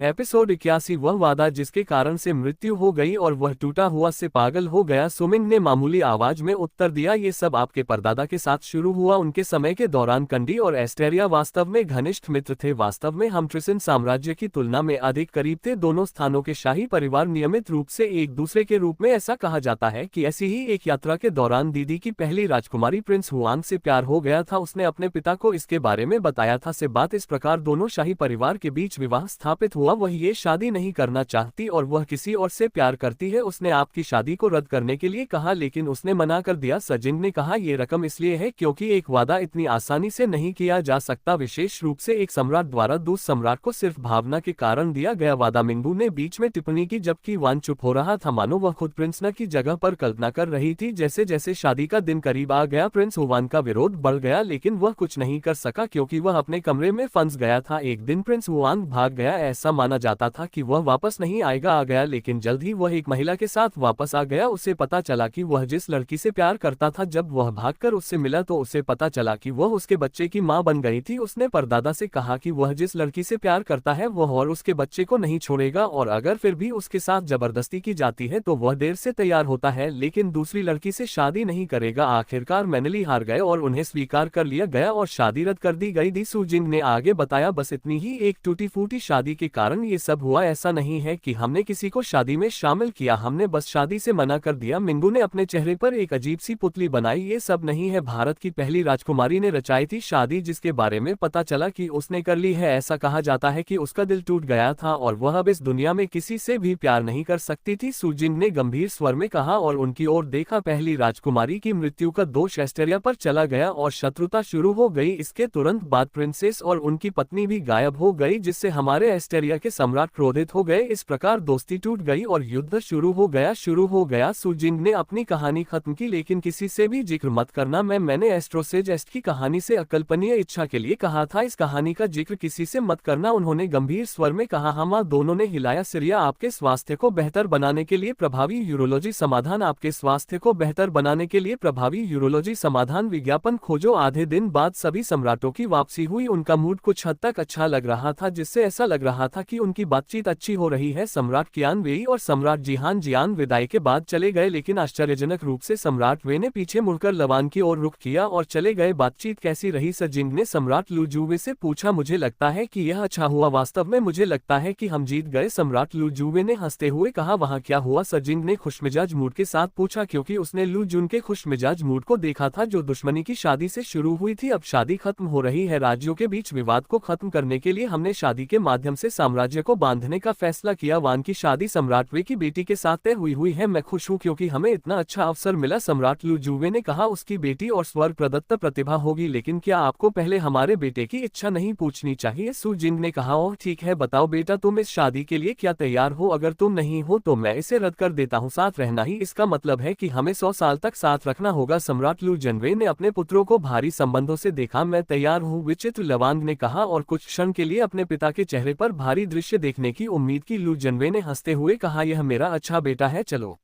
Episode 81 वह वादा जिसके कारण से मृत्यु हो गई और वह टूटा हुआ से पागल हो गया। सुमिंग ने मामूली आवाज में उत्तर दिया, ये सब आपके परदादा के साथ शुरू हुआ। उनके समय के दौरान कंडी और एस्टेरिया वास्तव में घनिष्ठ मित्र थे। वास्तव में हम ट्रिसन साम्राज्य की तुलना में अधिक करीब थे। दोनों स्थानों के शाही परिवार नियमित रूप से एक दूसरे के रूप में। ऐसा कहा जाता है कि ऐसी ही एक यात्रा के दौरान दीदी की पहली राजकुमारी प्रिंस हुआंग से प्यार हो गया था। उसने अपने पिता को इसके बारे में बताया था। से बात इस प्रकार दोनों शाही परिवार के बीच विवाह स्थापित हुआ। वह ये शादी नहीं करना चाहती और वह किसी और से प्यार करती है। उसने आपकी शादी को रद्द करने के लिए कहा लेकिन उसने मना कर दिया। सजिंग ने कहा, ये रकम इसलिए है क्योंकि एक वादा इतनी आसानी से नहीं किया जा सकता, विशेष रूप से एक सम्राट द्वारा दूसरे सम्राट को सिर्फ भावना के कारण दिया गया वादा। मिंगू ने बीच में टिप्पणी की जबकि वान चुप हो रहा था, मानो वह खुद प्रिंस न की जगह पर कल्पना कर रही थी। जैसे जैसे शादी का दिन करीब आ गया प्रिंस हुआन का विरोध बढ़ गया लेकिन वह कुछ नहीं कर सका क्योंकि वह अपने कमरे में फंस गया था। एक दिन प्रिंस हुआन भाग गया। ऐसा माना जाता था कि वह वापस नहीं आएगा आ गया लेकिन जल्द ही वह एक महिला के साथ वापस आ गया। उसे पता चला कि वह जिस लड़की से प्यार करता था, जब वह भागकर उससे मिला तो उसे पता चला कि वह उसके बच्चे की मां बन गई थी। उसने परदादा से कहा कि वह जिस लड़की से प्यार करता है वह और उसके बच्चे को नहीं छोड़ेगा और अगर फिर भी उसके साथ जबरदस्ती की जाती है तो वह देर से तैयार होता है लेकिन दूसरी लड़की से शादी नहीं करेगा। आखिरकार मैनली हार गए और उन्हें स्वीकार कर लिया गया और शादी रद्द कर दी गई। दी सुजिंग ने आगे बताया, बस इतनी ही एक टूटी फूटी शादी के कारण ये सब हुआ। ऐसा नहीं है कि हमने किसी को शादी में शामिल किया, हमने बस शादी से मना कर दिया। मिंगू ने अपने चेहरे पर एक अजीब सी पुतली बनाई। ये सब नहीं है, भारत की पहली राजकुमारी ने रचाई थी शादी जिसके बारे में पता चला कि उसने कर ली है। ऐसा कहा जाता है कि उसका दिल टूट गया था और वह अब इस दुनिया में किसी से भी प्यार नहीं कर सकती थी। सुजिंग ने गंभीर स्वर में कहा और उनकी ओर देखा। पहली राजकुमारी की मृत्यु का दोष एस्टेरिया पर चला गया और शत्रुता शुरू हो गई। इसके तुरंत बाद प्रिंसेस और उनकी पत्नी भी गायब हो गई जिससे हमारे एस्टेरिया के सम्राट क्रोधित हो गए। इस प्रकार दोस्ती टूट गई और युद्ध शुरू हो गया। सुजिंग ने अपनी कहानी खत्म की लेकिन किसी से भी जिक्र मत करना। मैंने एस्ट्रोसेजेस्ट की कहानी से अकल्पनीय इच्छा के लिए कहा था, इस कहानी का जिक्र किसी से मत करना, उन्होंने गंभीर स्वर में कहा। हम दोनों ने हिलाया सिरिया। आपके स्वास्थ्य को बेहतर बनाने के लिए प्रभावी यूरोलॉजी समाधान, आपके स्वास्थ्य को बेहतर बनाने के लिए प्रभावी यूरोलॉजी समाधान विज्ञापन खोजो। आधे दिन बाद सभी सम्राटों की वापसी हुई। उनका मूड कुछ हद तक अच्छा लग रहा था जिससे ऐसा लग रहा था कि उनकी बातचीत अच्छी हो रही है। सम्राट कियान वेई और सम्राट जियान विदाई के बाद चले गए लेकिन आश्चर्यजनक रूप से सम्राट वे ने पीछे मुड़कर लवान की ओर रुख किया और चले गए। बातचीत कैसी रही? सजिंग ने सम्राट लुजुवे से पूछा। मुझे लगता है कि यह अच्छा हुआ, वास्तव में मुझे लगता है कि हम जीत गए, सम्राट लुजुवे ने हंसते हुए कहा। वहाँ क्या हुआ? सजिंग ने खुशमिजाज मूड के साथ पूछा क्योंकि उसने लुजुन के खुशमिजाज मूड को देखा था जो दुश्मनी की शादी से शुरू हुई थी। अब शादी खत्म हो रही है। राज्यों के बीच विवाद को खत्म करने के लिए हमने शादी के माध्यम से साम्राज्य को बांधने का फैसला किया। वान की शादी सम्राट वे की बेटी के साथ तय हुई है। मैं खुश हूँ क्योंकि हमें इतना अच्छा अवसर मिला, सम्राट लुजुवे ने कहा। उसकी बेटी और स्वर्ग प्रदत्त प्रतिभा होगी लेकिन क्या आपको पहले हमारे बेटे की इच्छा नहीं पूछनी चाहिए? सुजिंग ने कहा। ओह ठीक है, बताओ बेटा, तुम इस शादी के लिए क्या तैयार हो? अगर तुम नहीं हो तो मैं इसे रद्द कर देता हूँ। साथ रहना ही इसका मतलब है कि हमें 100 साल तक साथ रखना होगा। सम्राट लुजनवे ने अपने पुत्रों को भारी संबंधों से देखा। मैं तैयार हूँ, विचित्र लवांग ने कहा और कुछ क्षण के लिए अपने पिता के चेहरे पर भारी दृश्य देखने की उम्मीद की। लुजनवे ने हंसते हुए कहा, यह मेरा अच्छा बेटा है, चलो।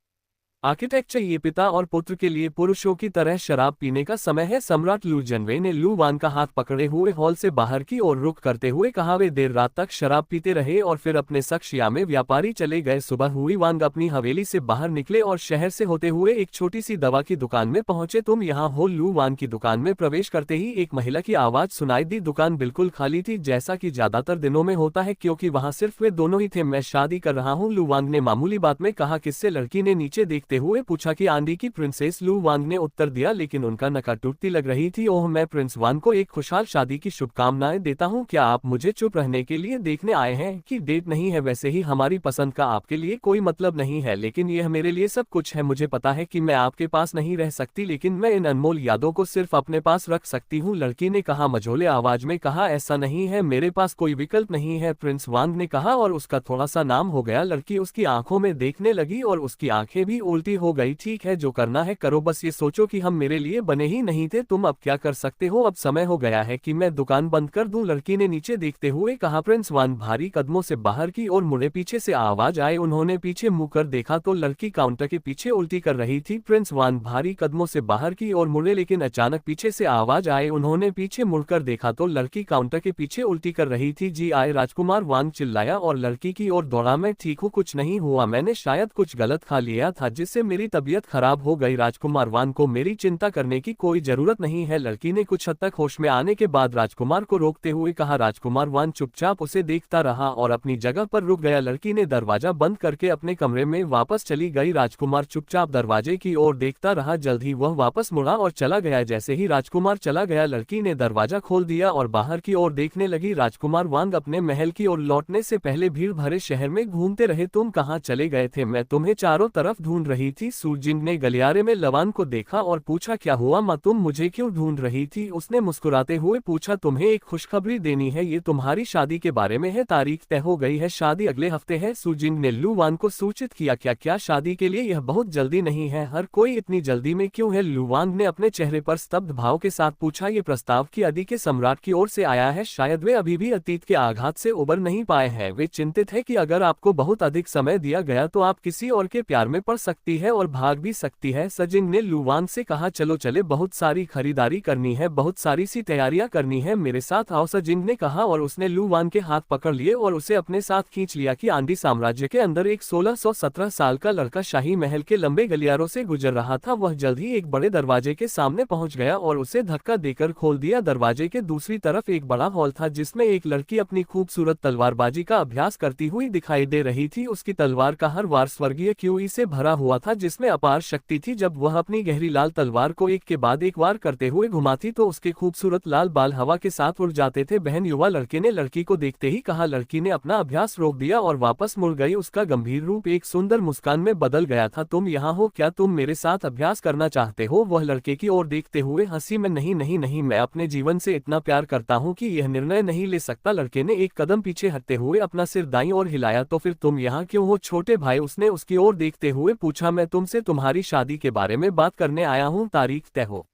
आर्किटेक्चर, ये पिता और पुत्र के लिए पुरुषों की तरह शराब पीने का समय है। सम्राट लुजनवे ने लू वान का हाथ पकड़े हुए हॉल से बाहर की ओर रुख करते हुए कहा। वे देर रात तक शराब पीते रहे और फिर अपने सक्शिया में व्यापारी चले गए। सुबह हुई, वांग अपनी हवेली से बाहर निकले और शहर से होते हुए एक छोटी सी दवा की दुकान में पहुंचे। तुम यहाँ हो? लू वान की दुकान में प्रवेश करते ही एक महिला की आवाज सुनाई दी। दुकान बिल्कुल खाली थी जैसा कि ज्यादातर दिनों में होता है क्योंकि वहाँ सिर्फ वे दोनों ही थे। मैं शादी कर रहा हूँ, लू वांग ने मामूली बात में कहा। किससे? लड़की ने नीचे देखते हुए पूछा कि आंधी की प्रिंसेस, लू वांग ने उत्तर दिया लेकिन उनका नका टूटती लग रही थी। ओह, मैं प्रिंस वान को एक खुशहाल शादी की शुभकामनाएं देता हूं। क्या आप मुझे चुप रहने के लिए देखने आए हैं कि डेट नहीं है? वैसे ही हमारी पसंद का आपके लिए कोई मतलब नहीं है लेकिन यह मेरे लिए सब कुछ है। मुझे पता है कि मैं आपके पास नहीं रह सकती लेकिन मैं इन अनमोल यादों को सिर्फ अपने पास रख सकती हूँ, लड़की ने कहा। मझोले आवाज में कहा, ऐसा नहीं है, मेरे पास कोई विकल्प नहीं है, प्रिंस वांग ने कहा और उसका थोड़ा सा नाम हो गया। लड़की उसकी आंखों में देखने लगी और उसकी आंखें भी उल्टी उल्टी हो गई। ठीक है, जो करना है करो, बस ये सोचो कि हम मेरे लिए बने ही नहीं थे। तुम अब क्या कर सकते हो? अब समय हो गया है कि मैं दुकान बंद कर दूं, लड़की ने नीचे देखते हुए कहा। प्रिंस वान भारी कदमों से बाहर की ओर मुड़े। पीछे से आवाज आई। उन्होंने पीछे मुड़ कर देखा तो लड़की काउंटर के पीछे उल्टी कर रही थी। प्रिंस वान भारी कदमों से बाहर की ओर मुड़े, लेकिन अचानक पीछे से आवाज आई। उन्होंने पीछे मुड़कर देखा तो लड़की काउंटर के पीछे उल्टी कर रही थी। जी आए, राजकुमार वांग चिल्लाया और लड़की की ओर दौड़ा। मैं ठीक हूँ, कुछ नहीं हुआ, मैंने शायद कुछ गलत खा लिया था जिससे मेरी तबीयत खराब हो गई। राजकुमार वांग को मेरी चिंता करने की कोई जरूरत नहीं है, लड़की ने कुछ हद तक होश में आने के बाद राजकुमार को रोकते हुए कहा। राजकुमार वांग चुपचाप उसे देखता रहा और अपनी जगह पर रुक गया। लड़की ने दरवाजा बंद करके अपने कमरे में वापस चली गई। राजकुमार चुपचाप दरवाजे की ओर देखता रहा। जल्द ही वह वापस मुड़ा और चला गया। जैसे ही राजकुमार चला गया, लड़की ने दरवाजा खोल दिया और बाहर की ओर देखने लगी। राजकुमार वांग अपने महल की ओर लौटने से पहले भीड़ भरे शहर में घूमते रहे। तुम कहाँ चले गए थे? मैं तुम्हें चारों तरफ ढूंढ रही थी। सूरजिन ने गलियारे में लवान को देखा और पूछा, क्या हुआ माँ, तुम मुझे क्यों ढूंढ रही थी? उसने मुस्कुराते हुए पूछा, तुम्हें एक खुशखबरी देनी है, ये तुम्हारी शादी के बारे में है। तारीख तय हो गई है, शादी अगले हफ्ते है। सूरजिन ने लू वान को सूचित किया। क्या शादी के लिए? यह बहुत जल्दी नहीं है। हर कोई इतनी जल्दी में क्यों है? लू वांग ने अपने चेहरे पर स्तब्ध भाव के साथ पूछा। ये प्रस्ताव की अदी के सम्राट की ओर से आया है। शायद वे अभी भी अतीत के आघात से उबर नहीं पाए हैं। वे चिंतित है कि अगर आपको बहुत अधिक समय दिया गया तो आप किसी और के प्यार में पड़ सकती है और भाग भी सकती है। सजिंग ने लू वांग से कहा, चलो चले, बहुत सारी खरीदारी करनी है, बहुत सारी सी तैयारियां करनी है, मेरे साथ आओ। सजिंग ने कहा और उसने लू वांग के हाथ पकड़ लिए और उसे अपने साथ खींच लिया कि आंधी साम्राज्य के अंदर एक 1617 साल का लड़का शाही महल के लंबे गलियारों से गुजर रहा था। वह जल्द ही एक बड़े दरवाजे के सामने पहुंच गया और उसे धक्का देकर खोल दिया। दरवाजे के दूसरी तरफ एक बड़ा हॉल था जिसमें एक लड़की अपनी खूबसूरत तलवारबाजी का अभ्यास करती हुई दिखाई दे रही थी। उसकी तलवार का हर वार स्वर्गीय क्यूई से भरा हुआ था जिसमें अपार शक्ति थी। जब वह अपनी गहरी लाल तलवार को एक के बाद एक वार करते हुए घुमाती तो उसके खूबसूरत लाल बाल हवा के साथ उड़ जाते थे। बहन, युवा लड़के ने लड़की को देखते ही कहा। लड़की ने अपना अभ्यास रोक दिया और वापस मुड़ गई। उसका गंभीर रूप एक सुंदर मुस्कान में बदल गया था। तुम यहाँ हो क्या? तुम मेरे साथ अभ्यास करना चाहते हो? वह लड़के की ओर देखते हुए हंसी। में नहीं नहीं नहीं, मैं अपने जीवन से इतना प्यार करता हूँ कि यह निर्णय नहीं ले सकता। लड़के ने एक कदम पीछे हटते हुए अपना सिर दाईं ओर हिलाया। तो फिर तुम यहाँ क्यों हो छोटे भाई? उसने उसकी ओर देखते हुए पूछा। मैं तुमसे तुम्हारी शादी के बारे में बात करने आया हूँ। तारीख तय हो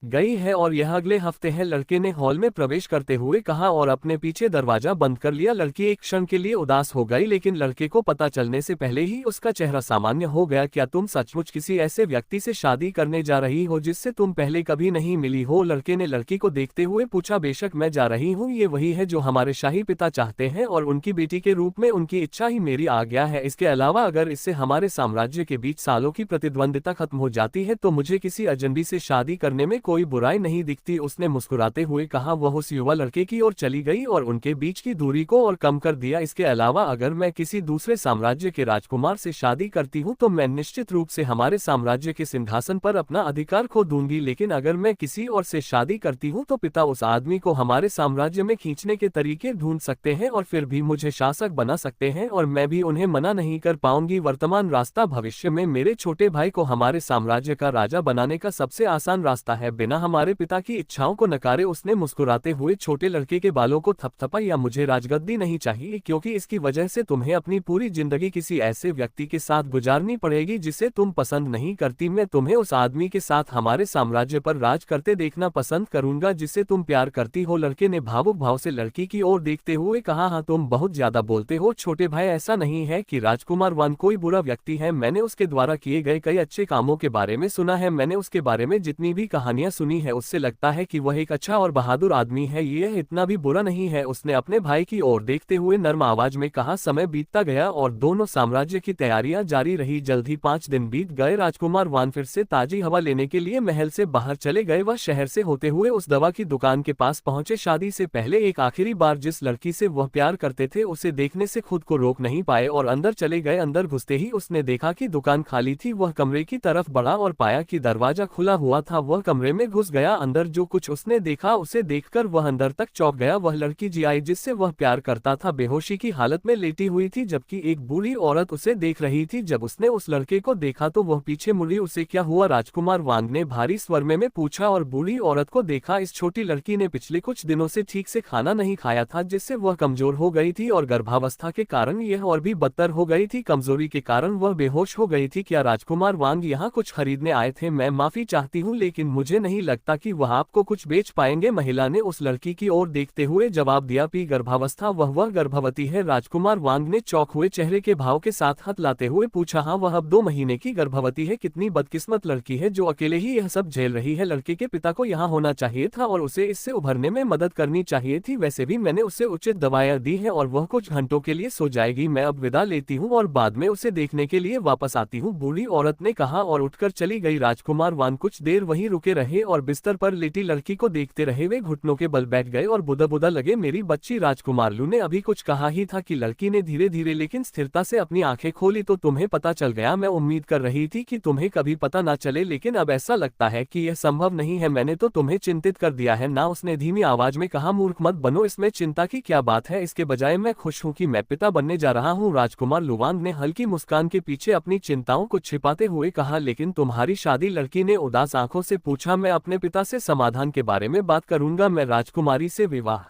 गई है और यह अगले हफ्ते है, लड़के ने हॉल में प्रवेश करते हुए कहा और अपने पीछे दरवाजा बंद कर लिया। लड़की एक क्षण के लिए उदास हो गई, लेकिन लड़के को पता चलने से पहले ही उसका चेहरा सामान्य हो गया। क्या तुम सचमुच किसी ऐसे व्यक्ति से शादी करने जा रही हो जिससे तुम पहले कभी नहीं मिली हो? लड़के ने लड़की को देखते हुए पूछा। बेशक मैं जा रही हूँ, ये वही है जो हमारे शाही पिता चाहते हैं और उनकी बेटी के रूप में उनकी इच्छा ही मेरी आज्ञा है। इसके अलावा अगर इससे हमारे साम्राज्य के बीच सालों की प्रतिद्वंदिता खत्म हो जाती है तो मुझे किसी अजनबी से शादी करने में कोई बुराई नहीं दिखती। उसने मुस्कुराते हुए कहा। वह उस युवा लड़के की ओर चली गई और उनके बीच की दूरी को और कम कर दिया। इसके अलावा अगर मैं किसी दूसरे साम्राज्य के राजकुमार से शादी करती हूँ तो मैं निश्चित रूप से हमारे साम्राज्य के सिंहासन पर अपना अधिकार खो दूंगी, लेकिन अगर मैं किसी और से शादी करती हूँ तो पिता उस आदमी को हमारे साम्राज्य में खींचने के तरीके ढूंढ सकते हैं और फिर भी मुझे शासक बना सकते हैं और मैं भी उन्हें मना नहीं कर पाऊंगी। वर्तमान रास्ता भविष्य में मेरे छोटे भाई को हमारे साम्राज्य का राजा बनाने का सबसे आसान रास्ता है, बिना हमारे पिता की इच्छाओं को नकारे। उसने मुस्कुराते हुए छोटे लड़के के बालों को थपथपा। या मुझे राजगद्दी नहीं चाहिए, क्योंकि इसकी वजह से तुम्हें अपनी पूरी जिंदगी किसी ऐसे व्यक्ति के साथ गुजारनी पड़ेगी जिसे तुम पसंद नहीं करती। मैं तुम्हें उस आदमी के साथ हमारे साम्राज्य पर राज करते देखना पसंद करूंगा जिससे तुम प्यार करती हो। लड़के ने भावुक भाव से लड़की की ओर देखते हुए कहा। हाँ, तुम बहुत ज्यादा बोलते हो छोटे भाई। ऐसा नहीं है कि राजकुमार वान कोई बुरा व्यक्ति है, मैंने उसके द्वारा किए गए कई अच्छे कामों के बारे में सुना है। मैंने उसके बारे में जितनी भी कहानियां सुनी है उससे लगता है कि वह एक अच्छा और बहादुर आदमी है, ये इतना भी बुरा नहीं है। उसने अपने भाई की ओर देखते हुए नर्म आवाज में कहा। समय बीतता गया और दोनों साम्राज्य की तैयारियां जारी रही। जल्द ही 5 दिन बीत गए। राजकुमार वान फिर से ताजी हवा लेने के लिए महल से बाहर चले गए। वह शहर से होते हुए उस दवा की दुकान के पास पहुंचे। शादी से पहले एक आखिरी बार जिस लड़की से वह प्यार करते थे उसे देखने से खुद को रोक नहीं पाए और अंदर चले गए। अंदर घुसते ही उसने देखा कि दुकान खाली थी। वह कमरे की तरफ बढ़ा और पाया कि दरवाजा खुला हुआ था। वह कमरे में घुस गया। अंदर जो कुछ उसने देखा उसे देखकर वह अंदर तक चौंक गया। वह लड़की जियाई जिससे वह प्यार करता था बेहोशी की हालत में लेटी हुई थी, जबकि एक बूढ़ी औरत उसे देख रही थी। जब उसने उस लड़के को देखा तो वह पीछे मुड़ी। उसे क्या हुआ? राजकुमार वांग ने भारी स्वर में पूछा और बूढ़ी औरत को देखा। इस छोटी लड़की ने पिछले कुछ दिनों से ठीक से खाना नहीं खाया था, जिससे वह कमजोर हो गई थी और गर्भावस्था के कारण यह और भी बदतर हो गई थी। कमजोरी के कारण वह बेहोश हो गई थी। क्या राजकुमार वांग यहाँ कुछ खरीदने आए थे? मैं माफी चाहती हूँ, लेकिन मुझे नहीं लगता कि वह आपको कुछ बेच पाएंगे। महिला ने उस लड़की की ओर देखते हुए जवाब दिया। पी गर्भावस्था? वह गर्भवती है? राजकुमार वांग ने चौंक हुए चेहरे के भाव के साथ हाथ लाते हुए पूछा। हाँ, वह अब 2 महीने की गर्भवती है। कितनी बदकिस्मत लड़की है जो अकेले ही यह सब झेल रही है। लड़के के पिता को यहाँ होना चाहिए था और उसे इससे उभरने में मदद करनी चाहिए थी। वैसे भी मैंने उसे उचित दवाएं दी है और वह कुछ घंटों के लिए सो जाएगी। मैं अब विदा लेती हूँ और बाद में उसे देखने के लिए वापस आती हूँ, बूढ़ी औरत ने कहा और उठकर चली गई। राजकुमार वांग कुछ देर वहीं रुके रहे और बिस्तर पर लेटी लड़की को देखते रहे। वे घुटनों के बल बैठ गए और बुदा लगे। मेरी बच्ची। राजकुमार लू ने अभी कुछ कहा ही था कि लड़की ने धीरे धीरे लेकिन स्थिरता से अपनी आंखें खोली। तो तुम्हें पता चल गया? मैं उम्मीद कर रही थी कि तुम्हें कभी पता ना चले, लेकिन अब ऐसा लगता है कि यह संभव नहीं है। मैंने तो तुम्हें चिंतित कर दिया है ना? उसने धीमी आवाज में कहा। मूर्ख मत बनो, इसमें चिंता की क्या बात है? इसके बजाय मैं खुश हूँ कि मैं पिता बनने जा रहा हूँ। राजकुमार लुवांग ने हल्की मुस्कान के पीछे अपनी चिंताओं को छिपाते हुए कहा। लेकिन तुम्हारी शादी? लड़की ने उदास आंखों से पूछा। मैं अपने पिता से समाधान के बारे में बात करूंगा। मैं राजकुमारी से विवाह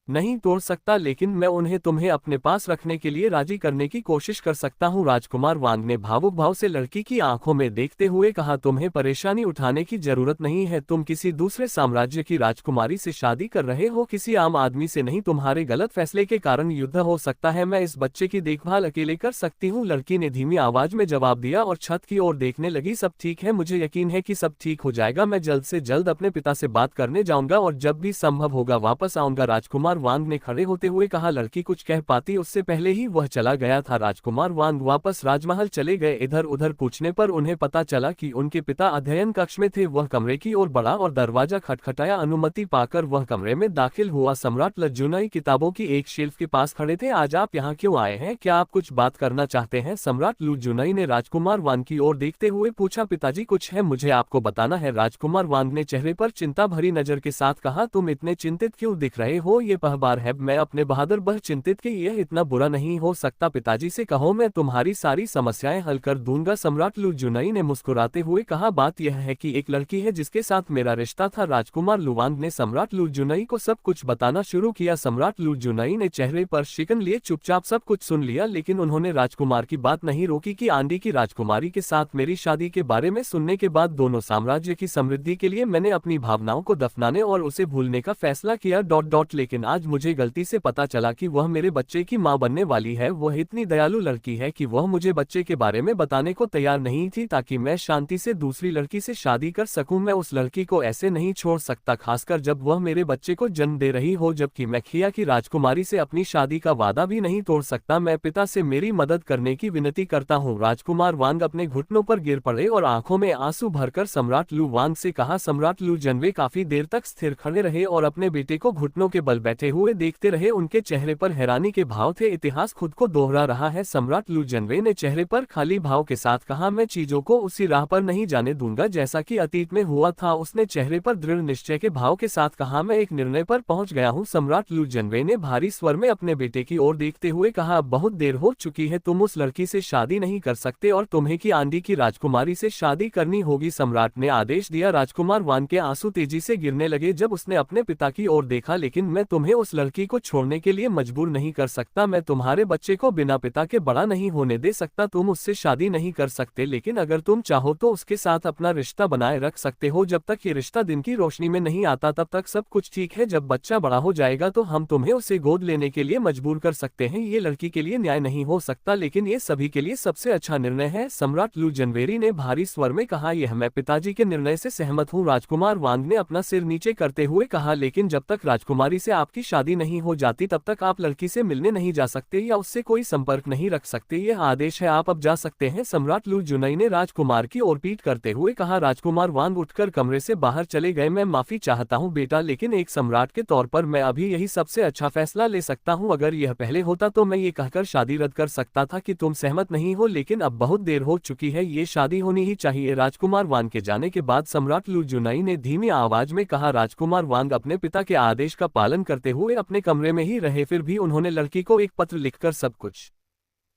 नहीं तोड़ सकता, लेकिन मैं उन्हें तुम्हें अपने पास रखने के लिए राजी करने की कोशिश कर सकता हूँ। राजकुमार वांग ने भावुक भाव से लड़की की आंखों में देखते हुए कहा। तुम्हें परेशानी उठाने की जरूरत नहीं है। तुम किसी दूसरे साम्राज्य की राजकुमारी से शादी कर रहे हो, किसी आम आदमी से नहीं। तुम्हारे गलत फैसले के कारण युद्ध हो सकता है। मैं इस बच्चे की देखभाल अकेले कर सकती हूँ, लड़की ने धीमी आवाज में जवाब दिया और छत की ओर देखने लगी। सब ठीक है, मुझे यकीन है कि सब ठीक हो जाएगा। मैं जल्द से जल्द अपने पिता से बात करने जाऊंगा और जब भी संभव होगा वापस आऊंगा। राजकुमार वांग ने खड़े होते हुए कहा। लड़की कुछ कह पाती उससे पहले ही वह चला गया था। राजकुमार वांग वापस राजमहल चले गए। इधर उधर पूछने पर उन्हें पता चला कि उनके पिता अध्ययन कक्ष में थे। वह कमरे की ओर बढ़ा और दरवाजा खटखटाया। अनुमति पाकर वह कमरे में दाखिल हुआ। सम्राट लज्जुनाई किताबों की एक शेल्फ के पास खड़े थे। आज आप यहाँ क्यों आए हैं? क्या आप कुछ बात करना चाहते हैं? सम्राट लुजुनाई ने राजकुमार वांग की ओर देखते हुए पूछा। पिताजी, कुछ है, मुझे आपको बताना है। राजकुमार वांग ने चेहरे पर चिंता भरी नजर के साथ कहा। तुम इतने चिंतित क्यों दिख रहे हो? ये पहली बार है मैं अपने बहादुर पर चिंतित कि यह इतना बुरा नहीं हो सकता। पिताजी से कहो, मैं तुम्हारी सारी समस्याएं हल कर दूंगा। सम्राट लुजुनाई ने मुस्कुराते हुए कहा। बात यह है कि एक लड़की है जिसके साथ मेरा रिश्ता था। राजकुमार लुवांग ने सम्राट लुजुनाई को सब कुछ बताना शुरू किया। सम्राट लुजुनाई ने चेहरे पर शिकन लिए चुपचाप सब कुछ सुन लिया, लेकिन उन्होंने राजकुमार की बात नहीं रोकी कि आंधी की राजकुमारी के साथ मेरी शादी के बारे में सुनने के बाद दोनों साम्राज्य की समृद्धि के लिए मैंने अपनी भावनाओं को दफनाने और उसे भूलने का फैसला किया। लेकिन आज मुझे गलती से पता चला कि वह मेरे बच्चे की मां बनने वाली है। वह इतनी दयालु लड़की है कि वह मुझे बच्चे के बारे में बताने को तैयार नहीं थी ताकि मैं शांति से दूसरी लड़की से शादी कर सकूं। मैं उस लड़की को ऐसे नहीं छोड़ सकता, खासकर जब वह मेरे बच्चे को जन्म दे रही हो, जबकि मैं खिया की राजकुमारी से अपनी शादी का वादा भी नहीं तोड़ सकता। मैं पिता से मेरी मदद करने की विनती करता हूँ। राजकुमार वांग अपने घुटनों पर गिर पड़े और आंखों में आंसू भरकर सम्राट लू वांग से कहा। सम्राट लू जनवे काफी देर तक स्थिर खड़े रहे और अपने बेटे को घुटनों के बल बैठे हुए देखते रहे। उनके चेहरे पर हैरानी के भाव थे। इतिहास खुद को दोहरा रहा है। सम्राट लू जनवे ने चेहरे पर खाली भाव के साथ कहा। मैं चीजों को उसी राह पर नहीं जाने दूंगा जैसा कि अतीत में हुआ था। उसने चेहरे पर दृढ़ निश्चय के भाव के साथ कहा। मैं एक निर्णय पर पहुंच गया हूं। सम्राट लू जनवे ने भारी स्वर में अपने बेटे की ओर देखते हुए कहा। अब बहुत देर हो चुकी है, तुम उस लड़की से शादी नहीं कर सकते और तुम्हें की आंधी की राजकुमारी से शादी करनी होगी। सम्राट ने आदेश दिया। राजकुमार वांग के आंसू तेजी से गिरने लगे जब उसने अपने पिता की ओर देखा। लेकिन मैं तुम्हें उस लड़की को छोड़ने के लिए मजबूर नहीं कर सकता। मैं तुम्हारे बच्चे को बिना पिता के बड़ा नहीं होने दे सकता। तुम उससे शादी नहीं कर सकते, लेकिन अगर तुम चाहो तो उसके साथ अपना रिश्ता बनाए रख सकते हो। जब तक ये रिश्ता दिन की रोशनी में नहीं आता तब तक सब कुछ ठीक है। जब बच्चा बड़ा हो जाएगा तो हम तुम्हें उसे गोद लेने के लिए मजबूर कर सकते हैं। ये लड़की के लिए न्याय नहीं हो सकता, लेकिन ये सभी के लिए सबसे अच्छा निर्णय है। सम्राट लू जनवेरी ने भारी स्वर में कहा। यह मैं पिताजी के निर्णय से सहमत हूँ। राजकुमार वांग ने अपना सिर नीचे करते हुए कहा। लेकिन जब तक राजकुमारी से आपकी शादी नहीं हो जाती तब तक आप लड़की से मिलने नहीं जा सकते या उससे कोई संपर्क नहीं रख सकते। यह आदेश है, आप अब जा सकते हैं। सम्राट लू जुनई ने राजकुमार की ओर पीठ करते हुए कहा। राजकुमार वांग उठकर कमरे से बाहर चले गए। मैं माफी चाहता हूँ बेटा, लेकिन एक सम्राट के तौर पर मैं अभी यही सबसे अच्छा फैसला ले सकता हूँ। अगर यह पहले होता तो मैं ये कहकर शादी रद्द कर सकता था कि तुम सहमत नहीं हो, लेकिन अब बहुत देर हो चुकी है, ये शादी होनी ही चाहिए। राजकुमार वांग के जाने के बाद सम्राट लू जुनई ने धीमी आवाज में कहा। राजकुमार वांग अपने पिता के आदेश का पालन करते हुए अपने कमरे में ही रहे, फिर भी उन्होंने लड़की को एक पत्र लिखकर सब कुछ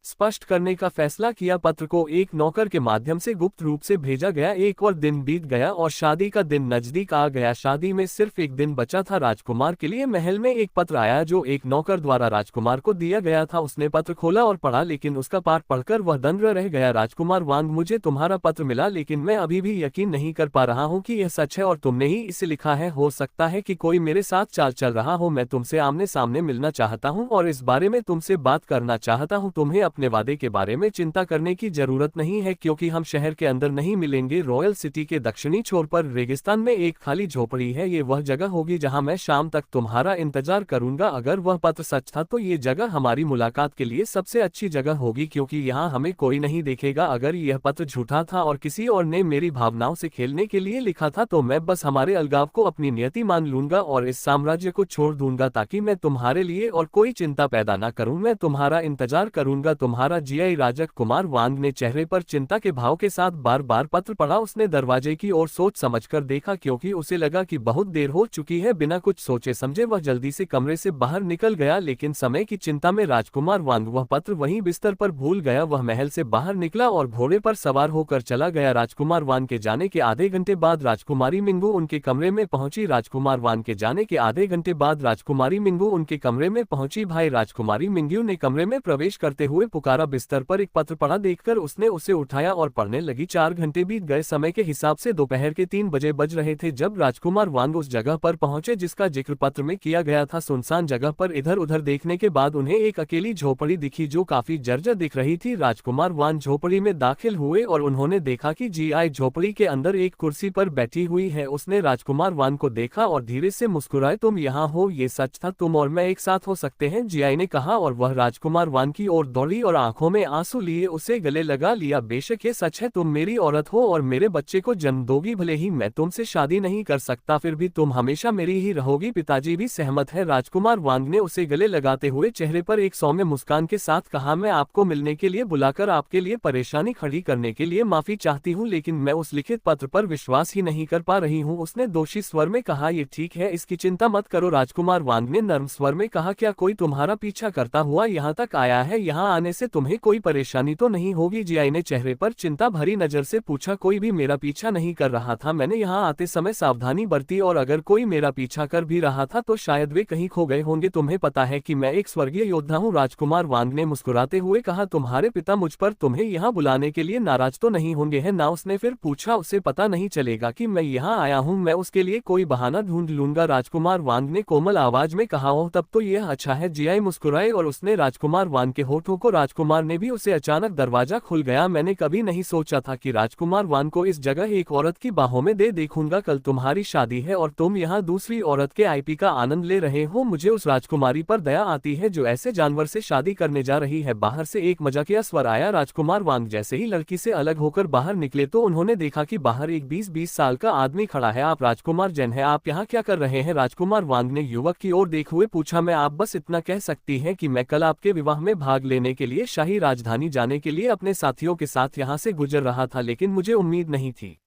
स्पष्ट करने का फैसला किया। पत्र को एक नौकर के माध्यम से गुप्त रूप से भेजा गया। एक और दिन बीत गया और शादी का दिन नजदीक आ गया। शादी में सिर्फ एक दिन बचा था। राजकुमार के लिए महल में एक पत्र आया जो एक नौकर द्वारा राजकुमार को दिया गया था। उसने पत्र खोला और पढ़ा, लेकिन उसका पाठ पढ़कर वह दंग रह गया। राजकुमार वांग, मुझे तुम्हारा पत्र मिला, लेकिन मैं अभी भी यकीन नहीं कर पा रहा हूँ कि यह सच है और तुमने ही इसे लिखा है। हो सकता है कि कोई मेरे साथ चाल चल रहा हो। मैं तुमसे आमने सामने मिलना चाहता हूँ और इस बारे में तुमसे बात करना चाहता हूँ। तुम्हें अपने वादे के बारे में चिंता करने की जरूरत नहीं है, क्योंकि हम शहर के अंदर नहीं मिलेंगे। रॉयल सिटी के दक्षिणी छोर पर रेगिस्तान में एक खाली झोपड़ी है। ये वह जगह होगी जहां मैं शाम तक तुम्हारा इंतजार करूंगा। अगर वह पत्र सच था तो ये जगह हमारी मुलाकात के लिए सबसे अच्छी जगह होगी, क्योंकि यहाँ हमें कोई नहीं देखेगा। अगर यह पत्र झूठा था और किसी और ने मेरी भावनाओं से खेलने के लिए लिखा था तो मैं बस हमारे अलगाव को अपनी नियति मान लूंगा और इस साम्राज्य को छोड़ दूंगा, ताकि मैं तुम्हारे लिए और कोई चिंता पैदा न करूं। मैं तुम्हारा इंतजार करूंगा, तुम्हारा जीआई। राजकुमार वांग ने चेहरे पर चिंता के भाव के साथ बार बार पत्र पढ़ा। उसने दरवाजे की ओर सोच समझकर देखा, क्योंकि उसे लगा कि बहुत देर हो चुकी है। बिना कुछ सोचे समझे वह जल्दी से कमरे से बाहर निकल गया, लेकिन समय की चिंता में राजकुमार वांग वह पत्र वहीं बिस्तर पर भूल गया। वह महल से बाहर निकला और घोड़े पर सवार होकर चला गया। राजकुमार वांग के जाने के आधे घंटे बाद राजकुमारी मिंगू उनके कमरे में पहुंची। राजकुमार वांग के जाने के आधे घंटे बाद राजकुमारी मिंगू उनके कमरे में पहुंची। भाई, राजकुमारी मिंगू ने कमरे में प्रवेश करते हुए पुकारा। बिस्तर पर एक पत्र पड़ा देखकर उसने उसे उठाया और पढ़ने लगी। 4 घंटे बीत गए। समय के हिसाब से दोपहर के 3 बजे बज रहे थे जब राजकुमार वांग उस जगह पर पहुंचे जिसका जिक्र पत्र में किया गया था। सुनसान जगह पर इधर उधर देखने के बाद उन्हें एक अकेली झोपड़ी दिखी जो काफी जर्जर दिख रही थी। राजकुमार वांग झोपड़ी में दाखिल हुए और उन्होंने देखा कि जीआई झोपड़ी के अंदर एक कुर्सी पर बैठी हुई है। उसने राजकुमार वांग को देखा और धीरे से मुस्कुराए। तुम यहाँ हो, ये सच था? तुम और मैं एक साथ हो सकते हैं, जीआई ने कहा और वह राजकुमार वांग की ओर दौड़ी और आंखों में आंसू लिए उसे गले लगा लिया। बेशक ये सच है, तुम मेरी औरत हो और मेरे बच्चे को जन्म दोगी। भले ही मैं तुमसे शादी नहीं कर सकता, फिर भी तुम हमेशा मेरी ही रहोगी। पिताजी भी सहमत है। राजकुमार वांग ने उसे गले लगाते हुए चेहरे पर एक सौम्य मुस्कान के साथ कहा, मैं आपको मिलने के लिए बुलाकर आपके लिए परेशानी खड़ी करने के लिए माफी चाहती हूँ, लेकिन मैं उस लिखित पत्र पर विश्वास ही नहीं कर पा रही हूँ। उसने दोषी स्वर में कहा, ये ठीक है, इसकी चिंता मत करो। राजकुमार वांग ने नर्म स्वर में कहा, क्या कोई तुम्हारा पीछा करता हुआ यहाँ तक आया है? यहाँ आने से तुम्हें कोई परेशानी तो नहीं होगी? जीआई ने चेहरे पर चिंता भरी नजर से पूछा, कोई भी मेरा पीछा नहीं कर रहा था। मैंने यहाँ आते समय सावधानी बरती और अगर कोई मेरा पीछा कर भी रहा था तो शायद वे कहीं खो गए होंगे। तुम्हें पता है कि मैं एक स्वर्गीय योद्धा हूँ। राजकुमार वांग ने मुस्कुराते हुए कहा, तुम्हारे पिता मुझ पर तुम्हें यहाँ बुलाने के लिए नाराज तो नहीं होंगे है ना? उसने फिर पूछा, उसे पता नहीं चलेगा कि मैं यहाँ आया हूँ, मैं उसके लिए कोई बहाना ढूंढ लूंगा। राजकुमार वांग ने कोमल आवाज में कहा, ओह तब तो यह अच्छा है। जीआई मुस्कुराए और उसने राजकुमार वांग के होठों को राजकुमार ने भी उसे अचानक दरवाजा खुल गया। मैंने कभी नहीं सोचा था कि राजकुमार वांग को इस जगह एक औरत की बाहों में दे देखूंगा। कल तुम्हारी शादी है और तुम यहाँ दूसरी औरत के आईपी का आनंद ले रहे हो। मुझे उस राजकुमारी पर दया आती है जो ऐसे जानवर से शादी करने जा रही है। बाहर से एक मजाकिया स्वर आया। राजकुमार वांग जैसे ही लड़की से अलग होकर बाहर निकले तो उन्होंने देखा कि बाहर एक 20-20 साल का आदमी खड़ा है। आप राजकुमार जैन है, आप यहाँ क्या कर रहे हैं? राजकुमार वांग ने युवक की ओर देखते हुए पूछा, मैं आप बस इतना कह सकती हैं कि मैं कल आपके विवाह में भाग लेने के लिए शाही राजधानी जाने के लिए अपने साथियों के साथ यहाँ से गुजर रहा था, लेकिन मुझे उम्मीद नहीं थी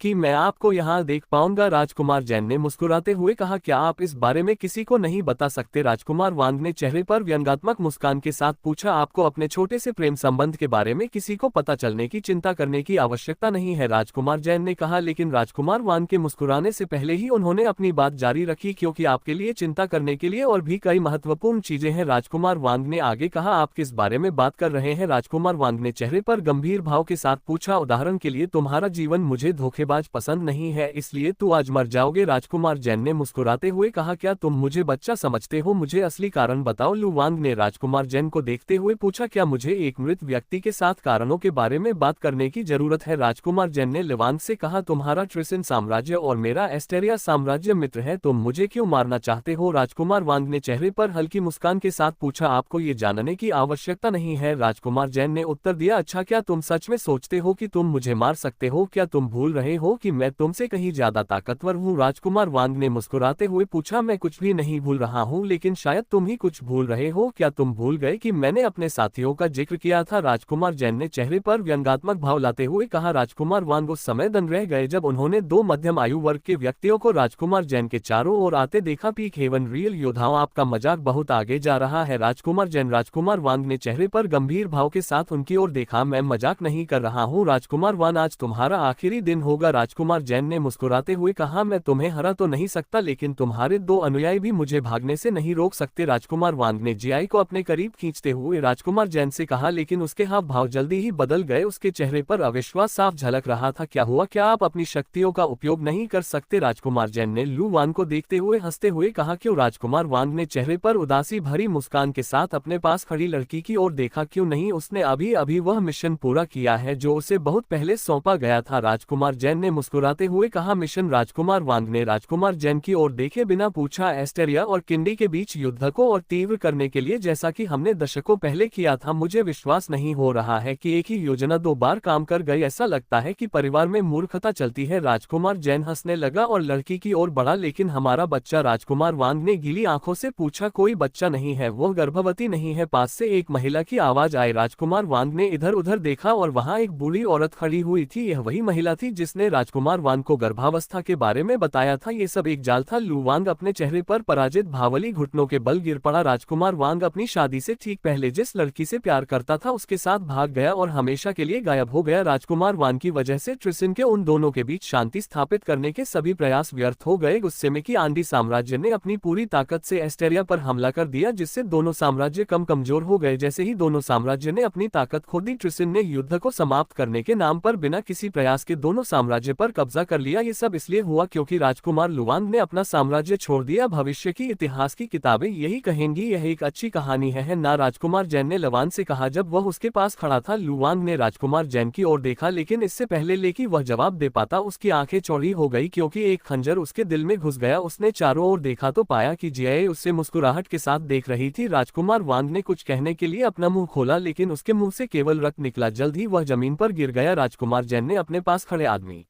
कि मैं आपको यहाँ देख पाऊंगा। राजकुमार जैन ने मुस्कुराते हुए कहा, क्या आप इस बारे में किसी को नहीं बता सकते? राजकुमार वांग ने चेहरे पर व्यंग्यात्मक मुस्कान के साथ पूछा, आपको अपने छोटे से प्रेम संबंध के बारे में किसी को पता चलने की चिंता करने की आवश्यकता नहीं है, राजकुमार जैन ने कहा। लेकिन राजकुमार वांग के मुस्कुराने से पहले ही उन्होंने अपनी बात जारी रखी, क्योंकि आपके लिए चिंता करने के लिए और भी कई महत्वपूर्ण चीजें हैं। राजकुमार वांग ने आगे कहा, आप किस बारे में बात कर रहे हैं? राजकुमार वांग ने चेहरे पर गंभीर भाव के साथ पूछा, उदाहरण के लिए तुम्हारा जीवन मुझे धोखेबाज धोखेबाज पसंद नहीं है, इसलिए तू आज मर जाओगे। राजकुमार जैन ने मुस्कुराते हुए कहा, क्या तुम मुझे बच्चा समझते हो? मुझे असली कारण बताओ। लू वांग ने राजकुमार जैन को देखते हुए पूछा, क्या मुझे एक मृत व्यक्ति के साथ कारणों के बारे में बात करने की जरूरत है? राजकुमार जैन ने लुवांग से कहा, तुम्हारा ट्रिसिन साम्राज्य और मेरा एस्टेरिया साम्राज्य मित्र है, तुम मुझे क्यों मारना चाहते हो? राजकुमार वांग ने चेहरे पर हल्की मुस्कान के साथ पूछा, आपको ये जानने की आवश्यकता नहीं है। राजकुमार जैन ने उत्तर दिया, अच्छा क्या तुम सच में सोचते हो कि तुम मुझे मार सकते हो? क्या तुम भूल रहे हो कि मैं तुमसे कहीं ज्यादा ताकतवर हूँ? राजकुमार वांग ने मुस्कुराते हुए पूछा, मैं कुछ भी नहीं भूल रहा हूँ, लेकिन शायद तुम ही कुछ भूल रहे हो। क्या तुम भूल गए कि मैंने अपने साथियों का जिक्र किया था? राजकुमार जैन ने चेहरे पर व्यंग्यात्मक भाव लाते हुए कहा। राजकुमार वांग उस समय दंग रह गए जब उन्होंने दो मध्यम आयु वर्ग के व्यक्तियों को राजकुमार जैन के चारों ओर आते देखा। पीक हेवन रियल योद्धाओं, आपका मजाक बहुत आगे जा रहा है। राजकुमार जैन, राजकुमार वांग ने चेहरे पर गंभीर भाव के साथ उनकी ओर देखा, मैं मजाक नहीं कर रहा हूँ राजकुमार वांग, आज तुम्हारा आखिरी दिन होगा। राजकुमार जैन ने मुस्कुराते हुए कहा, मैं तुम्हें हरा तो नहीं सकता, लेकिन तुम्हारे दो अनुयायी भी मुझे भागने से नहीं रोक सकते। राजकुमार वांग ने जियाई को अपने करीब खींचते हुए राजकुमार जैन से कहा, लेकिन उसके हाव भाव जल्दी ही बदल गए, उसके चेहरे पर अविश्वास साफ झलक रहा था। क्या हुआ? क्या आप अपनी शक्तियों का उपयोग नहीं कर सकते? राजकुमार जैन ने लू वांग को देखते हुए हंसते हुए कहा, क्यों? राजकुमार वांग ने चेहरे पर उदासी भरी मुस्कान के साथ अपने पास खड़ी लड़की की ओर देखा, क्यों नहीं, उसने अभी अभी वह मिशन पूरा किया है जो उसे बहुत पहले सौंपा गया था। राजकुमार जैन ने मुस्कुराते हुए कहा, मिशन? राजकुमार वांग ने राजकुमार जैन की ओर देखे बिना पूछा, एस्टेरिया और किंडी के बीच युद्ध को और तीव्र करने के लिए, जैसा कि हमने दशकों पहले किया था। मुझे विश्वास नहीं हो रहा है कि एक ही योजना दो बार काम कर गई, ऐसा लगता है कि परिवार में मूर्खता चलती है। राजकुमार जैन हंसने लगा और लड़की की ओर बढ़ा, लेकिन हमारा बच्चा? राजकुमार वांग ने गीली आंखों से पूछा, कोई बच्चा नहीं है, वो गर्भवती नहीं है। पास से एक महिला की आवाज आई। राजकुमार वांग ने इधर उधर देखा और वहां एक बूढ़ी औरत खड़ी हुई थी। यह वही महिला थी जिसने राजकुमार वांग को गर्भावस्था के बारे में बताया था। ये सब एक जाल था। लू वांग अपने चेहरे पर पराजित भावली घुटनों के बल गिर पड़ा। राजकुमार वांग अपनी शादी से ठीक पहले जिस लड़की से प्यार करता था उसके साथ भाग गया और हमेशा के लिए गायब हो गया। राजकुमार वांग की वजह से ट्रिसिन के उन दोनों के बीच शांति स्थापित करने के सभी प्रयास व्यर्थ हो गए। गुस्से में कि आंडी साम्राज्य ने अपनी पूरी ताकत से एस्टेरिया पर हमला कर दिया, जिससे दोनों साम्राज्य कमजोर हो गए। जैसे ही दोनों साम्राज्य ने अपनी ताकत खो दी, ट्रिसिन ने युद्ध को समाप्त करने के नाम पर बिना किसी प्रयास के दोनों साम्राज्य पर कब्जा कर लिया। ये सब इसलिए हुआ क्योंकि राजकुमार लुवांग ने अपना साम्राज्य छोड़ दिया। भविष्य की इतिहास की किताबें यही कहेंगी, यह एक अच्छी कहानी है ना? राजकुमार जैन ने लुवांग से कहा जब वह उसके पास खड़ा था। लुवांग ने राजकुमार जैन की ओर देखा, लेकिन इससे पहले कि वह जवाब दे पाता उसकी आंखें चौड़ी हो गई क्योंकि एक खंजर उसके दिल में घुस गया। उसने चारों ओर देखा तो पाया कि जियाए उससे मुस्कुराहट के साथ देख रही थी। राजकुमार वांग ने कुछ कहने के लिए अपना मुंह खोला, लेकिन उसके मुंह से केवल रक्त निकला। जल्द ही वह जमीन पर गिर गया। राजकुमार जैन ने अपने पास खड़े आदमी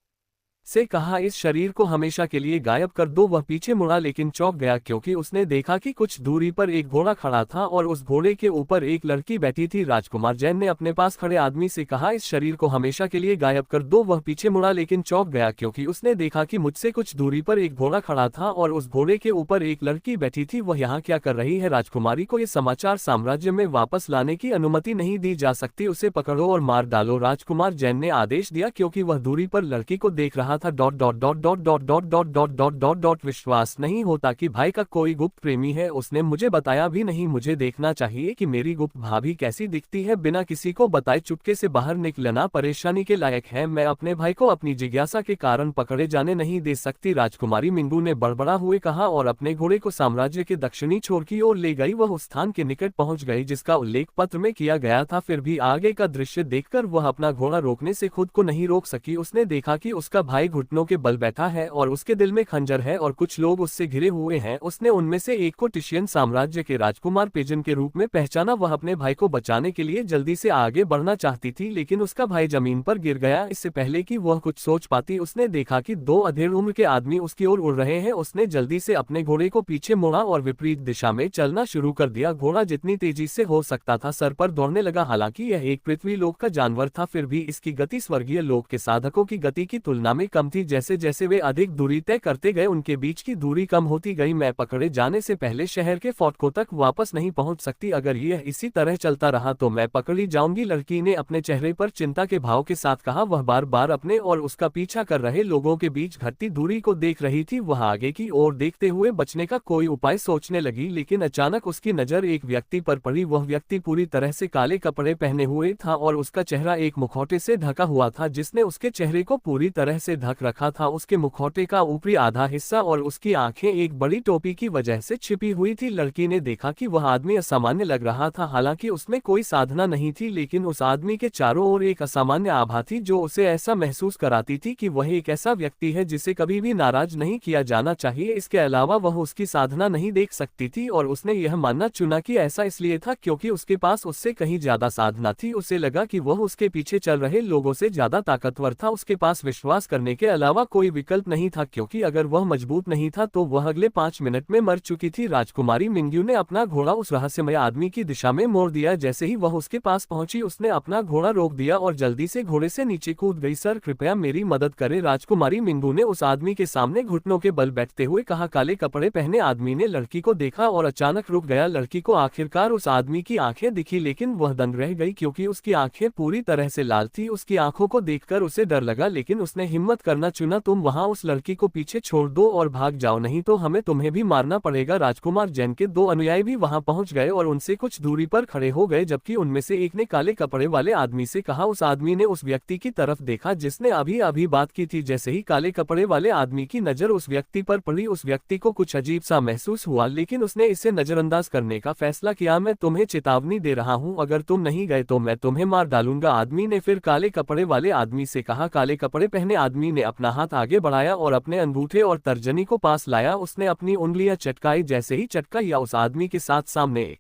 से कहा, इस शरीर को हमेशा के लिए गायब कर दो। वह पीछे मुड़ा, लेकिन चौंक गया क्योंकि उसने देखा कि कुछ दूरी पर एक घोड़ा खड़ा था और उस घोड़े के ऊपर एक लड़की बैठी थी। राजकुमार जैन ने अपने पास खड़े आदमी से कहा, इस शरीर को हमेशा के लिए गायब कर दो। वह पीछे मुड़ा, लेकिन चौंक गया क्योंकि उसने देखा कि मुझसे कुछ दूरी पर एक घोड़ा खड़ा था और उस घोड़े के ऊपर एक लड़की बैठी थी। वह यहाँ क्या कर रही है? राजकुमारी को यह समाचार साम्राज्य में वापस लाने की अनुमति नहीं दी जा सकती। उसे पकड़ो और मार डालो, राजकुमार जैन ने आदेश दिया क्योंकि वह दूरी पर लड़की को देख रहा था। विश्वास नहीं होता कि भाई का कोई गुप्त प्रेमी है। उसने मुझे बताया भी नहीं। मुझे देखना चाहिए कि मेरी गुप्त भाभी कैसी दिखती है। बिना किसी को बताए चुपके से बाहर निकलना परेशानी के लायक है। मैं अपने भाई को अपनी जिज्ञासा के कारण पकड़े जाने नहीं दे सकती। राजकुमारी मिंगू ने बड़बड़ा हुए कहा और अपने घोड़े को साम्राज्य के दक्षिणी छोर की ओर ले गई। वह उस स्थान के निकट पहुंच गई जिसका उल्लेख पत्र में किया गया था। फिर भी आगे का दृश्य देखकर वह अपना घोड़ा रोकने से खुद को नहीं रोक सकी। उसने देखा कि उसका भाई घुटनों के बल बैठा है और उसके दिल में खंजर है और कुछ लोग उससे घिरे हुए हैं। उसने उनमें से एक को टिशियन साम्राज्य के राजकुमार पेजन के रूप में पहचाना। वह अपने भाई को बचाने के लिए जल्दी से आगे बढ़ना चाहती थी, लेकिन उसका भाई जमीन पर गिर गया। इससे पहले कि वह कुछ सोच पाती, उसने देखा कि दो अधेड़ उम्र के आदमी उसकी ओर उड़ रहे हैं। उसने जल्दी से अपने घोड़े को पीछे मोड़ा और विपरीत दिशा में चलना शुरू कर दिया। घोड़ा जितनी तेजी से हो सकता था सर पर दौड़ने लगा। हालांकि यह एक पृथ्वी लोक का जानवर था, फिर भी इसकी गति स्वर्गीय लोक के साधकों की गति की तुलना में कम थी। जैसे जैसे वे अधिक दूरी तय करते गए उनके बीच की दूरी कम होती गई। मैं पकड़े जाने से पहले शहर के फाटकों तक वापस नहीं पहुंच सकती। अगर यह इसी तरह चलता रहा तो मैं पकड़ी जाऊंगी। लड़की ने अपने चेहरे पर चिंता के भाव के साथ कहा। वह बार बार अपने और उसका पीछा कर रहे लोगों के बीच घटती दूरी को देख रही थी। वह आगे की ओर देखते हुए बचने का कोई उपाय सोचने लगी, लेकिन अचानक उसकी नजर एक व्यक्ति पर पड़ी। वह व्यक्ति पूरी तरह से काले कपड़े पहने हुए था और उसका चेहरा एक मुखौटे से ढका हुआ था जिसने उसके चेहरे को पूरी तरह से ढक रखा था। उसके मुखौटे का ऊपरी आधा हिस्सा और उसकी आंखें एक बड़ी टोपी की वजह से छिपी हुई थी। लड़की ने देखा कि वह आदमी असामान्य लग रहा था। हालांकि उसमें कोई साधना नहीं थी, लेकिन उस आदमी के चारों ओर एक असामान्य आभा थी जो उसे ऐसा महसूस कराती थी कि वह एक ऐसा व्यक्ति है जिसे कभी भी नाराज नहीं किया जाना चाहिए। इसके अलावा वह उसकी साधना नहीं देख सकती थी और उसने यह मानना चुना कि ऐसा इसलिए था क्योंकि उसके पास उससे कहीं ज्यादा साधना थी। उसे लगा कि वह उसके पीछे चल रहे लोगों से ज्यादा ताकतवर था। उसके पास विश्वास करने के अलावा कोई विकल्प नहीं था, क्योंकि अगर वह मजबूत नहीं था तो वह अगले 5 मिनट में मर चुकी थी। राजकुमारी मिंग्यू ने अपना घोड़ा उस रहस्यमय आदमी की दिशा में मोड़ दिया। जैसे ही वह उसके पास पहुंची, उसने अपना घोड़ा रोक दिया और जल्दी से घोड़े से नीचे कूद गई। सर, कृपया मेरी मदद करें, राजकुमारी मिंगू ने उस आदमी के सामने घुटनों के बल बैठते हुए कहा। काले कपड़े पहने आदमी ने लड़की को देखा और अचानक रुक गया। लड़की को आखिरकार उस आदमी की आंखें दिखी, लेकिन वह दंग रह गई क्योंकि उसकी आंखें पूरी तरह से लाल थी। उसकी आंखों को देखकर उसे डर लगा, लेकिन उसने हिम्मत करना चुना। तुम वहां उस लड़की को पीछे छोड़ दो और भाग जाओ, नहीं तो हमें तुम्हें भी मारना पड़ेगा। राजकुमार जैन के 2 अनुयायी भी वहां पहुंच गए और उनसे कुछ दूरी पर खड़े हो गए, जबकि उनमें से एक ने काले कपड़े वाले आदमी से कहा। उस आदमी ने उस व्यक्ति की तरफ देखा जिसने अभी अभी बात की थी। जैसे ही काले कपड़े वाले आदमी की नजर उस व्यक्ति पर पड़ी, उस व्यक्ति को कुछ अजीब सा महसूस हुआ, लेकिन उसने इसे नजरअंदाज करने का फैसला किया। मैं तुम्हें चेतावनी दे रहा हूं, अगर तुम नहीं गए तो मैं तुम्हें मार डालूंगा, आदमी ने फिर काले कपड़े वाले आदमी से कहा। काले कपड़े पहने आदमी ने अपना हाथ आगे बढ़ाया और अपने अंगूठे और तर्जनी को पास लाया। उसने अपनी उंगलियां चटकाई। जैसे ही चटका या उस आदमी के साथ सामने एक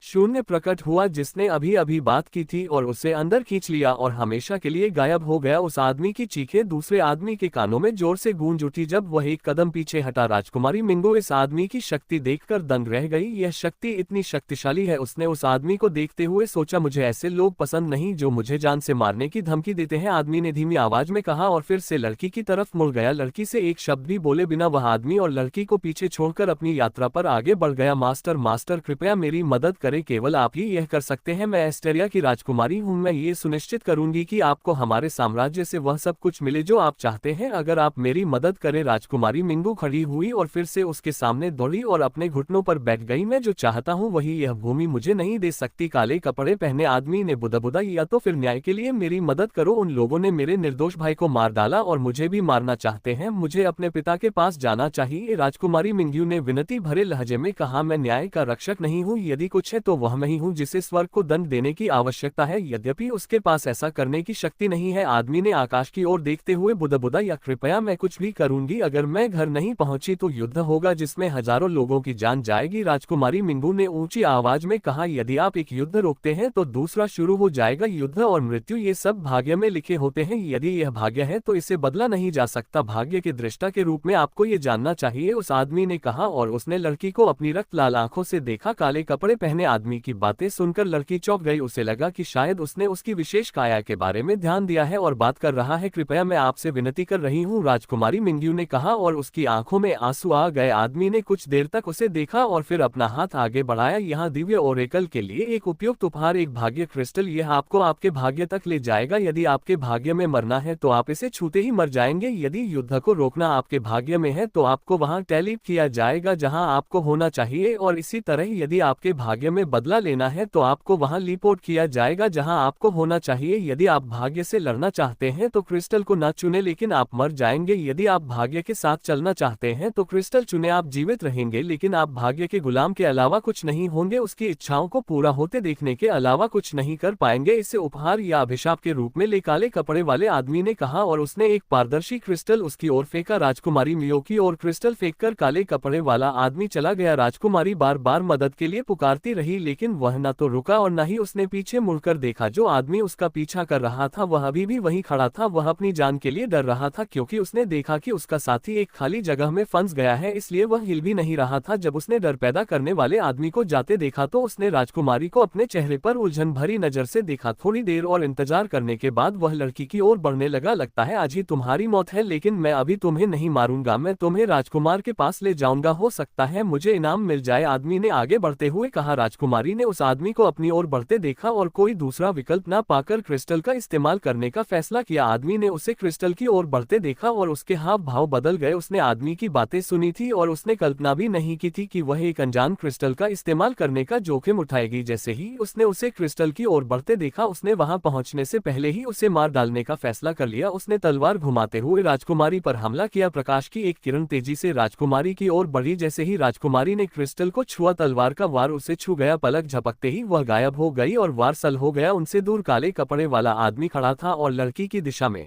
शून्य प्रकट हुआ जिसने अभी अभी बात की थी और उसे अंदर खींच लिया और हमेशा के लिए गायब हो गया। उस आदमी की चीखें दूसरे आदमी के कानों में जोर से गूंज उठी जब वह एक कदम पीछे हटा। राजकुमारी मिंगो इस आदमी की शक्ति देखकर दंग रह गई। यह शक्ति इतनी शक्तिशाली है। उसने उस आदमी को देखते हुए सोचा, मुझे ऐसे लोग पसंद नहीं जो मुझे जान से मारने की धमकी देते हैं, आदमी ने धीमी आवाज में कहा और फिर से लड़की की तरफ मुड़ गया। लड़की से एक शब्द भी बोले बिना वह आदमी और लड़की को पीछे छोड़कर अपनी यात्रा पर आगे बढ़ गया। मास्टर कृपया मेरी मदद करें, केवल आप ही यह कर सकते हैं। मैं एस्टेरिया की राजकुमारी हूं। मैं ये सुनिश्चित करूंगी कि आपको हमारे साम्राज्य से वह सब कुछ मिले जो आप चाहते हैं, अगर आप मेरी मदद करें। राजकुमारी मिंगू खड़ी हुई और फिर से उसके सामने दौड़ी और अपने घुटनों पर बैठ गई। मैं जो चाहता हूं वही यह भूमि मुझे नहीं दे सकती। काले कपड़े पहने आदमी ने बुदबुदा, या तो फिर न्याय के लिए मेरी मदद करो। उन लोगों ने मेरे निर्दोष भाई को मार डाला और मुझे भी मारना चाहते हैं। मुझे अपने पिता के पास जाना चाहिए। राजकुमारी मिंगू ने विनती भरे लहजे में कहा, मैं न्याय का रक्षक नहीं हूँ, यदि कुछ है तो वह मैं ही हूँ जिसे स्वर्ग को दंड देने की आवश्यकता है, यद्यपि उसके पास ऐसा करने की शक्ति नहीं है। आदमी ने आकाश की ओर देखते हुए बुदबुदा, या कृपया मैं कुछ भी करूंगी, अगर मैं घर नहीं पहुंची तो युद्ध होगा जिसमें हजारों लोगों की जान जाएगी। राजकुमारी मिंगू ने ऊंची आवाज में कहा, यदि आप एक युद्ध रोकते हैं तो दूसरा शुरू हो जाएगा। युद्ध और मृत्यु ये सब भाग्य में लिखे होते हैं, यदि यह भाग्य है तो इसे बदला नहीं जा सकता। भाग्य के दृष्टा के रूप में आपको ये जानना चाहिए, उस आदमी ने कहा और उसने लड़की को अपनी रक्त लाल आंखों से देखा। काले कपड़े पहने आदमी की बातें सुनकर लड़की चौंक गई। उसे लगा कि शायद उसने उसकी विशेष काया के बारे में ध्यान दिया है और बात कर रहा है। कृपया मैं आपसे विनती कर रही हूँ, राजकुमारी मिंगू ने कहा और उसकी आंखों में आंसू आ गए। आदमी ने कुछ देर तक उसे देखा और फिर अपना हाथ आगे बढ़ाया। यहाँ दिव्य ओरेकल के लिए एक उपयुक्त उपहार, एक भाग्य क्रिस्टल, यह आपको आपके भाग्य तक ले जाएगा। यदि आपके भाग्य में मरना है तो आप इसे छूते ही मर जाएंगे। यदि युद्ध को रोकना आपके भाग्य में है तो आपको वहां टेलीप किया जाएगा जहां आपको होना चाहिए, और इसी तरह यदि आपके भाग्य में बदला लेना है तो आपको वहां लिपोर्ट किया जाएगा जहां आपको होना चाहिए। यदि आप भाग्य से लड़ना चाहते हैं तो क्रिस्टल को न चुने, लेकिन आप मर जाएंगे। यदि आप भाग्य के साथ चलना चाहते हैं तो क्रिस्टल चुने, आप जीवित रहेंगे लेकिन आप भाग्य के गुलाम के अलावा कुछ नहीं होंगे, उसकी इच्छाओं को पूरा होते देखने के अलावा कुछ नहीं कर पाएंगे। इसे उपहार या अभिशाप के रूप में ले, काले कपड़े वाले आदमी ने कहा और उसने एक पारदर्शी क्रिस्टल उसकी ओर फेंका। राजकुमारी मियो की ओर क्रिस्टल फेंककर काले कपड़े वाला आदमी चला गया। राजकुमारी बार बार मदद के लिए पुकारती रही, लेकिन वह न तो रुका और न ही उसने पीछे मुड़कर देखा। जो आदमी उसका पीछा कर रहा था वह अभी भी वहीं खड़ा था। वह अपनी जान के लिए डर रहा था क्योंकि उसने देखा कि उसका साथी एक खाली जगह में फंस गया है, इसलिए वह हिल भी नहीं रहा था। जब उसने डर पैदा करने वाले आदमी को जाते देखा तो उसने राजकुमारी को अपने चेहरे पर उलझन भरी नजर से देखा। थोड़ी देर और इंतजार करने के बाद वह लड़की की ओर बढ़ने लगा। लगता है आज ही तुम्हारी मौत है, लेकिन मैं अभी तुम्हें नहीं मारूंगा, मैं तुम्हें राजकुमार के पास ले जाऊंगा, हो सकता है मुझे इनाम मिल जाए, आदमी ने आगे बढ़ते हुए कहा। राजकुमारी ने उस आदमी को अपनी ओर बढ़ते देखा और कोई दूसरा विकल्प न पाकर क्रिस्टल का इस्तेमाल करने का फैसला किया। आदमी ने उसे क्रिस्टल की ओर बढ़ते देखा और उसके हाव भाव बदल गए। उसने आदमी की बातें सुनी थी और उसने कल्पना भी नहीं की थी कि वह एक अनजान क्रिस्टल का इस्तेमाल करने का जोखिम उठाएगी। जैसे ही उसने उसे क्रिस्टल की ओर बढ़ते देखा, उसने वहां पहुंचने से पहले ही उसे मार डालने का फैसला कर लिया। उसने तलवार घुमाते हुए राजकुमारी पर हमला किया। प्रकाश की एक किरण तेजी से राजकुमारी की ओर बढ़ी। जैसे ही राजकुमारी ने क्रिस्टल को छुआ, तलवार का वार उसे छू गया। पलक झपकते ही वह गायब हो गई और वार सल हो गया। उनसे दूर काले कपड़े वाला आदमी खड़ा था और लड़की की दिशा में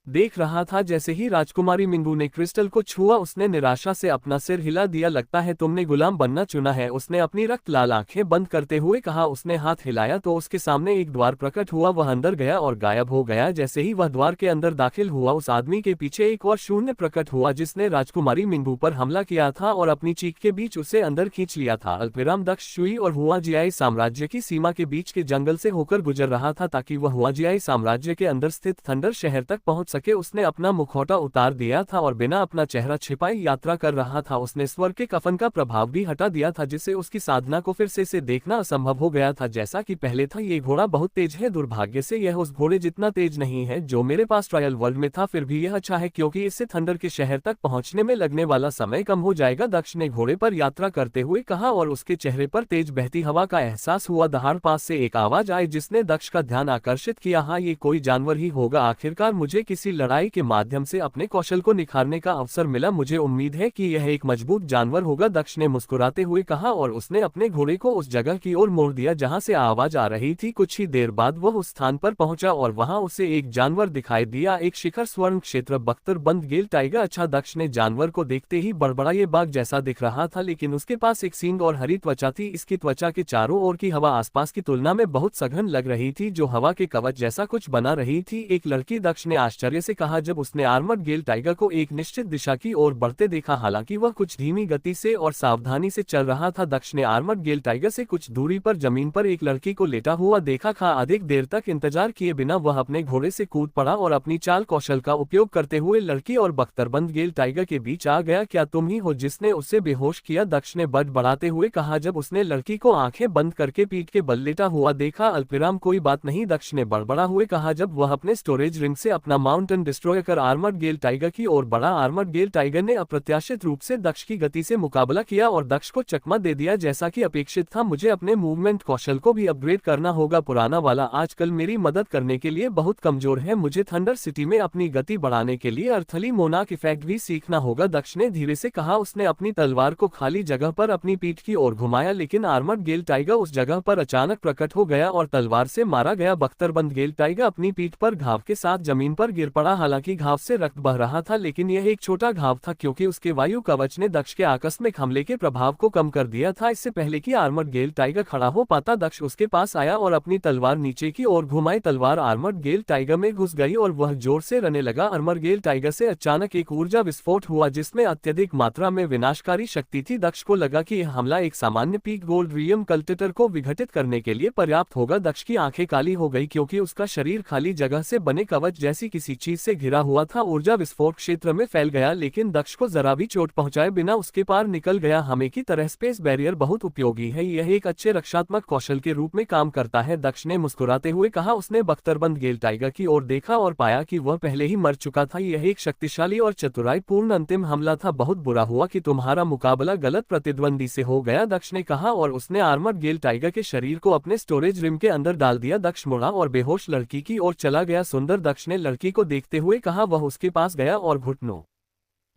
देख रहा था। जैसे ही राजकुमारी मिंगू ने क्रिस्टल को छुआ, उसने निराशा से अपना सिर हिला दिया। लगता है तुमने गुलाम बनना चुना है, उसने अपनी रक्त लाल आंखें बंद करते हुए कहा। उसने हाथ हिलाया तो उसके सामने एक द्वार प्रकट हुआ। वह अंदर गया और गायब हो गया। जैसे ही वह द्वार के अंदर दाखिल हुआ, उस आदमी के पीछे एक और शून्य प्रकट हुआ जिसने राजकुमारी मिंगू पर हमला किया था और अपनी चीख के बीच उसे अंदर खींच लिया था। अल्पविराम दक्ष शुई और हुआजियाई साम्राज्य की सीमा के बीच के जंगल से होकर गुजर रहा था ताकि वह हुआजियाई साम्राज्य के अंदर स्थित थंडर शहर तक पहुंच सके। उसने अपना मुखौटा उतार दिया था और बिना अपना चेहरा छिपाए यात्रा कर रहा था। उसने स्वर्ग के कफन का प्रभाव भी हटा दिया था जिससे उसकी साधना को फिर से देखना असंभव हो गया था। जैसा कि पहले था, ये घोड़ा बहुत तेज है। दुर्भाग्य से यह उस घोड़े जितना तेज नहीं है जो मेरे पास ट्रायल वर्ल्ड में था। फिर भी यह अच्छा है क्योंकि इससे थंडर के शहर तक पहुंचने में लगने वाला समय कम हो जाएगा। दक्ष ने घोड़े पर यात्रा करते हुए कहा और उसके चेहरे पर तेज बहती हवा का एहसास हुआ। दहाड़ पास से एक आवाज आई जिसने दक्ष का ध्यान आकर्षित किया। हाँ, ये कोई जानवर ही होगा। आखिरकार मुझे किसी लड़ाई के माध्यम से अपने कौशल को निखारने का अवसर मिला। मुझे उम्मीद है कि यह एक मजबूत जानवर होगा, दक्ष ने मुस्कुराते हुए कहा और उसने अपने घोड़े को उस जगह की ओर मोड़ दिया जहां से आवाज आ रही थी। कुछ ही देर बाद वह उस स्थान पर पहुंचा और वहां उसे एक जानवर दिखाई दिया, एक शिखर स्वर्ण क्षेत्र बख्तरबंद गेल टाइगर। अच्छा, दक्ष ने जानवर को देखते ही बड़बड़ा। ये बाघ जैसा दिख रहा था लेकिन उसके पास एक सींग और हरी त्वचा थी। इसकी त्वचा के चारों ओर की हवा आसपास की तुलना में बहुत सघन लग रही थी, जो हवा के कवच जैसा कुछ बना रही थी। एक लड़की, दक्ष ने आश्चर्य से कहा जब उसने आर्मर्ड गेल टाइगर को एक निश्चित दिशा की ओर बढ़ते देखा। हालांकि वह कुछ धीमी गति से और सावधानी से चल रहा था। दक्ष ने आर्मर्ड गेल टाइगर से कुछ दूरी पर जमीन पर एक लड़की को लेटा हुआ देखा। अधिक देर तक इंतजार किए बिना वह अपने घोड़े से कूद पड़ा और अपनी चाल कौशल का उपयोग करते हुए लड़की और बख्तरबंद गेल टाइगर के बीच आ गया। क्या तुम ही हो जिसने उसे बेहोश किया? दक्ष ने बड़बड़ाते हुए कहा जब उसने लड़की को आंखें बंद करके पीठ के बल लेटा हुआ देखा। अल्पविराम कोई बात नहीं, दक्ष ने बड़बड़ा हुए कहा जब वह अपने स्टोरेज रिंग से अपना माउंटेन डिस्ट्रॉयर कर आर्मर्ड गेल टाइगर की ओर बढ़ा। आर्मर्ड गेल टाइगर ने अप्रत्याशित रूप से दक्ष की गति से मुकाबला किया और दक्ष को चकमा दे दिया जैसा कि अपेक्षित था। मुझे अपने मूवमेंट कौशल को भी अपग्रेड करना होगा। पुराना वाला आजकल मेरी मदद करने के लिए बहुत कमजोर है। मुझे थंडर सिटी में अपनी गति बढ़ाने के लिए अर्थली मोनाक इफेक्ट भी सीखना होगा, दक्ष ने धीरे से कहा। उसने अपनी तलवार को खाली जगह पर अपनी पीठ की ओर घुमाया लेकिन आर्मर्ड गेल टाइगर उस जगह पर अचानक प्रकट हो गया और तलवार से मारा गया। बख्तरबंद गेल टाइगर अपनी पीठ पर घाव के साथ जमीन पर गिर पड़ा। हालांकि घाव से रक्त बह रहा था लेकिन यह एक छोटा घाव था क्योंकि उसके वायु कवच ने दक्ष के आकस्मिक हमले के प्रभाव को कम कर दिया था। इससे पहले कि आर्मर्ड गेल टाइगर खड़ा हो पाता, दक्ष उसके पास आया और अपनी तलवार नीचे की ओर घुमाई। तलवार आर्मर्ड गेल टाइगर में घुस गई और वह जोर से रोने लगा। आर्मर्ड गेल टाइगर से अचानक एक ऊर्जा विस्फोट हुआ जिसमें अत्यधिक मात्रा में विनाशकारी शक्ति थी। दक्ष को लगा कि यह हमला एक सामान्य पीक गोल्ड रियम कल्टेटर को विघटित करने के लिए पर्याप्त होगा। दक्ष की आंखें काली हो गई क्योंकि उसका शरीर खाली जगह से बने कवच जैसी किसी चीज से घिरा हुआ था। ऊर्जा विस्फोट क्षेत्र में फैल गया लेकिन दक्ष को जरा भी चोट पहुंचाए बिना उसके पार निकल गया। हमें की तरह स्पेस बैरियर बहुत उपयोगी है, यह एक अच्छे रक्षात्मक कौशल के रूप में काम करता है, दक्ष ने मुस्कुराते हुए कहा। उसने बख्तरबंद गेल टाइगर की ओर देखा और पाया कि वह पहले ही मर चुका था। यह एक शक्तिशाली और चतुराईपूर्ण अंतिम हमला था। बहुत बुरा हुआ कि तुम्हारा मुकाबला गलत प्रतिद्वंदी से हो गया, दक्ष ने कहा और उसने आर्मर्ड गेल टाइगर के शरीर को अपने स्टोरेज रिम के अंदर डाल दिया। दक्ष मुड़ा और बेहोश लड़की की ओर चला गया। सुंदर, दक्ष ने लड़की को देखते हुए कहा। वह उसके पास गया और घुटनों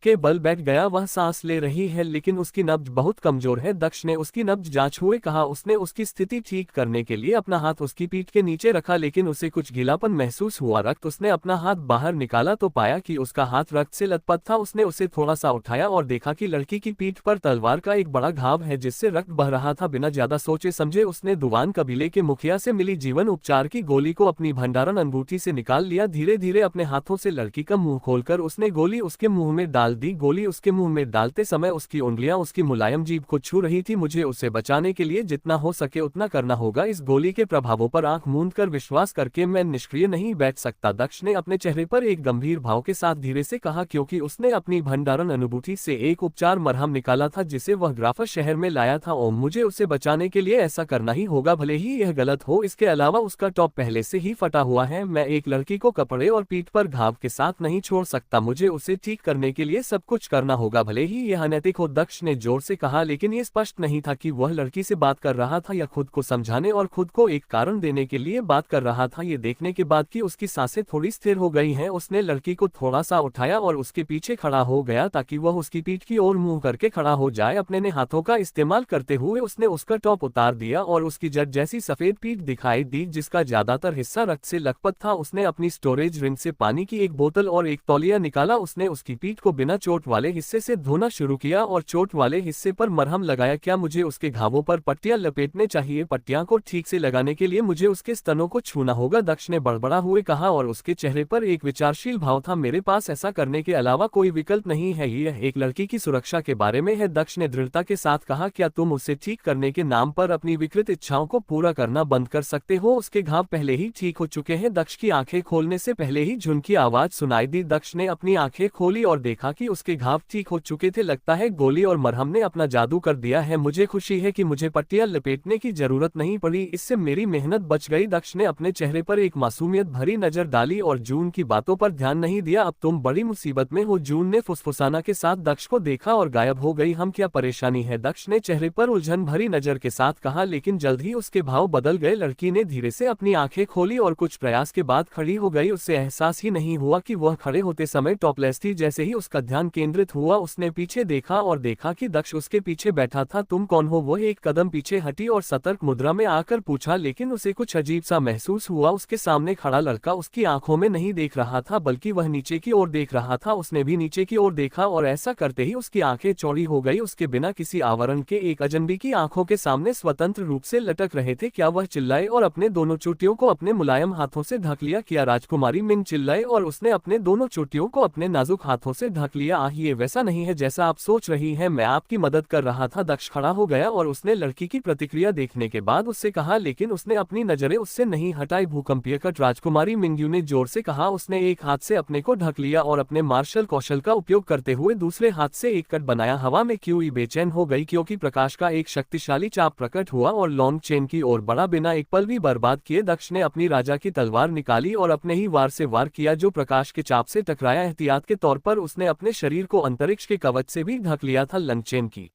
के बल बैठ गया। वह सांस ले रही है लेकिन उसकी नब्ज बहुत कमजोर है, दक्ष ने उसकी नब्ज जांच हुए कहा। उसने उसकी स्थिति ठीक करने के लिए अपना हाथ उसकी पीठ के नीचे रखा लेकिन उसे कुछ गीलापन महसूस हुआ। रक्त, उसने अपना हाथ बाहर निकाला तो पाया कि उसका हाथ रक्त से लथपथ था। उसने उसे थोड़ा सा उठाया और देखा कि लड़की की पीठ पर तलवार का एक बड़ा घाव है जिससे रक्त बह रहा था। बिना ज्यादा सोचे समझे उसने दुवान कबीले के मुखिया से मिली जीवन उपचार की गोली को अपनी भंडारण अंगूठी से निकाल लिया। धीरे धीरे अपने हाथों से लड़की का मुंह खोलकर उसने गोली उसके मुंह में डाल डाल दी। गोली उसके मुंह में डालते समय उसकी उंगलियां उसकी मुलायम जीभ को छू रही थी। मुझे उसे बचाने के लिए जितना हो सके उतना करना होगा। इस गोली के प्रभावों पर आंख मूंद कर विश्वास करके मैं निष्क्रिय नहीं बैठ सकता। दक्ष ने अपने चेहरे पर एक गंभीर भाव के साथ धीरे से कहा, क्योंकि उसने अपनी भंडारण अनुभूति से एक उपचार मरहम निकाला था जिसे वह ग्राफर शहर में लाया था। ओम, मुझे उसे बचाने के लिए ऐसा करना ही होगा, भले ही यह गलत हो। इसके अलावा उसका टॉप पहले से ही फटा हुआ है। मैं एक लड़की को कपड़े और पीठ पर घाव के साथ नहीं छोड़ सकता। मुझे उसे ठीक करने के लिए सब कुछ करना होगा, भले ही यह अनैतिक हो। दक्ष ने जोर से कहा, लेकिन ये स्पष्ट नहीं था कि वह लड़की से बात कर रहा था या खुद को समझाने और खुद को एक कारण देने के लिए बात कर रहा था। ये देखने के बाद कि उसकी सांसें थोड़ी स्थिर हो गई हैं, उसने लड़की को थोड़ा सा उठाया और उसके पीछे खड़ा हो गया ताकि वह उसकी पीठ की ओर मुंह करके खड़ा हो जाए। अपने ने हाथों का इस्तेमाल करते हुए उसने उसका टॉप उतार दिया और उसकी जट जैसी सफेद पीठ दिखाई दी जिसका ज्यादातर हिस्सा रक्त से लथपथ था। उसने अपनी स्टोरेज रिंग से पानी की एक बोतल और एक तौलिया निकाला। उसने उसकी पीठ को बिना चोट वाले हिस्से से धोना शुरू किया और चोट वाले हिस्से पर मरहम लगाया। क्या मुझे उसके घावों पर पट्टियां लपेटने चाहिए? पट्टियां को ठीक से लगाने के लिए मुझे उसके स्तनों को छूना होगा, दक्ष ने बड़बड़ा हुए कहा और उसके चेहरे पर एक विचारशील भाव था। मेरे पास ऐसा करने के अलावा कोई विकल्प नहीं है। यह एक लड़की की सुरक्षा के बारे में है, दक्ष ने दृढ़ता के साथ कहा। क्या तुम उसे ठीक करने के नाम पर अपनी विकृत इच्छाओं को पूरा करना बंद कर सकते हो? उसके घाव पहले ही ठीक हो चुके हैं। दक्ष की आंखें खोलने से पहले ही झुनकी आवाज सुनाई दी। दक्ष ने अपनी आंखें खोली और देखा कि उसके घाव ठीक हो चुके थे। लगता है गोली और मरहम ने अपना जादू कर दिया है। मुझे खुशी है कि मुझे पट्टियां लपेटने की जरूरत नहीं पड़ी, इससे मेरी मेहनत बच गई। दक्ष ने अपने चेहरे पर एक मासूमियत भरी नजर डाली और जून की बातों पर ध्यान नहीं दिया। अब तुम बड़ी मुसीबत में हो। जून ने फुसफुसाना के साथ दक्ष को देखा और गायब हो गई। हम, क्या परेशानी है? दक्ष ने चेहरे पर उलझन भरी नजर के साथ कहा, लेकिन जल्द ही उसके भाव बदल गए। लड़की ने धीरे से अपनी आंखें खोली और कुछ प्रयास के बाद खड़ी हो गई। उससे एहसास ही नहीं हुआ कि वह खड़े होते समय टॉपलेस थी। जैसे ही उसका ध्यान केंद्रित हुआ उसने पीछे देखा और देखा कि दक्ष उसके पीछे बैठा था। तुम कौन हो? वह एक कदम पीछे हटी और सतर्क मुद्रा में आकर पूछा, लेकिन उसे कुछ अजीब सा महसूस हुआ। उसके सामने खड़ा लड़का उसकी आंखों में नहीं देख रहा था बल्कि वह नीचे की ओर देख रहा था। उसने भी नीचे की ओर देखा और ऐसा करते ही उसकी आंखें चौड़ी हो गई। उसके बिना किसी आवरण के एक अजनबी की आंखों के सामने स्वतंत्र रूप से लटक रहे थे। क्या वह चिल्लाए और अपने दोनों चोटियों को अपने मुलायम हाथों से ढक लिया? क्या राजकुमारी मिंग चिल्लाए और उसने अपने दोनों चोटियों को अपने नाजुक हाथों से ढक लिया? आह, ये वैसा नहीं है जैसा आप सोच रही हैं, मैं आपकी मदद कर रहा था। दक्ष खड़ा हो गया और उसने लड़की की प्रतिक्रिया देखने के बाद उससे कहा, लेकिन उसने अपनी नजरें उससे नहीं हटाई। भूकंपीय कट, राजकुमारी मिंग्यू ने जोर से कहा। उसने एक हाथ से अपने को ढक लिया और अपने मार्शल कौशल का उपयोग करते हुए दूसरे हाथ से एक कट बनाया। हवा में क्यूई बेचैन हो गई क्योंकि प्रकाश का एक शक्तिशाली चाप प्रकट हुआ और लॉन्ग चेन की ओर बढ़ा। बिना एक पल भी बर्बाद किए दक्ष ने अपनी राजा की तलवार निकाली और अपने ही वार से वार किया जो प्रकाश के चाप से टकराया। एहतियात के तौर पर उसने अपने शरीर को अंतरिक्ष के कवच से भी ढक लिया था। लंग चेन की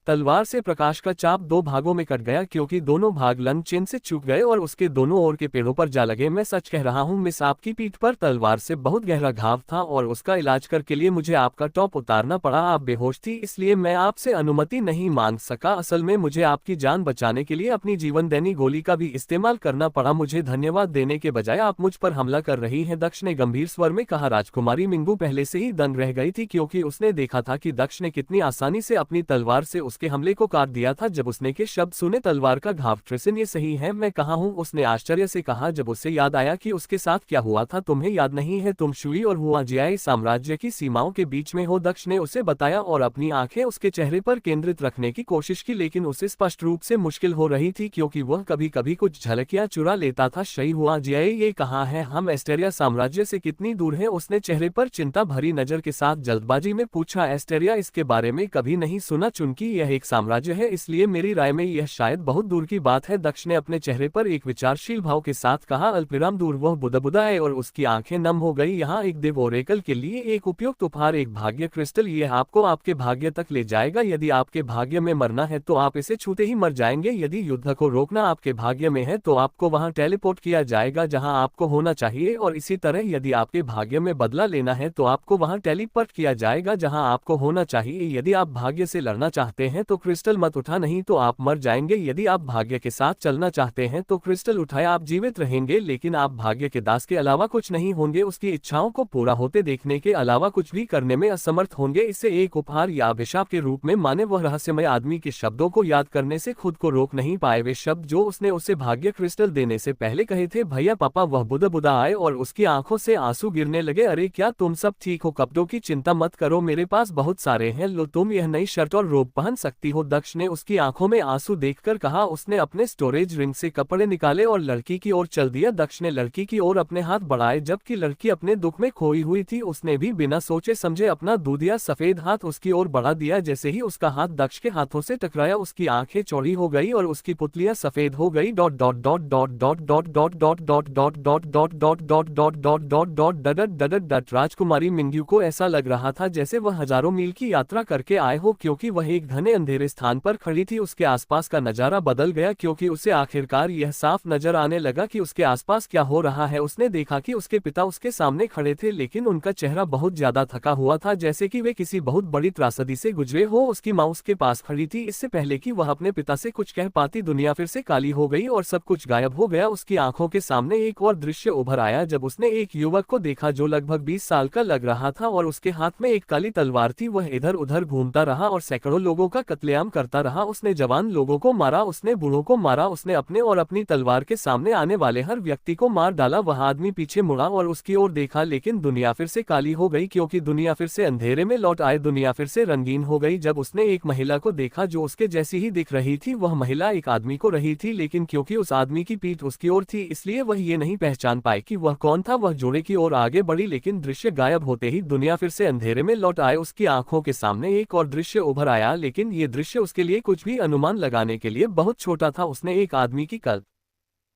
तलवार से प्रकाश का चाप दो भागों में कट गया क्योंकि दोनों भाग लन चेन से चूक गए और उसके दोनों ओर के पेड़ों पर जा लगे। मैं सच कह रहा हूँ मिस, आपकी पीठ पर तलवार से बहुत गहरा घाव था और उसका इलाज करके लिए मुझे आपका टॉप उतारना पड़ा। आप बेहोश थी, इसलिए मैं आपसे अनुमति नहीं मांग सका। असल में मुझे आपकी जान बचाने के लिए अपनी जीवनदैनी गोली का भी इस्तेमाल करना पड़ा। मुझे धन्यवाद देने के बजाय आप मुझ पर हमला कर रही हैं, दक्ष ने गंभीर स्वर में कहा। राजकुमारी मिंगू पहले से ही दंग रह गई थी क्योंकि उसने देखा था कि दक्ष ने कितनी आसानी से अपनी तलवार से उसके हमले को काट दिया था। जब उसने के शब्द सुने, तलवार का घाव, ट्रिसिन ये सही है, मैं कहाँ हूँ? उसने आश्चर्य से कहा जब उसे याद आया कि उसके साथ क्या हुआ था। तुम्हें याद नहीं है? तुम शुई और हुआजियाई साम्राज्य की सीमाओं के बीच में हो, दक्ष ने उसे बताया और अपनी आंखें उसके चेहरे पर केंद्रित रखने की कोशिश की, लेकिन उसे स्पष्ट रूप से मुश्किल हो रही थी क्योंकि वह कभी कभी कुछ झलकियां चुरा लेता था। शई हुआजियाई ये कहाँ है? हम एस्टेरिया साम्राज्य से कितनी दूर है? उसने चेहरे पर चिंता भरी नजर के साथ जल्दबाजी में पूछा। एस्टेरिया, इसके बारे में कभी नहीं सुना। चूंकि यह एक साम्राज्य है इसलिए मेरी राय में यह शायद बहुत दूर की बात है, दक्ष ने अपने चेहरे पर एक विचारशील भाव के साथ कहा। अल्पविराम दूर। वह बुदबुदा है और उसकी आंखें नम हो गई। यहाँ एक दिव्य ओरेकल के लिए एक उपयुक्त उपहार, एक भाग्य क्रिस्टल, यह आपको आपके भाग्य तक ले जाएगा। यदि आपके भाग्य में मरना है तो आप इसे छूते ही मर जाएंगे। यदि युद्ध को रोकना आपके भाग्य में है तो आपको वहां टेलीपोर्ट किया जाएगा जहां आपको होना चाहिए, और इसी तरह यदि आपके भाग्य में बदला लेना है तो आपको वहां टेलीपोर्ट किया जाएगा जहां आपको होना चाहिए। यदि आप भाग्य से लड़ना चाहते हैं तो क्रिस्टल मत उठा, नहीं तो आप मर जाएंगे। यदि आप भाग्य के साथ चलना चाहते हैं तो क्रिस्टल उठाए, आप जीवित रहेंगे, लेकिन आप भाग्य के दास के अलावा कुछ नहीं होंगे। उसकी इच्छाओं को पूरा होते देखने के अलावा कुछ भी करने में असमर्थ होंगे। इसे एक उपहार या अभिशाप के रूप में माने। वह रहस्यमय आदमी के शब्दों को याद करने से खुद को रोक नहीं पाए। वे शब्द जो उसने उसे भाग्य क्रिस्टल देने से पहले कहे थे, भैया पापा। वह बुदा आए और उसकी आंखों से आंसू गिरने लगे। अरे क्या तुम सब ठीक हो? कपड़ों की चिंता मत करो, मेरे पास बहुत सारे हैं, लो तुम यह नई शर्ट और रोब पहन सकती हो। दक्ष ने उसकी आंखों में आंसू देखकर कहा। उसने अपने स्टोरेज रिंग से कपड़े निकाले और लड़की की ओर चल दिया। दक्ष ने लड़की की ओर अपने हाथ बढ़ाए, जबकि लड़की अपने दुख में खोई हुई थी। उसने भी बिना सोचे समझे अपना दूधिया सफेद हाथ उसकी ओर बढ़ा दिया। जैसे ही उसका हाथ दक्ष के हाथों से टकराया, उसकी आंखें चौड़ी हो गई और उसकी पुतलियां सफेद हो गई। Dot dot dot dot dot dot dot dot dot dot dot dot dot dot dot dot dot dot dot dot dot. राजकुमारी मिंग्यू को ऐसा लग रहा था जैसे वह हजारों मील की यात्रा करके आए हो, क्योंकि वह एक घने अंधेरे स्थान पर खड़ी थी। उसके आसपास का नजारा बदल गया, क्योंकि उसे आखिरकार यह साफ नजर आने लगा कि उसके आसपास क्या हो रहा है। उसने देखा कि उसके पिता उसके सामने खड़े थे, लेकिन उनका चेहरा बहुत ज्यादा थका हुआ था, जैसे कि वे किसी बहुत बड़ी त्रासदी से गुजरे हो। उसकी माँ उसके पास खड़ी थी। इससे पहले कि वह अपने पिता से कुछ कह पाती, दुनिया फिर से काली हो गई और सब कुछ गायब हो गया। उसकी आंखों के सामने एक और दृश्य उभर आया, जब उसने एक युवक को देखा जो लगभग 20 साल का लग रहा था और उसके हाथ में एक काली तलवार थी। वह इधर उधर घूमता रहा और सैकड़ों लोगों का कत्लेआम करता रहा। उसने जवान लोगों को मारा, उसने बूढ़ों को मारा, उसने अपने और अपनी तलवार के सामने आने वाले हर व्यक्ति को मार डाला। वह आदमी पीछे मुड़ा और उसकी ओर देखा, लेकिन दुनिया फिर से काली हो गई, क्योंकि दुनिया फिर से अंधेरे में लौट आए। दुनिया फिर से रंगीन हो गई जब उसने एक महिला को देखा जो उसके जैसी ही दिख रही थी। वह महिला एक आदमी को रही थी, लेकिन क्योंकि उस आदमी की पीठ उसकी ओर थी, इसलिए वह ये नहीं पहचान पाई कि वह कौन था। वह जोड़े की ओर आगे बढ़ी, लेकिन दृश्य गायब होते ही दुनिया फिर से अंधेरे में लौट आए। उसकी आंखों के सामने एक और दृश्य उभर आया, लेकिन ये दृश्य उसके लिए कुछ भी अनुमान लगाने के लिए बहुत छोटा था। उसने एक आदमी की कल्पना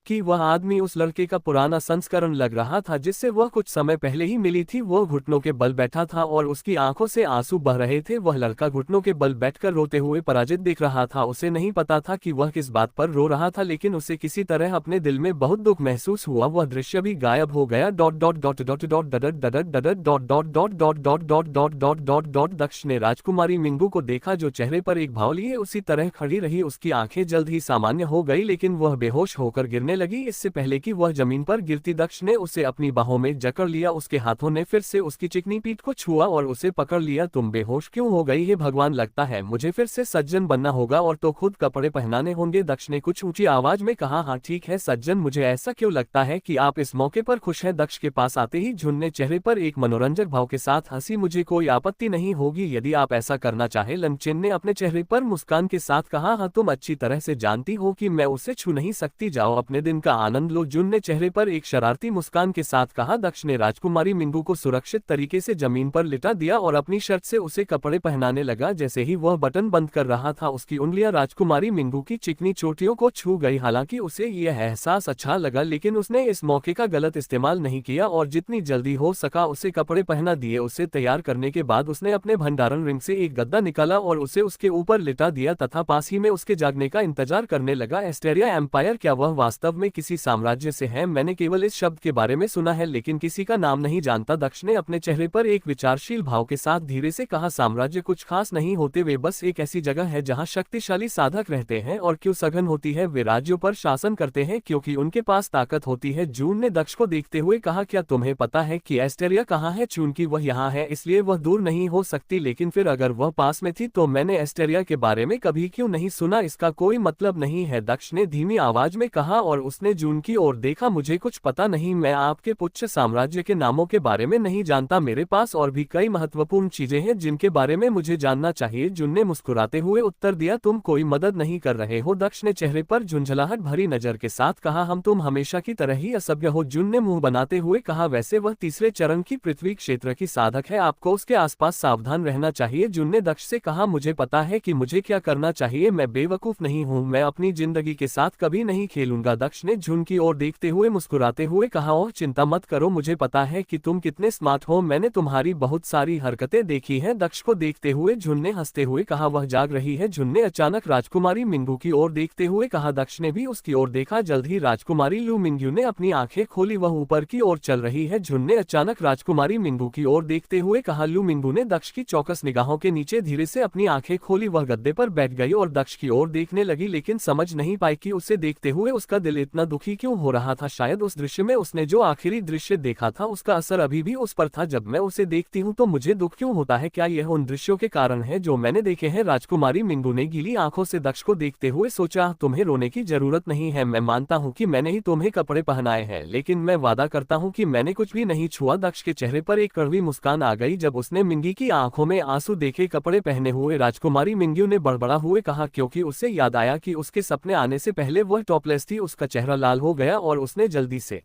कि वह आदमी उस लड़के का पुराना संस्करण लग रहा था जिससे वह कुछ समय पहले ही मिली थी। वह घुटनों के बल बैठा था और उसकी आंखों से आंसू बह रहे थे। वह लड़का घुटनों के बल बैठकर रोते हुए पराजित दिख रहा था। उसे नहीं पता था कि वह किस बात पर रो रहा था, लेकिन उसे किसी तरह अपने दिल में बहुत दुख महसूस हुआ। वह दृश्य भी गायब हो गया। Dot dot dot dot dot dot dot dot dot dot dot dot dot dot dot dot dot dot. Daksh ने राजकुमारी मिंगू को देखा जो चेहरे पर एक भाव लिए उसी तरह खड़ी रही। उसकी आंखें जल्द ही सामान्य हो गई, लेकिन वह बेहोश होकर गिरने लगी। इससे पहले कि वह जमीन पर गिरती, दक्ष ने उसे अपनी बाहों में जकड़ लिया। उसके हाथों ने फिर से उसकी चिकनी पीठ को छुआ और उसे पकड़ लिया। तुम बेहोश क्यों हो गई? हे भगवान, लगता है मुझे फिर से सज्जन बनना होगा और तो खुद कपड़े पहनाने होंगे। दक्ष ने कुछ ऊंची आवाज में कहा। हाँ ठीक है सज्जन, मुझे ऐसा क्यों लगता है कि आप इस मौके पर खुश हैं? दक्ष के पास आते ही जुन ने चेहरे पर एक मनोरंजक भाव के साथ हंसी। मुझे कोई आपत्ति नहीं होगी यदि आप ऐसा करना चाहे। लंगचेन ने अपने चेहरे पर मुस्कान के साथ कहा। हाँ तुम अच्छी तरह से जानती हो कि मैं उसे छू नहीं सकती, जाओ अपने दिन का आनंद लो। जुन ने चेहरे पर एक शरारती मुस्कान के साथ कहा। दक्ष ने राजकुमारी मिंगू को सुरक्षित तरीके से जमीन पर लिटा दिया और अपनी शर्ट से उसे कपड़े पहनाने लगा। जैसे ही वह बटन बंद कर रहा था, उसकी उंगलियां राजकुमारी मिंगू की चिकनी चोटियों को छू गई। हालांकि उसे यह एहसास अच्छा लगा, लेकिन उसने इस मौके का गलत इस्तेमाल नहीं किया और जितनी जल्दी हो सका उसे कपड़े पहना दिए। उसे तैयार करने के बाद उसने अपने भंडारण रिंग से एक गद्दा निकाला और उसे उसके ऊपर लिटा दिया तथा पास ही में उसके जागने का इंतजार करने लगा। एस्टेरिया एम्पायर, क्या वह वास्तव में किसी साम्राज्य से है? मैंने केवल इस शब्द के बारे में सुना है, लेकिन किसी का नाम नहीं जानता। दक्ष ने अपने चेहरे पर एक विचारशील भाव के साथ धीरे से कहा। साम्राज्य कुछ खास नहीं होते, वे बस एक ऐसी जगह है जहां शक्तिशाली साधक रहते हैं। और क्यों सघन होती है? वे राज्यों पर शासन करते हैं क्योंकि उनके पास ताकत होती है। जून ने दक्ष को देखते हुए कहा। क्या तुम्हें पता है कि एस्टेरिया कहाँ है? चूंकि वह यहाँ है इसलिए वह दूर नहीं हो सकती, लेकिन फिर अगर वह पास में थी तो मैंने एस्टेरिया के बारे में कभी क्यों नहीं सुना? इसका कोई मतलब नहीं है, दक्ष ने धीमी आवाज में कहा और उसने जून की ओर देखा। मुझे कुछ पता नहीं, मैं आपके पुच्छ साम्राज्य के नामों के बारे में नहीं जानता। मेरे पास और भी कई महत्वपूर्ण चीजें हैं जिनके बारे में मुझे जानना चाहिए। जून ने मुस्कुराते हुए उत्तर दिया। तुम कोई मदद नहीं कर रहे हो? दक्ष ने चेहरे पर झुंझलाहट भरी नजर के साथ कहा। हम तुम हमेशा की तरह ही असभ्य हो, जून ने मुंह बनाते हुए कहा। वैसे वह तीसरे चरण की पृथ्वी क्षेत्र की साधक है, आपको उसके आसपास सावधान रहना चाहिए। जून ने दक्ष से कहा। मुझे पता है कि मुझे क्या करना चाहिए, मैं बेवकूफ नहीं हूँ, मैं अपनी जिंदगी के साथ कभी नहीं खेलूंगा। दक्ष दक्ष ने झुन की ओर देखते हुए मुस्कुराते हुए कहा, ओह चिंता मत करो, मुझे पता है कि तुम कितने स्मार्ट हो, मैंने तुम्हारी बहुत सारी हरकतें देखी हैं। दक्ष को देखते हुए झुन ने हंसते हुए कहा, वह जाग रही है। झुन ने अचानक राजकुमारी मिंगू की ओर देखते हुए कहा। दक्ष ने भी उसकी ओर देखा। जल्द ही राजकुमारी लू मिंगू ने अपनी आंखें खोली, वह ऊपर की ओर चल रही है। झुन ने अचानक राजकुमारी मिंगू की ओर देखते हुए कहा। लू मिंगू ने दक्ष की चौकस निगाहों के नीचे धीरे से अपनी आंखें खोली, वह गद्दे पर बैठ गई और दक्ष की ओर देखने लगी, लेकिन समझ नहीं पाई कि उसे देखते हुए उसका दिल इतना दुखी क्यों हो रहा था। शायद उस दृश्य में उसने जो आखिरी दृश्य देखा था उसका असर अभी भी उस पर था। जब मैं उसे देखती हूँ तो मुझे दुख क्यों होता है, क्या यह उन दृश्यों के कारण है जो मैंने देखे हैं। राजकुमारी मिंगू ने गीली आंखों से दक्ष को देखते हुए सोचा, तुम्हें रोने की जरूरत नहीं है, मैं मानता हूँ कि मैंने ही तुम्हें कपड़े पहनाए हैं, लेकिन मैं वादा करता हूँ कि मैंने कुछ भी नहीं छुआ। दक्ष के चेहरे पर एक कड़वी मुस्कान आ गई जब उसने मिंगी की आंखों में आंसू देखे। कपड़े पहने हुए राजकुमारी मिंगू ने बड़बड़ा हुए कहा, क्योंकि उसे याद आया कि उसके सपने आने से पहले वह टॉपलेस थी। उसका चेहरा लाल हो गया और उसने जल्दी से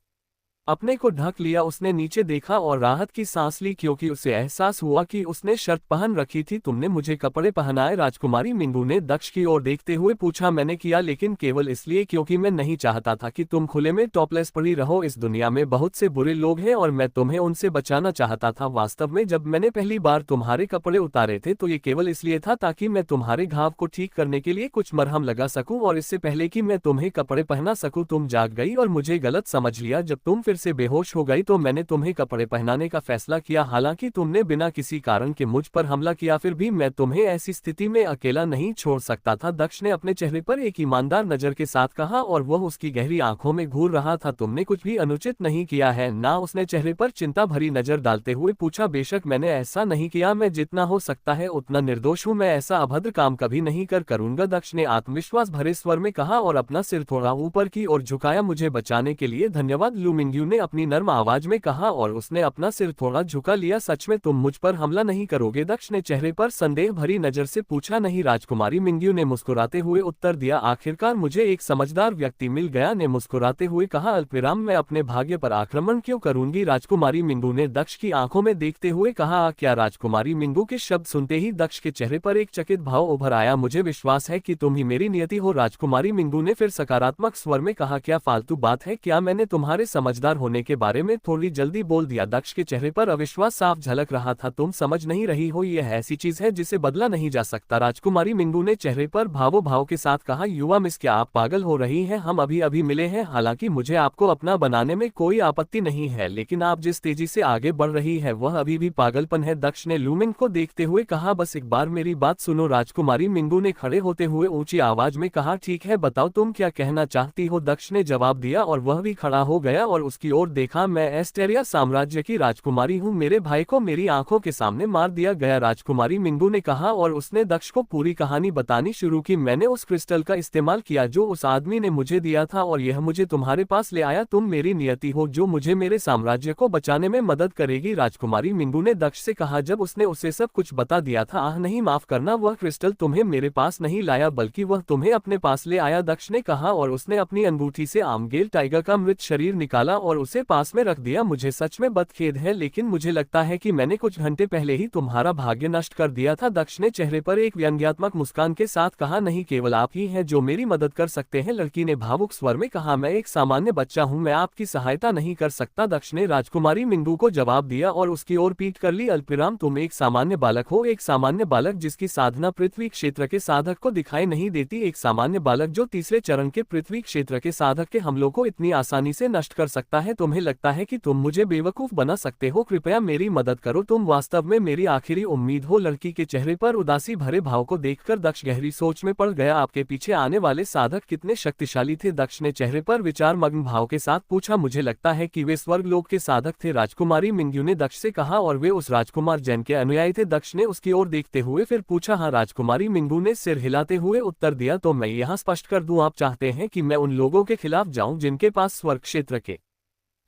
अपने को ढक लिया। उसने नीचे देखा और राहत की सांस ली, क्योंकि उसे एहसास हुआ कि उसने शर्ट पहन रखी थी। तुमने मुझे कपड़े पहनाए? राजकुमारी मिंगू ने दक्ष की ओर देखते हुए पूछा। मैंने किया, लेकिन केवल इसलिए क्योंकि मैं नहीं चाहता था कि तुम खुले में टॉपलेस पड़ी रहो। इस दुनिया में बहुत से बुरे लोग हैं और मैं तुम्हें उनसे बचाना चाहता था। वास्तव में जब मैंने पहली बार तुम्हारे कपड़े उतारे थे तो ये केवल इसलिए था ताकि मैं तुम्हारे घाव को ठीक करने के लिए कुछ मरहम लगा सकूं, और इससे पहले कि मैं तुम्हें कपड़े पहना सकूं तुम जाग गई और मुझे गलत समझ लिया। जब तुम फिर से बेहोश हो गई तो मैंने तुम्हें कपड़े पहनाने का फैसला किया। हालांकि तुमने बिना किसी कारण के मुझ पर हमला किया, फिर भी मैं तुम्हें ऐसी स्थिति में अकेला नहीं छोड़ सकता था। दक्ष ने अपने चेहरे पर एक ईमानदार नजर के साथ कहा और वह उसकी गहरी आंखों में घूर रहा था। तुमने कुछ भी अनुचित नहीं किया है ना? उसने चेहरे पर चिंता भरी नजर डालते हुए पूछा। बेशक मैंने ऐसा नहीं किया, मैं जितना हो सकता है उतना निर्दोष हूँ, मैं ऐसा अभद्र काम कभी नहीं करूंगा। दक्ष ने आत्मविश्वास भरे स्वर में कहा और अपना सिर थोड़ा ऊपर की ओर झुकाया। मुझे बचाने के लिए धन्यवाद, लू मिंगू ने अपनी नर्म आवाज में कहा और उसने अपना सिर थोड़ा झुका लिया। सच में तुम मुझ पर हमला नहीं करोगे? दक्ष ने चेहरे पर संदेह भरी नजर से पूछा। नहीं, राजकुमारी मिंगू ने मुस्कुराते हुए उत्तर दिया। आखिरकार मुझे एक समझदार व्यक्ति मिल गया, ने मुस्कुराते हुए कहा। अल्पविराम, मैं अपने भाग्य पर आक्रमण क्यों करूंगी? राजकुमारी मिंगू ने दक्ष की आंखों में देखते हुए कहा। क्या? राजकुमारी मिंगू के शब्द सुनते ही दक्ष के चेहरे पर एक चकित भाव उभर आया। मुझे विश्वास है कि तुम ही मेरी नियति हो। राजकुमारी मिंगू ने फिर सकारात्मक स्वर में कहा। क्या फालतू बात है? क्या मैंने तुम्हारे समझदार होने के बारे में थोड़ी जल्दी बोल दिया? दक्ष के चेहरे पर अविश्वास साफ झलक रहा था। तुम समझ नहीं रही हो, यह ऐसी चीज है जिसे बदला नहीं जा सकता। राजकुमारी मिंगू ने चेहरे पर भावो भाव के साथ कहा। युवा मिस, क्या आप पागल हो रही हैं? हम अभी अभी मिले हैं, हालांकि मुझे आपको अपना बनाने में कोई आपत्ति नहीं है, लेकिन आप जिस तेजी से आगे बढ़ रही है वह अभी भी पागलपन है। दक्ष ने लूमिंग को देखते हुए कहा। बस एक बार मेरी बात सुनो। राजकुमारी मिंगू ने खड़े होते हुए ऊंची आवाज में कहा। ठीक है, बताओ तुम क्या कहना चाहती हो? दक्ष ने जवाब दिया और वह भी खड़ा हो गया और उसकी ओर देखा। मैं एस्टेरिया साम्राज्य की राजकुमारी हूँ, मेरे भाई को मेरी आंखों के सामने मार दिया गया, राजकुमारी मिंगू ने कहा और उसने दक्ष को पूरी कहानी बतानी शुरू की। मैंने उस क्रिस्टल का इस्तेमाल किया जो उस आदमी ने मुझे दिया था और यह मुझे तुम्हारे पास ले आया। तुम मेरी नियति हो जो मुझे मेरे साम्राज्य को बचाने में मदद करेगी, राजकुमारी मिंगू ने दक्ष से कहा। जब उसने उसे सब कुछ बता दिया था। आह नहीं, माफ करना, वह क्रिस्टल तुम्हें मेरे पास नहीं लाया बल्कि वह तुम्हें अपने पास ले आया, दक्ष ने कहा और उसने अपनी अंगूठी से आमगेल टाइगर का मृत शरीर निकाला और उसे पास में रख दिया। मुझे सच में बदखेद है, लेकिन मुझे लगता है कि मैंने कुछ घंटे पहले ही तुम्हारा भाग्य नष्ट कर दिया था। दक्ष ने चेहरे पर एक व्यंग्यात्मक मुस्कान के साथ कहा। नहीं, केवल आप ही हैं जो मेरी मदद कर सकते हैं, लड़की ने भावुक स्वर में कहा। मैं एक सामान्य बच्चा हूं, मैं आपकी सहायता नहीं कर सकता, दक्ष ने राजकुमारी मिंगू को जवाब दिया और उसकी ओर पीठ कर ली। अल्पविराम, तुम एक सामान्य बालक हो, एक सामान्य बालक जिसकी साधना पृथ्वी क्षेत्र के साधक को दिखाई नहीं देती, एक सामान्य बालक जो तीसरे चरण के पृथ्वी क्षेत्र के साधक के हमलों को इतनी आसानी से नष्ट कर सकता है। तुम्हें लगता है कि तुम मुझे बेवकूफ बना सकते हो? कृपया मेरी मदद करो, तुम वास्तव में मेरी आखिरी उम्मीद हो। लड़की के चेहरे पर उदासी भरे भाव को देखकर दक्ष गहरी सोच में पड़ गया। आपके पीछे आने वाले साधक कितने शक्तिशाली थे? दक्ष ने चेहरे पर विचार मग्न भाव के साथ पूछा। मुझे लगता है कि वे स्वर्गलोक के साधक थे, राजकुमारी मिंगू ने दक्ष से कहा, और वे उस राजकुमार जैन के अनुयायी थे? दक्ष ने उसकी ओर देखते हुए फिर पूछा। हाँ, राजकुमारी मिंगू ने सिर हिलाते हुए उत्तर दिया। तो मैं यहाँ स्पष्ट कर दूं, आप चाहते हैं कि मैं उन लोगों के खिलाफ जाऊं जिनके पास स्वर्ग क्षेत्र के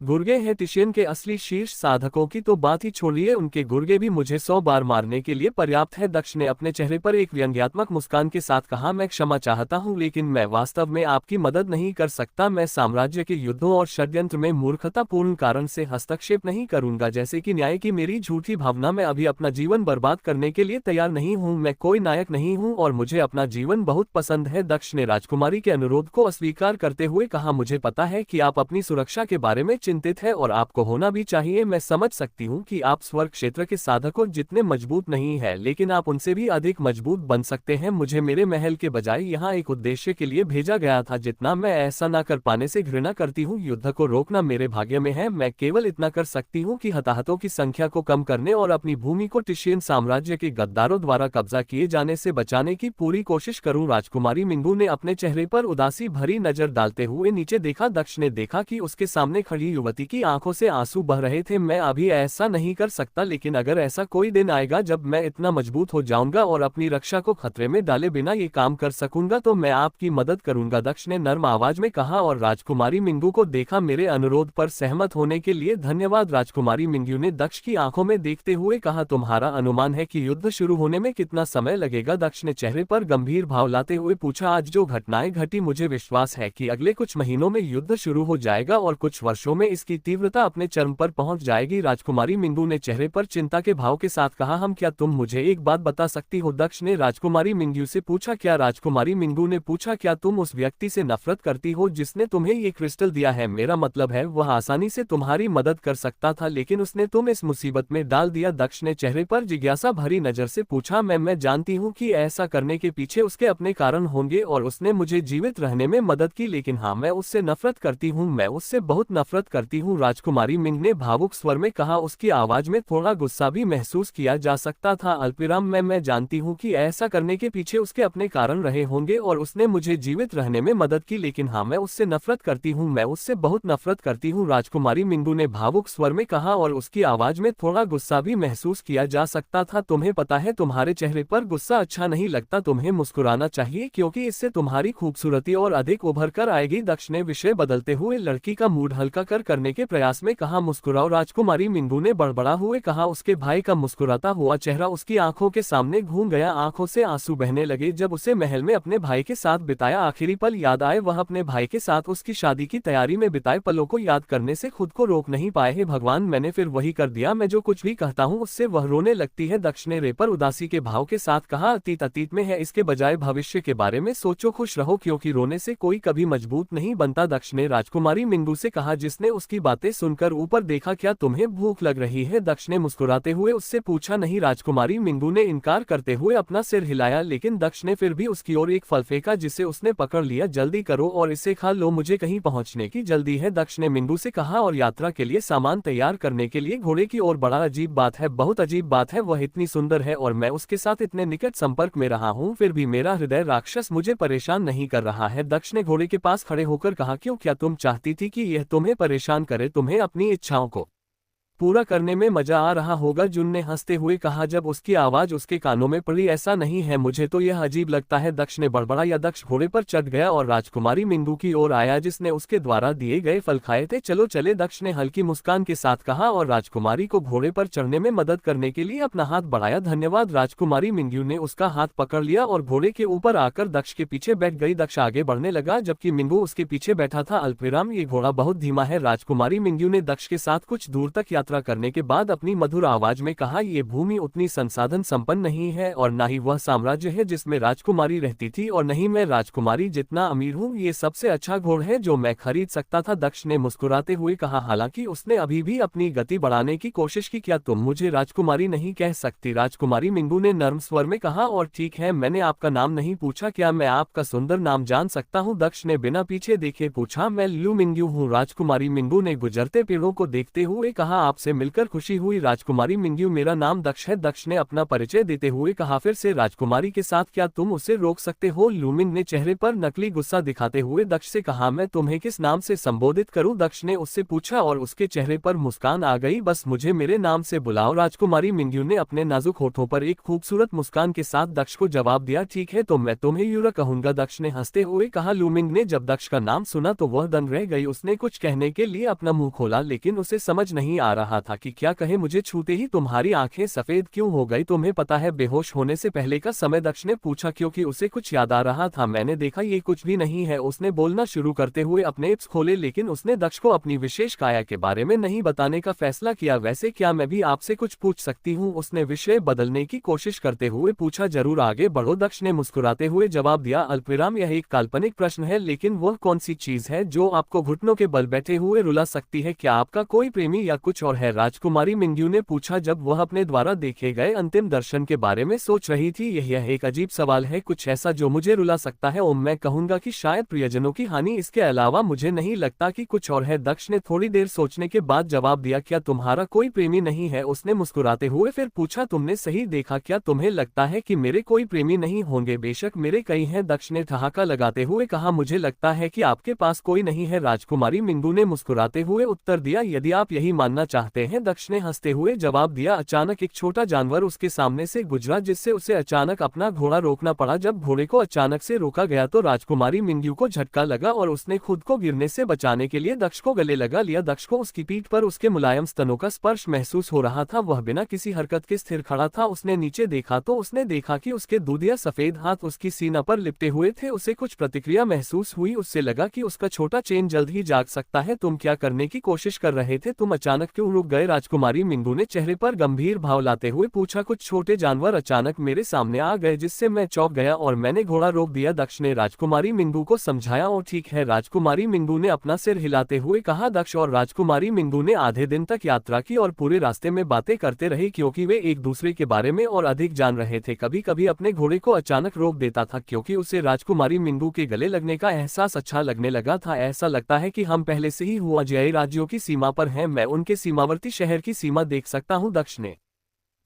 गुर्गे हैं टिशियन के असली शीर्ष साधकों की तो बात ही छोड़िए, उनके गुर्गे भी मुझे 100 बार मारने के लिए पर्याप्त है। दक्ष ने अपने चेहरे पर एक व्यंग्यात्मक मुस्कान के साथ कहा, मैं क्षमा चाहता हूँ लेकिन मैं वास्तव में आपकी मदद नहीं कर सकता। मैं साम्राज्य के युद्धों और षड्यंत्र में मूर्खतापूर्ण कारण से हस्तक्षेप नहीं करूंगा, जैसे कि न्याय की मेरी झूठी भावना। मैं अभी अपना जीवन बर्बाद करने के लिए तैयार नहीं हूँ। मैं कोई नायक नहीं हूँ और मुझे अपना जीवन बहुत पसंद है। दक्ष ने राजकुमारी के अनुरोध को अस्वीकार करते हुए कहा, मुझे पता है कि आप अपनी सुरक्षा के बारे में चिंतित है और आपको होना भी चाहिए। मैं समझ सकती हूँ कि आप स्वर्ग क्षेत्र के साधकों जितने मजबूत नहीं है, लेकिन आप उनसे भी अधिक मजबूत बन सकते हैं। मुझे मेरे महल के बजाय यहाँ एक उद्देश्य के लिए भेजा गया था, जितना मैं ऐसा न कर पाने से घृणा करती हूँ। युद्ध को रोकना मेरे भाग्य में है। मैं केवल इतना कर सकती हूँ कि हताहतों की संख्या को कम करने और अपनी भूमि को टिशियन साम्राज्य के गद्दारों द्वारा कब्जा किए जाने से बचाने की पूरी कोशिश करूँ। राजकुमारी मिंगू ने अपने चेहरे पर उदासी भरी नजर डालते हुए नीचे देखा। दक्ष ने देखा कि उसके सामने खड़ी युवती की आंखों से आंसू बह रहे थे। मैं अभी ऐसा नहीं कर सकता, लेकिन अगर ऐसा कोई दिन आएगा जब मैं इतना मजबूत हो जाऊंगा और अपनी रक्षा को खतरे में डाले बिना ये काम कर सकूंगा, तो मैं आपकी मदद करूंगा, दक्ष ने नर्म आवाज में कहा। और राजकुमारी मिंगू को देखा। मेरे अनुरोध पर सहमत होने के लिए धन्यवाद। राजकुमारी मिंगू ने दक्ष की आंखों में देखते हुए कहा, तुम्हारा अनुमान है कि युद्ध शुरू होने में कितना समय लगेगा? दक्ष ने चेहरे पर गंभीर भाव लाते हुए पूछा, आज जो घटनाएं घटी, मुझे विश्वास है कि अगले कुछ महीनों में युद्ध शुरू हो जाएगा और कुछ वर्षों में इसकी तीव्रता अपने चरम पर पहुंच जाएगी। राजकुमारी मिंगू ने चेहरे पर चिंता के भाव के साथ कहा, हम क्या तुम मुझे एक बात बता सकती हो? दक्ष ने राजकुमारी मिंगू से पूछा। क्या? राजकुमारी मिंगू ने पूछा, क्या तुम उस व्यक्ति से नफरत करती हो जिसने तुम्हें ये क्रिस्टल दिया है? मेरा मतलब है वह आसानी से तुम्हारी मदद कर सकता था, लेकिन उसने तुम इस मुसीबत में डाल दिया। दक्ष ने चेहरे पर जिज्ञासा भरी नजर से पूछा, मैं जानती हूँ कि ऐसा करने के पीछे उसके अपने कारण होंगे और उसने मुझे जीवित रहने में मदद की, लेकिन हाँ, मैं उससे नफरत करती हूँ। मैं उससे बहुत नफरत करती हूँ। राजकुमारी मिंग ने भावुक स्वर में कहा। उसकी आवाज में थोड़ा गुस्सा भी महसूस किया जा सकता था। अल्पविराम मैं जानती हूँ कि ऐसा करने के पीछे उसके अपने कारण रहे होंगे और उसने मुझे जीवित रहने में मदद की, लेकिन हाँ, मैं उससे नफरत करती हूँ। मैं उससे बहुत नफरत करती हूँ। राजकुमारी मिंगू ने भावुक स्वर में कहा और उसकी आवाज में थोड़ा गुस्सा भी महसूस किया जा सकता था। तुम्हें पता है, तुम्हारे चेहरे पर गुस्सा अच्छा नहीं लगता। तुम्हें मुस्कुराना चाहिए क्योंकि इससे तुम्हारी खूबसूरती और अधिक उभर कर आएगी। दक्ष ने विषय बदलते हुए लड़की का मूड हल्का करने के प्रयास में कहा, मुस्कुराओ। राजकुमारी मिंगू ने बड़बड़ा हुए कहा। उसके भाई का मुस्कुराता हुआ चेहरा उसकी आंखों के सामने घूम गया। आंखों से आंसू बहने लगे जब उसे महल में अपने भाई के साथ बिताया आखिरी पल याद आए। वह अपने भाई के साथ उसकी शादी की तैयारी में बिताए पलों को याद करने से खुद को रोक नहीं पाए। हे भगवान, मैंने फिर वही कर दिया। मैं जो कुछ भी कहता हूँ उससे वह रोने लगती है। दक्ष ने रे पर उदासी के भाव के साथ कहा, अतीत अतीत में है, इसके बजाय भविष्य के बारे में सोचो। खुश रहो क्योंकि रोने से कोई कभी मजबूत नहीं बनता। दक्ष ने राजकुमारी मिंगू से कहा, जिसने उसकी बातें सुनकर ऊपर देखा। क्या तुम्हें भूख लग रही है? दक्ष ने मुस्कुराते हुए उससे पूछा। नहीं। राजकुमारी मिंगू ने इनकार करते हुए अपना सिर हिलाया, लेकिन दक्ष ने फिर भी उसकी ओर एक फल फेंका जिसे उसने पकड़ लिया। जल्दी करो और इसे खा लो, मुझे कहीं पहुंचने की जल्दी है, दक्ष ने मिंगू से कहा। और यात्रा के लिए सामान तैयार करने के लिए घोड़े की ओर बढ़ा। अजीब बात है, बहुत अजीब बात है। वह इतनी सुंदर है और मैं उसके साथ इतने निकट संपर्क में रहा हूँ, फिर भी मेरा हृदय राक्षस मुझे परेशान नहीं कर रहा है। दक्ष ने घोड़े के पास खड़े होकर कहा, क्यों? क्या तुम चाहती थी कि यह तुम्हें परेशान करे? तुम्हें अपनी इच्छाओं को पूरा करने में मजा आ रहा होगा, जुन ने हंसते हुए कहा जब उसकी आवाज उसके कानों में पड़ी। ऐसा नहीं है, मुझे तो यह अजीब लगता है, दक्ष ने बड़बड़ाया। दक्ष घोड़े पर चढ़ गया और राजकुमारी मिंगू की ओर आया जिसने उसके द्वारा दिए गए फल खाए थे। चलो चले, दक्ष ने हल्की मुस्कान के साथ कहा और राजकुमारी को घोड़े पर चढ़ने में मदद करने के लिए अपना हाथ बढ़ाया। धन्यवाद। राजकुमारी मिंगू ने उसका हाथ पकड़ लिया और घोड़े के ऊपर आकर दक्ष के पीछे बैठ गई। दक्ष आगे बढ़ने लगा जबकि मिंगू उसके पीछे बैठा था। अल्पविराम, ये घोड़ा बहुत धीमा है। राजकुमारी मिंगू ने दक्ष के साथ कुछ दूर तक यात्रा करने के बाद अपनी मधुर आवाज में कहा, ये भूमि उतनी संसाधन संपन्न नहीं है और न ही वह साम्राज्य है जिसमें राजकुमारी रहती थी, और नहीं मैं राजकुमारी जितना अमीर हूँ। ये सबसे अच्छा घोड़ा है जो मैं खरीद सकता था, दक्ष ने मुस्कुराते हुए कहा। हालांकि उसने अभी भी अपनी गति बढ़ाने की कोशिश की। क्या तुम मुझे राजकुमारी नहीं कह सकती? राजकुमारी मिंगू ने नर्म स्वर में कहा। और ठीक है, मैंने आपका नाम नहीं पूछा, क्या मैं आपका सुंदर नाम जान सकता हूँ? दक्ष ने बिना पीछे देखे पूछा। मैं लू मिंगू हूँ। राजकुमारी मिंगू ने गुजरते पेड़ों को देखते हुए कहा। आप आपसे मिलकर खुशी हुई राजकुमारी मिंग्यू, मेरा नाम दक्ष है। दक्ष ने अपना परिचय देते हुए कहा। फिर से राजकुमारी के साथ क्या तुम उसे रोक सकते हो? लूमिन ने चेहरे पर नकली गुस्सा दिखाते हुए दक्ष से कहा। मैं तुम्हें किस नाम से संबोधित करूं? दक्ष ने उससे पूछा और उसके चेहरे पर मुस्कान आ गई। बस मुझे मेरे नाम से बुलाओ। राजकुमारी मिंग्यू ने अपने नाजुक होठों पर एक खूबसूरत मुस्कान के साथ दक्ष को जवाब दिया। ठीक है तो मैं तुम्हें यूरा कहूंगा, दक्ष ने हंसते हुए कहा। लूमिन ने जब दक्ष का नाम सुना तो वह दंग रह गई। उसने कुछ कहने के लिए अपना मुंह खोला लेकिन उसे समझ नहीं आ रहा था कि क्या कहे। मुझे छूते ही तुम्हारी आंखें सफेद क्यों हो गई? तुम्हें पता है बेहोश होने से पहले का समय? दक्ष ने पूछा क्योंकि उसे कुछ याद आ रहा था। मैंने देखा ये कुछ भी नहीं है, उसने बोलना शुरू करते हुए अपने इप्स खोले लेकिन उसने दक्ष को अपनी विशेष काया के बारे में नहीं बताने का फैसला किया। वैसे क्या मैं भी आपसे कुछ पूछ सकती हूँ? उसने विषय बदलने की कोशिश करते हुए पूछा। जरूर आगे बढ़ो, दक्ष ने मुस्कुराते हुए जवाब दिया। अल्पविराम, यह एक काल्पनिक प्रश्न है लेकिन वह कौन सी चीज है जो आपको घुटनों के बल बैठे हुए रुला सकती है? क्या आपका कोई प्रेमी या कुछ और है? राजकुमारी मिंग्यू ने पूछा जब वह अपने द्वारा देखे गए अंतिम दर्शन के बारे में सोच रही थी। यह एक अजीब सवाल है, कुछ ऐसा जो मुझे रुला सकता है? ओम, मैं कहूंगा कि शायद प्रियजनों की हानि, इसके अलावा मुझे नहीं लगता कि कुछ और है। दक्ष ने थोड़ी देर सोचने के बाद जवाब दिया। क्या तुम्हारा कोई प्रेमी नहीं है? उसने मुस्कुराते हुए फिर पूछा। तुमने सही देखा, क्या तुम्हें लगता है कि मेरे कोई प्रेमी नहीं होंगे? बेशक मेरे कई हैं, दक्ष ने ठहाका लगाते हुए कहा। मुझे लगता है कि आपके पास कोई नहीं है, राजकुमारी मिंगू ने मुस्कुराते हुए उत्तर दिया। यदि आप यही मानना चाहते हैं, दक्ष ने हंसते हुए जवाब दिया। अचानक एक छोटा जानवर उसके सामने से गुजरा जिससे उसे अचानक अपना घोड़ा रोकना पड़ा। जब घोड़े को अचानक से रोका गया तो राजकुमारी मिंग्यू को झटका लगा और उसने खुद को गिरने से बचाने के लिए दक्ष को गले लगा लिया। दक्ष को उसकी पीठ पर उसके मुलायम स्तनों का स्पर्श महसूस हो रहा था। वह बिना किसी हरकत के स्थिर खड़ा था। उसने नीचे देखा तो उसने देखा कि उसके दूधिया सफेद हाथ उसकी सीना पर लिपटे हुए थे। उसे कुछ प्रतिक्रिया महसूस हुई। उससे लगा कि उसका छोटा चेन जल्द ही जाग सकता है। तुम क्या करने की कोशिश कर रहे थे? तुम अचानक क्यों रुक गए? राजकुमारी मिंगू ने चेहरे पर गंभीर भाव लाते हुए पूछा। कुछ छोटे जानवर अचानक मेरे सामने आ गए जिससे मैं चौंक गया और मैंने घोड़ा रोक दिया, दक्ष ने राजकुमारी मिंगू को समझाया। और ठीक है, राजकुमारी मिंगू ने अपना सिर हिलाते हुए कहा। दक्ष और राजकुमारी मिंगू ने आधे दिन तक यात्रा की और पूरे रास्ते में बातें करते रहे क्योंकि वे एक दूसरे के बारे में और अधिक जान रहे थे। कभी कभी अपने घोड़े को अचानक रोक देता था क्योंकि उसे राजकुमारी मिंगू के गले लगने का एहसास अच्छा लगने लगा था। ऐसा लगता है कि हम पहले से ही हुआ जय राज्यों की सीमा पर हैं, मैं उनके सीमावर्ती शहर की सीमा देख सकता हूँ, दक्ष ने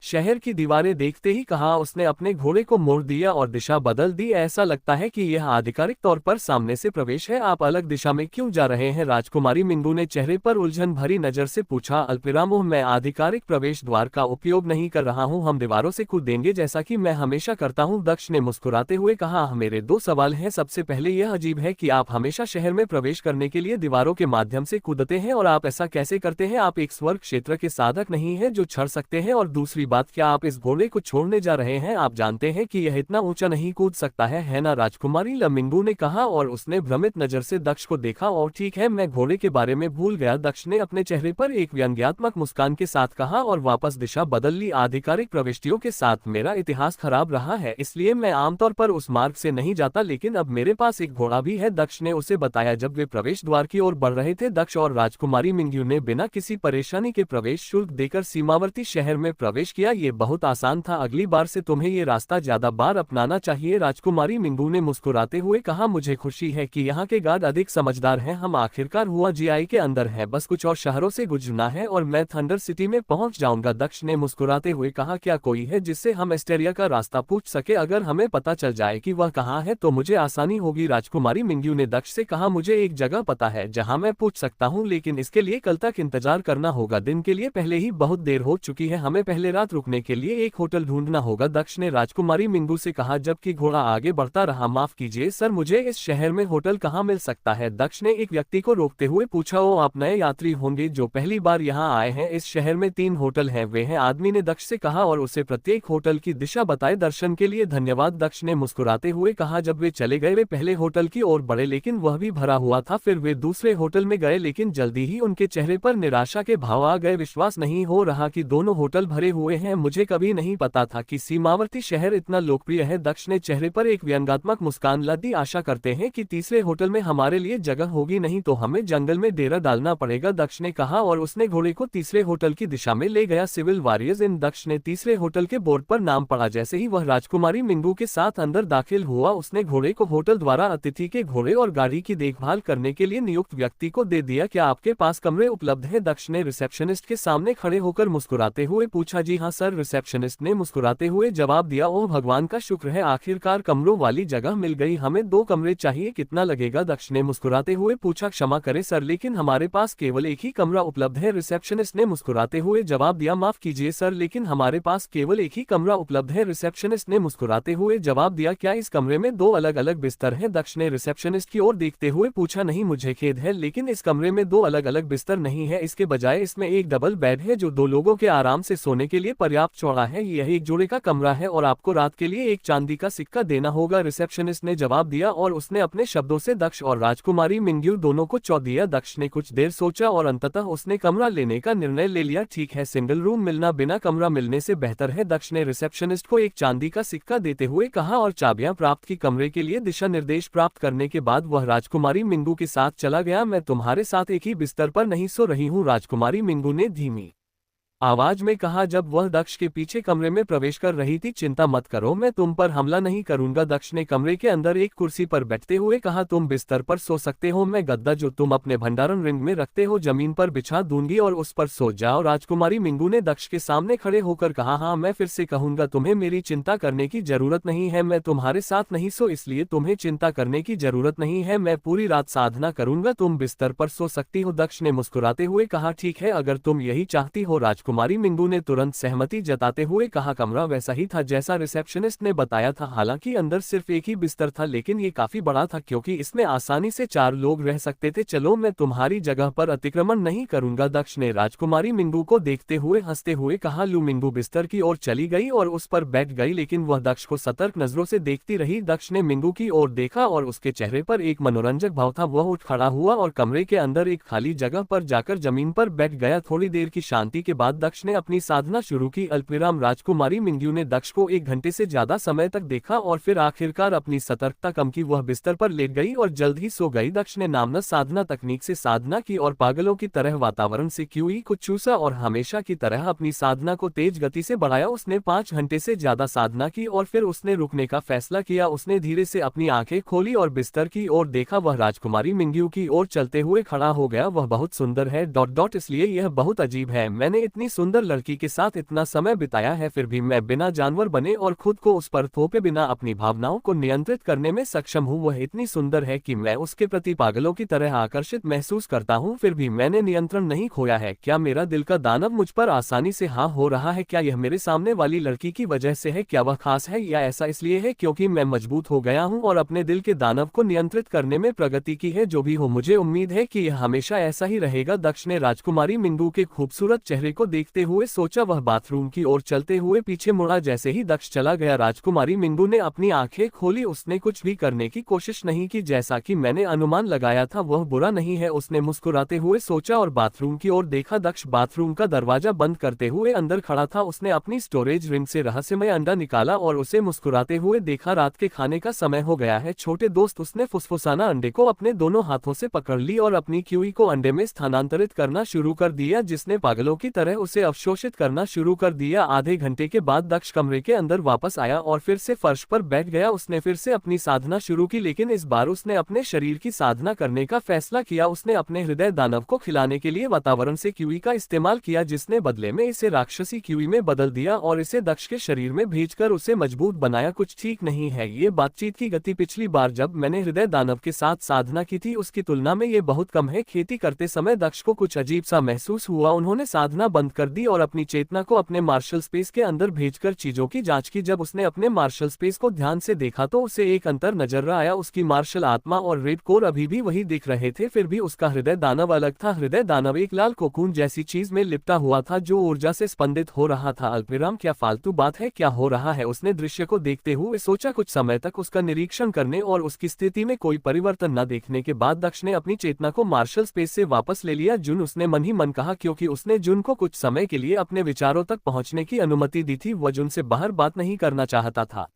शहर की दीवारें देखते ही कहा। उसने अपने घोड़े को मोड़ दिया और दिशा बदल दी। ऐसा लगता है कि यह आधिकारिक तौर पर सामने से प्रवेश है। आप अलग दिशा में क्यों जा रहे हैं? राजकुमारी मिंगू ने चेहरे पर उलझन भरी नजर से पूछा। अल्पविराम, मैं आधिकारिक प्रवेश द्वार का उपयोग नहीं कर रहा हूं, हम दीवारों से कूदेंगे जैसा कि मैं हमेशा करता हूं, दक्ष ने मुस्कुराते हुए कहा। मेरे दो सवाल हैं। सबसे पहले, यह अजीब है कि आप हमेशा शहर में प्रवेश करने के लिए दीवारों के माध्यम से कूदते हैं और आप ऐसा कैसे करते हैं? आप एक स्वर्ग क्षेत्र के साधक नहीं है जो चढ़ सकते हैं? और दूसरी बात, क्या आप इस घोड़े को छोड़ने जा रहे हैं? आप जानते हैं कि यह इतना ऊंचा नहीं कूद सकता है ना? राजकुमारी मिंगू ने कहा और उसने भ्रमित नजर से दक्ष को देखा। और ठीक है, मैं घोड़े के बारे में भूल गया, दक्ष ने अपने चेहरे पर एक व्यंग्यात्मक मुस्कान के साथ कहा और वापस दिशा बदल ली। आधिकारिक प्रविष्टियों के साथ मेरा इतिहास खराब रहा है, इसलिए मैं आमतौर पर उस मार्ग से नहीं जाता, लेकिन अब मेरे पास एक घोड़ा भी है, दक्ष ने उसे बताया। जब वे प्रवेश द्वार की ओर बढ़ रहे थे, दक्ष और राजकुमारी मिंगू ने बिना किसी परेशानी के प्रवेश शुल्क देकर सीमावर्ती शहर में प्रवेश किया। ये बहुत आसान था, अगली बार से तुम्हें ये रास्ता ज्यादा बार अपनाना चाहिए, राजकुमारी मिंगू ने मुस्कुराते हुए कहा। मुझे खुशी है कि यहाँ के गार्ड अधिक समझदार हैं। हम आखिरकार हुआ जीआई के अंदर हैं, बस कुछ और शहरों से गुजरना है और मैं थंडर सिटी में पहुंच जाऊंगा, दक्ष ने मुस्कुराते हुए कहा। क्या कोई है जिससे हम एस्टेरिया का रास्ता पूछ सके? अगर हमें पता चल जाए कि वह कहाँ है तो मुझे आसानी होगी, राजकुमारी मिंगू ने दक्ष से कहा। मुझे एक जगह पता है जहाँ मैं पूछ सकता हूँ, लेकिन इसके लिए कल तक इंतजार करना होगा। दिन के लिए पहले ही बहुत देर हो चुकी है, हमें पहले रात रुकने के लिए एक होटल ढूंढना होगा, दक्ष ने राजकुमारी मिंगू से कहा जबकि घोड़ा आगे बढ़ता रहा। माफ कीजिए सर, मुझे इस शहर में होटल कहाँ मिल सकता है? दक्ष ने एक व्यक्ति को रोकते हुए पूछा। ओ, आप नए यात्री होंगे जो पहली बार यहाँ आए हैं, इस शहर में 3 होटल हैं, वे हैं, आदमी ने दक्ष से कहा और उसे प्रत्येक होटल की दिशा बताए। दर्शन के लिए धन्यवाद, दक्ष ने मुस्कुराते हुए कहा। जब वे चले गए, वे पहले होटल की ओर बढ़े लेकिन वह भी भरा हुआ था। फिर वे दूसरे होटल में गए लेकिन जल्दी ही उनके चेहरे पर निराशा के भाव आ गए। विश्वास नहीं हो रहा कि दोनों होटल भरे हुए हुए हैं, मुझे कभी नहीं पता था कि सीमावर्ती शहर इतना लोकप्रिय है। दक्ष ने चेहरे पर एक व्यंग्यात्मक मुस्कान लादी। आशा करते हैं कि तीसरे होटल में हमारे लिए जगह होगी, नहीं तो हमें जंगल में डेरा डालना पड़ेगा, दक्ष ने कहा और उसने घोड़े को तीसरे होटल की दिशा में ले गया। Civil warriors in. दक्ष ने तीसरे होटल के बोर्ड पर नाम पढ़ा। जैसे ही वह राजकुमारी मिंगू के साथ अंदर दाखिल हुआ, उसने घोड़े को होटल द्वारा अतिथि के घोड़े और गाड़ी की देखभाल करने के लिए नियुक्त व्यक्ति को दे दिया। क्या आपके पास कमरे उपलब्ध है? दक्ष ने रिसेप्शनिस्ट के सामने खड़े होकर मुस्कुराते हुए पूछा। जी हाँ सर, रिसेप्शनिस्ट ने मुस्कुराते हुए जवाब दिया। ओह भगवान का शुक्र है, आखिरकार कमरों वाली जगह मिल गई, हमें 2 कमरे चाहिए, कितना लगेगा? दक्ष ने मुस्कुराते हुए पूछा। क्षमा करें सर, लेकिन हमारे पास केवल एक ही कमरा उपलब्ध है, रिसेप्शनिस्ट ने मुस्कुराते हुए जवाब दिया। माफ कीजिए सर, लेकिन हमारे पास केवल एक ही कमरा उपलब्ध है, रिसेप्शनिस्ट ने मुस्कुराते हुए जवाब दिया। क्या इस कमरे में 2 अलग अलग बिस्तर हैं? दक्ष ने रिसेप्शनिस्ट की ओर देखते हुए पूछा। नहीं, मुझे खेद है, लेकिन इस कमरे में 2 अलग अलग बिस्तर नहीं है, इसके बजाय इसमें एक डबल बेड है जो 2 लोगों के आराम से सोने के लिए पर्याप्त चौड़ा है। यह एक जोड़े का कमरा है और आपको रात के लिए एक चांदी का सिक्का देना होगा, रिसेप्शनिस्ट ने जवाब दिया और उसने अपने शब्दों से दक्ष और राजकुमारी मिंग्यू दोनों को चौ दिया। दक्ष ने कुछ देर सोचा और अंततः उसने कमरा लेने का निर्णय ले लिया। ठीक है, सिंगल रूम मिलना बिना कमरा मिलने से बेहतर है, दक्ष ने रिसेप्शनिस्ट को एक चांदी का सिक्का देते हुए कहा और चाबियां प्राप्त की। कमरे के लिए दिशा निर्देश प्राप्त करने के बाद वह राजकुमारी मिंगू के साथ चला गया। मैं तुम्हारे साथ एक ही बिस्तर पर नहीं सो रही हूँ, राजकुमारी मिंगू ने धीमी आवाज में कहा जब वह दक्ष के पीछे कमरे में प्रवेश कर रही थी। चिंता मत करो, मैं तुम पर हमला नहीं करूंगा, दक्ष ने कमरे के अंदर एक कुर्सी पर बैठते हुए कहा। तुम बिस्तर पर सो सकते हो, मैं गद्दा जो तुम अपने भंडारण रिंग में रखते हो जमीन पर बिछा दूंगी और उस पर सो जाओ, राजकुमारी मिंगू ने दक्ष के सामने खड़े होकर कहा। हाँ, मैं फिर से कहूंगा, तुम्हें मेरी चिंता करने की जरूरत नहीं है, मैं तुम्हारे साथ नहीं सो इसलिए तुम्हें चिंता करने की जरूरत नहीं है, मैं पूरी रात साधना करूंगा, तुम बिस्तर पर सो सकती हो, दक्ष ने मुस्कुराते हुए कहा। ठीक है, अगर तुम यही चाहती हो, राजकुमारी मिंगू ने तुरंत सहमति जताते हुए कहा। कमरा वैसा ही था जैसा रिसेप्शनिस्ट ने बताया था, हालांकि अंदर सिर्फ एक ही बिस्तर था, लेकिन ये काफी बड़ा था क्योंकि इसमें आसानी से 4 लोग रह सकते थे। चलो, मैं तुम्हारी जगह पर अतिक्रमण नहीं करूंगा, दक्ष ने राजकुमारी मिंगू को देखते हुए हंसते हुए कहा। लू मिंगू बिस्तर की ओर चली गई और उस पर बैठ गई, लेकिन वह दक्ष को सतर्क नजरों से देखती रही। दक्ष ने मिंगू की ओर देखा और उसके चेहरे पर एक मनोरंजक भाव था। वह उठ खड़ा हुआ और कमरे के अंदर एक खाली जगह पर जाकर जमीन पर बैठ गया। थोड़ी देर की शांति के बाद दक्ष ने अपनी साधना शुरू की। अल्पविराम राजकुमारी मिंग्यू ने दक्ष को 1 घंटे से ज्यादा समय तक देखा और फिर आखिरकार अपनी सतर्कता कम की, वह बिस्तर पर लेट गई और जल्द ही सो गई। दक्ष ने नामना साधना तकनीक से साधना की और पागलों की तरह वातावरण से क्यूई को चूसा और हमेशा की तरह अपनी साधना को तेज गति से बढ़ाया। उसने 5 घंटे से ज्यादा साधना की और फिर उसने रुकने का फैसला किया। उसने धीरे से अपनी आंखें खोली और बिस्तर की ओर देखा। वह राजकुमारी मिंग्यू की ओर चलते हुए खड़ा हो गया। वह बहुत सुंदर है इसलिए यह बहुत अजीब है, मैंने इतनी सुंदर लड़की के साथ इतना समय बिताया है, फिर भी मैं बिना जानवर बने और खुद को उस पर थोपे बिना अपनी भावनाओं को नियंत्रित करने में सक्षम हूँ। वह इतनी सुंदर है कि मैं उसके प्रति पागलों की तरह आकर्षित महसूस करता हूँ, फिर भी मैंने नियंत्रण नहीं खोया है। क्या मेरा दिल का दानव मुझ पर आसानी से हाँ हो रहा है? क्या यह मेरे सामने वाली लड़की की वजह से है? क्या वह खास है या ऐसा इसलिए है क्योंकि मैं मजबूत हो गया हूँ और अपने दिल के दानव को नियंत्रित करने में प्रगति की है? जो भी हो, मुझे उम्मीद है कि यह हमेशा ऐसा ही रहेगा, दक्ष ने राजकुमारी मिंगू के खूबसूरत चेहरे को देखते हुए सोचा। वह बाथरूम की ओर चलते हुए पीछे मुड़ा। जैसे ही दक्ष चला गया, राजकुमारी मिंगू ने अपनी आंखें खोली। उसने कुछ भी करने की कोशिश नहीं की, जैसा कि मैंने अनुमान लगाया था, वह बुरा नहीं है, उसने मुस्कुराते हुए सोचा और बाथरूम की ओर देखा। दक्ष बाथरूम का दरवाजा बंद करते हुए अंदर खड़ा था। उसने अपनी स्टोरेज रिंग से रहस्यमय अंडा निकाला और उसे मुस्कुराते हुए देखा। रात के खाने का समय हो गया है छोटे दोस्त, उसने फुसफुसाना अंडे को अपने दोनों हाथों से पकड़ ली और अपनी क्यूई को अंडे में स्थानांतरित करना शुरू कर दिया, जिसने पागलों की तरह उसे अवशोषित करना शुरू कर दिया। आधे घंटे के बाद दक्ष कमरे के अंदर वापस आया और फिर से फर्श पर बैठ गया। उसने फिर से अपनी साधना शुरू की, लेकिन इस बार उसने अपने शरीर की साधना करने का फैसला किया। उसने अपने हृदय दानव को खिलाने के लिए वातावरण से क्यूई का इस्तेमाल किया, जिसने बदले में इसे राक्षसी क्यूई में बदल दिया और इसे दक्ष के शरीर में भेजकर उसे मजबूत बनाया। कुछ ठीक नहीं है, ये बातचीत की गति पिछली बार जब मैंने हृदय दानव के साथ साधना की थी उसकी तुलना में ये बहुत कम है। खेती करते समय दक्ष को कुछ अजीब सा महसूस हुआ। उन्होंने साधना बंद कर दी और अपनी चेतना को अपने मार्शल स्पेस के अंदर भेजकर चीजों की जांच की। जब उसने अपने मार्शल स्पेस को ध्यान से देखा तो उसे एक अंतर नजर आया। उसकी मार्शल आत्मा और रेड कोर अभी भी वही दिख रहे थे, फिर भी उसका हृदय दानव अलग था। हृदय दानव एक लाल कोकून जैसी चीज में लिपटा हुआ था जो ऊर्जा से स्पंदित हो रहा था। अल्पविराम, क्या फालतू बात है, क्या हो रहा है? उसने दृश्य को देखते हुए सोचा। कुछ समय तक उसका निरीक्षण करने और उसकी स्थिति में कोई परिवर्तन न देखने के बाद दक्ष ने अपनी चेतना को मार्शल स्पेस से वापस ले लिया। जुन, उसने मन ही मन कहा, क्योंकि उसने जुन को कुछ समय के लिए अपने विचारों तक पहुंचने की अनुमति दी थी। वह उनसे बाहर बात नहीं करना चाहता था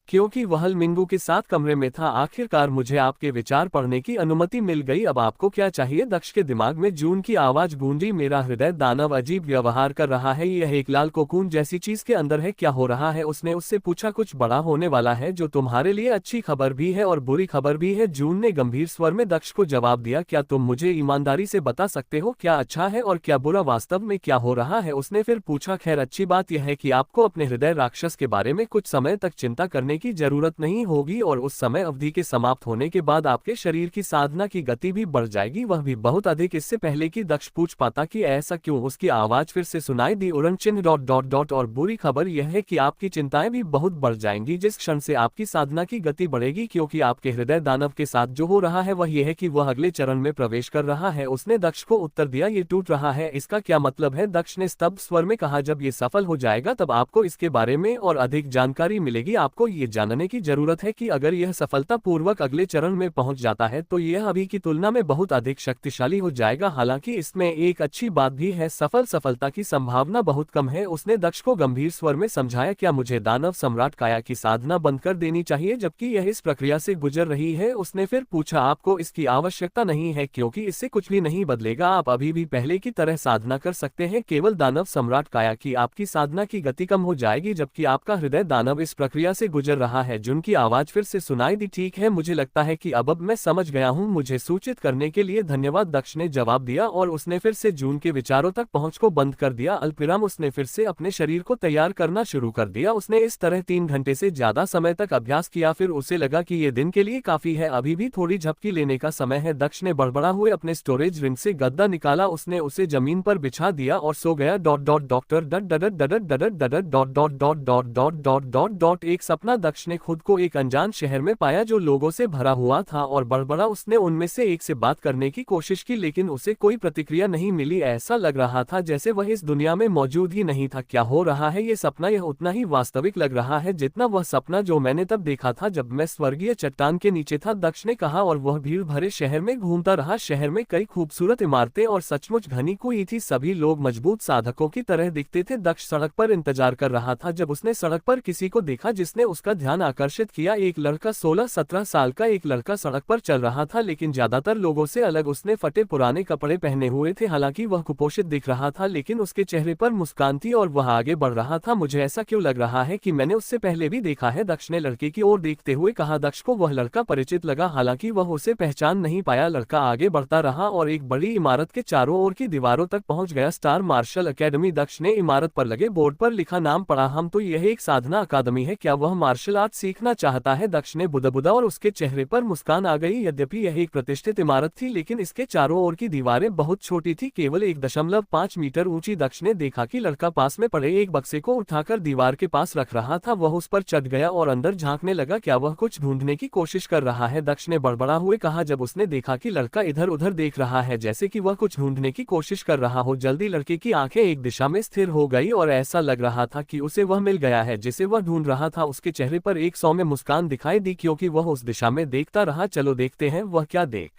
क्योंकि वह मिंगू के साथ कमरे में था। आखिरकार मुझे आपके विचार पढ़ने की अनुमति मिल गई, अब आपको क्या चाहिए? दक्ष के दिमाग में जून की आवाज गूंजी, मेरा हृदय दानव अजीब व्यवहार कर रहा है, यह एक लाल कोकून जैसी चीज के अंदर है, क्या हो रहा है? उसने उससे पूछा। कुछ बड़ा होने वाला है जो तुम्हारे लिए अच्छी खबर भी है और बुरी खबर भी है, जून ने गंभीर स्वर में दक्ष को जवाब दिया। क्या तुम मुझे ईमानदारी से बता सकते हो क्या अच्छा है और क्या बुरा? वास्तव में क्या हो रहा है? उसने फिर पूछा। खैर, अच्छी बात यह है कि आपको अपने हृदय राक्षस के बारे में कुछ समय तक चिंता करने की जरूरत नहीं होगी और उस समय अवधि के समाप्त होने के बाद आपके शरीर की साधना की गति भी बढ़ जाएगी, वह भी बहुत अधिक। इससे पहले कि दक्ष पूछ पाता कि ऐसा क्यों, उसकी आवाज फिर से सुनाई दी, उड़न चिन्ह डॉट डॉट डॉट। और बुरी खबर यह है कि आपकी चिंताएं भी बहुत बढ़ जाएंगी जिस क्षण से आपकी साधना की गति बढ़ेगी, क्योंकि आपके हृदय दानव के साथ जो हो रहा है वह यह है कि वह अगले चरण में प्रवेश कर रहा है। उसने दक्ष को उत्तर दिया, ये टूट रहा है, इसका क्या मतलब है? दक्ष ने स्तब्ध स्वर में कहा, जब ये सफल हो जाएगा तब आपको इसके बारे में और अधिक जानकारी मिलेगी। आपको ये जानने की जरूरत है कि अगर यह सफलतापूर्वक अगले चरण में पहुंच जाता है तो यह अभी की तुलना में बहुत अधिक शक्तिशाली हो जाएगा। हालांकि इसमें एक अच्छी बात भी है, सफलता की संभावना बहुत कम है। उसने दक्ष को गंभीर स्वर में समझाया, क्या मुझे दानव सम्राट काया की साधना बंद कर देनी चाहिए जबकि यह इस प्रक्रिया से गुजर रही है? उसने फिर पूछा, आपको इसकी आवश्यकता नहीं है क्योंकि इससे कुछ भी नहीं बदलेगा, आप अभी भी पहले की तरह साधना कर सकते हैं, केवल दानव सम्राट काया की आपकी साधना की गति कम हो जाएगी जबकि आपका हृदय दानव इस प्रक्रिया से गुजर रहा है। जिनकी आवाज फिर से सुनाई दी, ठीक है, मुझे लगता है कि अब मैं समझ गया हूं, मुझे सूचित करने के लिए धन्यवाद, दक्ष ने जवाब दिया और उसने फिर से जून के विचारों तक पहुंच को बंद कर दिया। अल्पविराम उसने फिर से अपने शरीर को तैयार करना शुरू कर दिया। उसने इस तरह 3 घंटे से ज्यादा समय तक अभ्यास किया, फिर उसे लगा कि ये दिन के लिए काफी है, अभी भी थोड़ी झपकी लेने का समय है। दक्ष ने बड़बड़ा हुए अपने स्टोरेज रिंग से गद्दा निकाला, उसने उसे जमीन पर बिछा दिया और सो गया। डॉक्टर एक सपना। दक्ष ने खुद को एक अनजान शहर में पाया जो लोगों से भरा हुआ था और बड़बड़ा। उसने उनमें से एक से बात करने की कोशिश की लेकिन उसे कोई प्रतिक्रिया नहीं मिली, ऐसा लग रहा था जैसे वह इस दुनिया में मौजूद ही नहीं था। क्या हो रहा है? ये सपना यह उतना ही वास्तविक लग रहा है जितना वह सपना जो मैंने तब देखा था जब मैं स्वर्गीय चट्टान के नीचे था, दक्ष ने कहा और वह भीड़ भरे शहर में घूमता रहा। शहर में कई खूबसूरत इमारतें और सचमुच घनी हुई थी, सभी लोग मजबूत साधकों की तरह दिखते थे। दक्ष सड़क पर इंतजार कर रहा था जब उसने सड़क पर किसी को देखा जिसने उसका ध्यान आकर्षित किया। एक लड़का 16-17 साल का एक लड़का सड़क पर चल रहा था लेकिन ज्यादातर लोगों से अलग। उसने फटे पुराने कपड़े पहने हुए थे, हालांकि वह कुपोषित दिख रहा था लेकिन उसके चेहरे पर मुस्कान थी और वह आगे बढ़ रहा था। मुझे ऐसा क्यों लग रहा है कि मैंने उससे पहले भी देखा है, दक्ष ने लड़के की ओर देखते हुए कहा। दक्ष को वह लड़का परिचित लगा, हालांकि वह उसे पहचान नहीं पाया। लड़का आगे बढ़ता रहा और एक बड़ी इमारत के चारों ओर की दीवारों तक पहुंच गया। Star martial academy. दक्ष ने इमारत पर लगे बोर्ड पर लिखा नाम पढ़ा। हम तो यह एक साधना अकादमी है, क्या वह मार्शल आर्ट सीखना चाहता है? दक्ष ने बुदबुदा और उसके चेहरे पर मुस्कान आ गई। यद्यपि यह एक प्रतिष्ठित इमारत थी लेकिन इसके चारों ओर की दीवारें बहुत छोटी थी, केवल 1.5 मीटर ऊंची। दक्ष ने देखा कि लड़का पास में पड़े एक बक्से को उठाकर दीवार के पास रख रहा था। वह उस पर चढ़ गया और अंदर झांकने लगा। क्या वह कुछ ढूंढने की कोशिश कर रहा है? दक्ष ने बड़बड़ा हुए कहा जब उसने देखा कि लड़का इधर उधर देख रहा है जैसे कि वह कुछ ढूंढने की कोशिश कर रहा हो। जल्दी लड़के की आंखें एक दिशा में स्थिर हो गई और ऐसा लग रहा था कि उसे वह मिल गया है जिसे वह ढूंढ रहा था। उसके चेहरे पर एक सौम्य मुस्कान दिखाई दी क्योंकि वह उस दिशा में देखता रहा। चलो देखते हैं वह क्या देख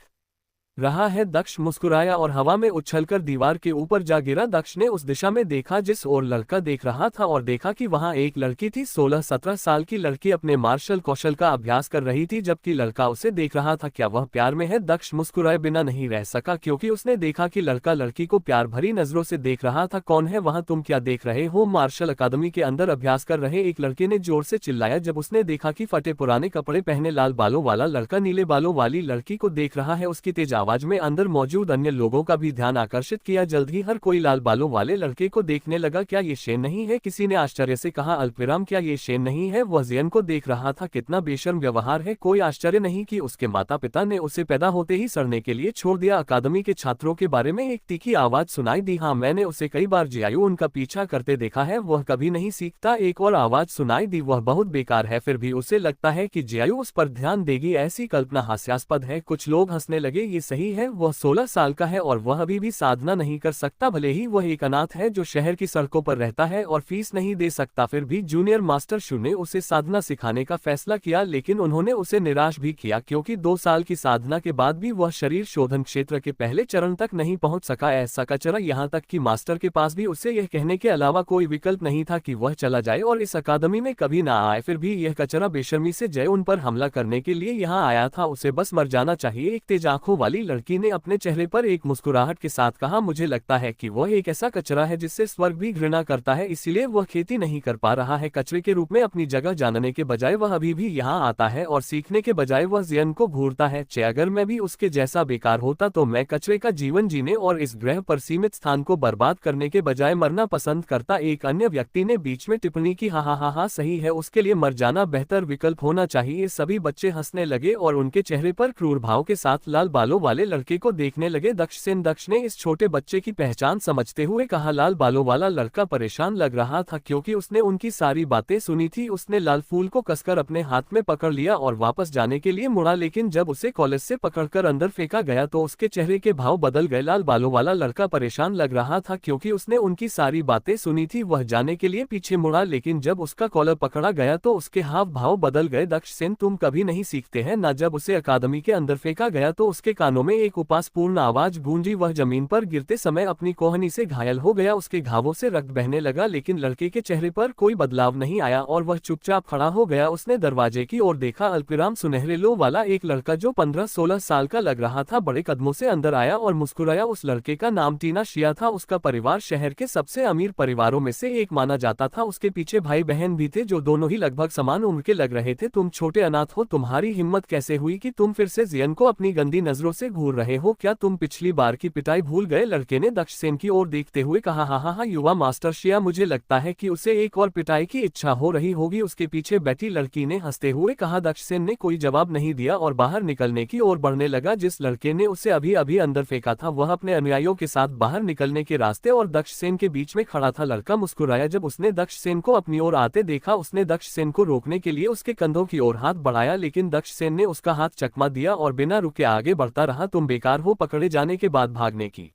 रहा है। दक्ष मुस्कुराया और हवा में उछलकर दीवार के ऊपर जा गिरा। दक्ष ने उस दिशा में देखा जिस ओर लड़का देख रहा था और देखा कि वहां एक लड़की थी। 16-17 साल की लड़की अपने मार्शल कौशल का अभ्यास कर रही थी जबकि लड़का उसे देख रहा था। क्या वह प्यार में है? दक्ष मुस्कुराए बिना नहीं रह सका क्योंकि उसने देखा कि लड़का लड़की को प्यार भरी नजरों से देख रहा था। कौन है वहां? तुम क्या देख रहे हो? मार्शल अकादमी के अंदर अभ्यास कर रहे एक लड़के ने जोर से चिल्लाया जब उसने देखा कि फटे पुराने कपड़े पहने लाल बालों वाला लड़का नीले बालों वाली लड़की को देख रहा है। उसकी तेज आवाज में अंदर मौजूद अन्य लोगों का भी ध्यान आकर्षित किया। जल्द ही हर कोई लाल बालों वाले लड़के को देखने लगा। क्या ये शेन नहीं है? किसी ने आश्चर्य से कहा। अल्पविराम, क्या ये शेन नहीं है? वह जियन को देख रहा था। कितना बेशर्म व्यवहार है। कोई आश्चर्य नहीं कि उसके माता पिता ने उसे पैदा होते ही सड़ने के लिए छोड़ दिया। अकादमी के छात्रों के बारे में एक तीखी आवाज सुनाई दी। हाँ, मैंने उसे कई बार जियायु उनका पीछा करते देखा है, वह कभी नहीं सीखता। एक और आवाज सुनाई दी, वह बहुत बेकार है, फिर भी उसे लगता है कि जियायु उस पर ध्यान देगी। ऐसी कल्पना हास्यास्पद है। कुछ लोग हंसने लगे। ये सही सही है, वह 16 साल का है और वह अभी भी साधना नहीं कर सकता। भले ही वह एक अनाथ है जो शहर की सड़कों पर रहता है और फीस नहीं दे सकता, फिर भी जूनियर मास्टर शू ने उसे साधना सिखाने का फैसला किया, लेकिन उन्होंने उसे निराश भी किया क्योंकि 2 साल की साधना के बाद भी वह शरीर शोधन क्षेत्र के पहले चरण तक नहीं पहुंच सका। ऐसा कचरा यहाँ तक कि मास्टर के पास भी उसे यह कहने के अलावा कोई विकल्प नहीं था कि वह चला जाए और इस अकादमी में कभी ना आए। फिर भी यह कचरा बेशर्मी से जय उन पर हमला करने के लिए यहाँ आया था, उसे बस मर जाना चाहिए। एक तेज आंखों वाली लड़की ने अपने चेहरे पर एक मुस्कुराहट के साथ कहा, मुझे लगता है कि वह एक ऐसा कचरा है जिससे स्वर्ग भी घृणा करता है, इसीलिए वह खेती नहीं कर पा रहा है। कचरे के रूप में अपनी जगह जानने के बजाय वह अभी भी यहाँ आता है और सीखने के बजाय वह जियन को घूरता है। अगर मैं भी उसके जैसा बेकार होता तो मैं कचरे का जीवन जीने और इस ग्रह पर सीमित स्थान को बर्बाद करने के बजाय मरना पसंद करता। एक अन्य व्यक्ति ने बीच में टिप्पणी की, हा सही है, उसके लिए मर जाना बेहतर विकल्प होना चाहिए। सभी बच्चे हंसने लगे और उनके चेहरे पर क्रूर भाव के साथ लाल बालों वाले लड़के को देखने लगे। दक्ष ने इस छोटे बच्चे की पहचान समझते हुए कहा, लाल बालों वाला लड़का परेशान लग रहा था क्योंकि उसने उनकी सारी बातें सुनी थी। उसने लाल फूल को कसकर अपने हाथ में पकड़ लिया और वापस जाने के लिए मुड़ा, लेकिन जब उसे कॉलेज से पकड़कर अंदर फेंका गया तो उसके चेहरे के भाव बदल गए। लाल बालों वाला लड़का परेशान लग रहा था क्योंकि उसने उनकी सारी बातें सुनी थी। वह जाने के लिए पीछे मुड़ा, लेकिन जब उसका कॉलर पकड़ा गया तो उसके हाव भाव बदल गए। दक्ष सेन, तुम कभी नहीं सीखते हैं ना। जब उसे अकादमी के अंदर फेंका गया तो उसके कानों में एक उपासपूर्ण आवाज गूंजी। वह जमीन पर गिरते समय अपनी कोहनी से घायल हो गया, उसके घावों से रक्त बहने लगा, लेकिन लड़के के चेहरे पर कोई बदलाव नहीं आया और वह चुपचाप खड़ा हो गया। उसने दरवाजे की ओर देखा। अल्पविराम सुनहरे लो वाला एक लड़का जो 15-16 साल का लग रहा था बड़े कदमों से अंदर आया और मुस्कुराया। उस लड़के का नाम टीना शिया था। उसका परिवार शहर के सबसे अमीर परिवारों में से एक माना जाता था। उसके पीछे भाई बहन भी थे जो दोनों ही लगभग समान उम्र के लग रहे थे। तुम छोटे अनाथ हो, तुम्हारी हिम्मत कैसे हुई कि तुम फिर से जियन को अपनी गंदी नजरों से घूर रहे हो? क्या तुम पिछली बार की पिटाई भूल गए? लड़के ने दक्ष सेन की ओर देखते हुए कहा, हाँ युवा मास्टर शिया, मुझे लगता है कि उसे एक और पिटाई की इच्छा हो रही होगी। उसके पीछे बैठी लड़की ने हंसते हुए कहा। दक्ष सेन ने कोई जवाब नहीं दिया और बाहर निकलने की ओर बढ़ने लगा। जिस लड़के ने उसे अभी अभी अंदर फेंका था वह अपने अनुयायियों के साथ बाहर निकलने के रास्ते और दक्ष सेन के बीच में खड़ा था। लड़का मुस्कुराया जब उसने दक्ष सेन को अपनी ओर आते देखा। उसने दक्ष सेन को रोकने के लिए उसके कंधों की ओर हाथ बढ़ाया, लेकिन दक्ष सेन ने उसका हाथ चकमा दिया और बिना रुके आगे बढ़ता रहा। तुम बेकार हो, पकड़े जाने के बाद भागने की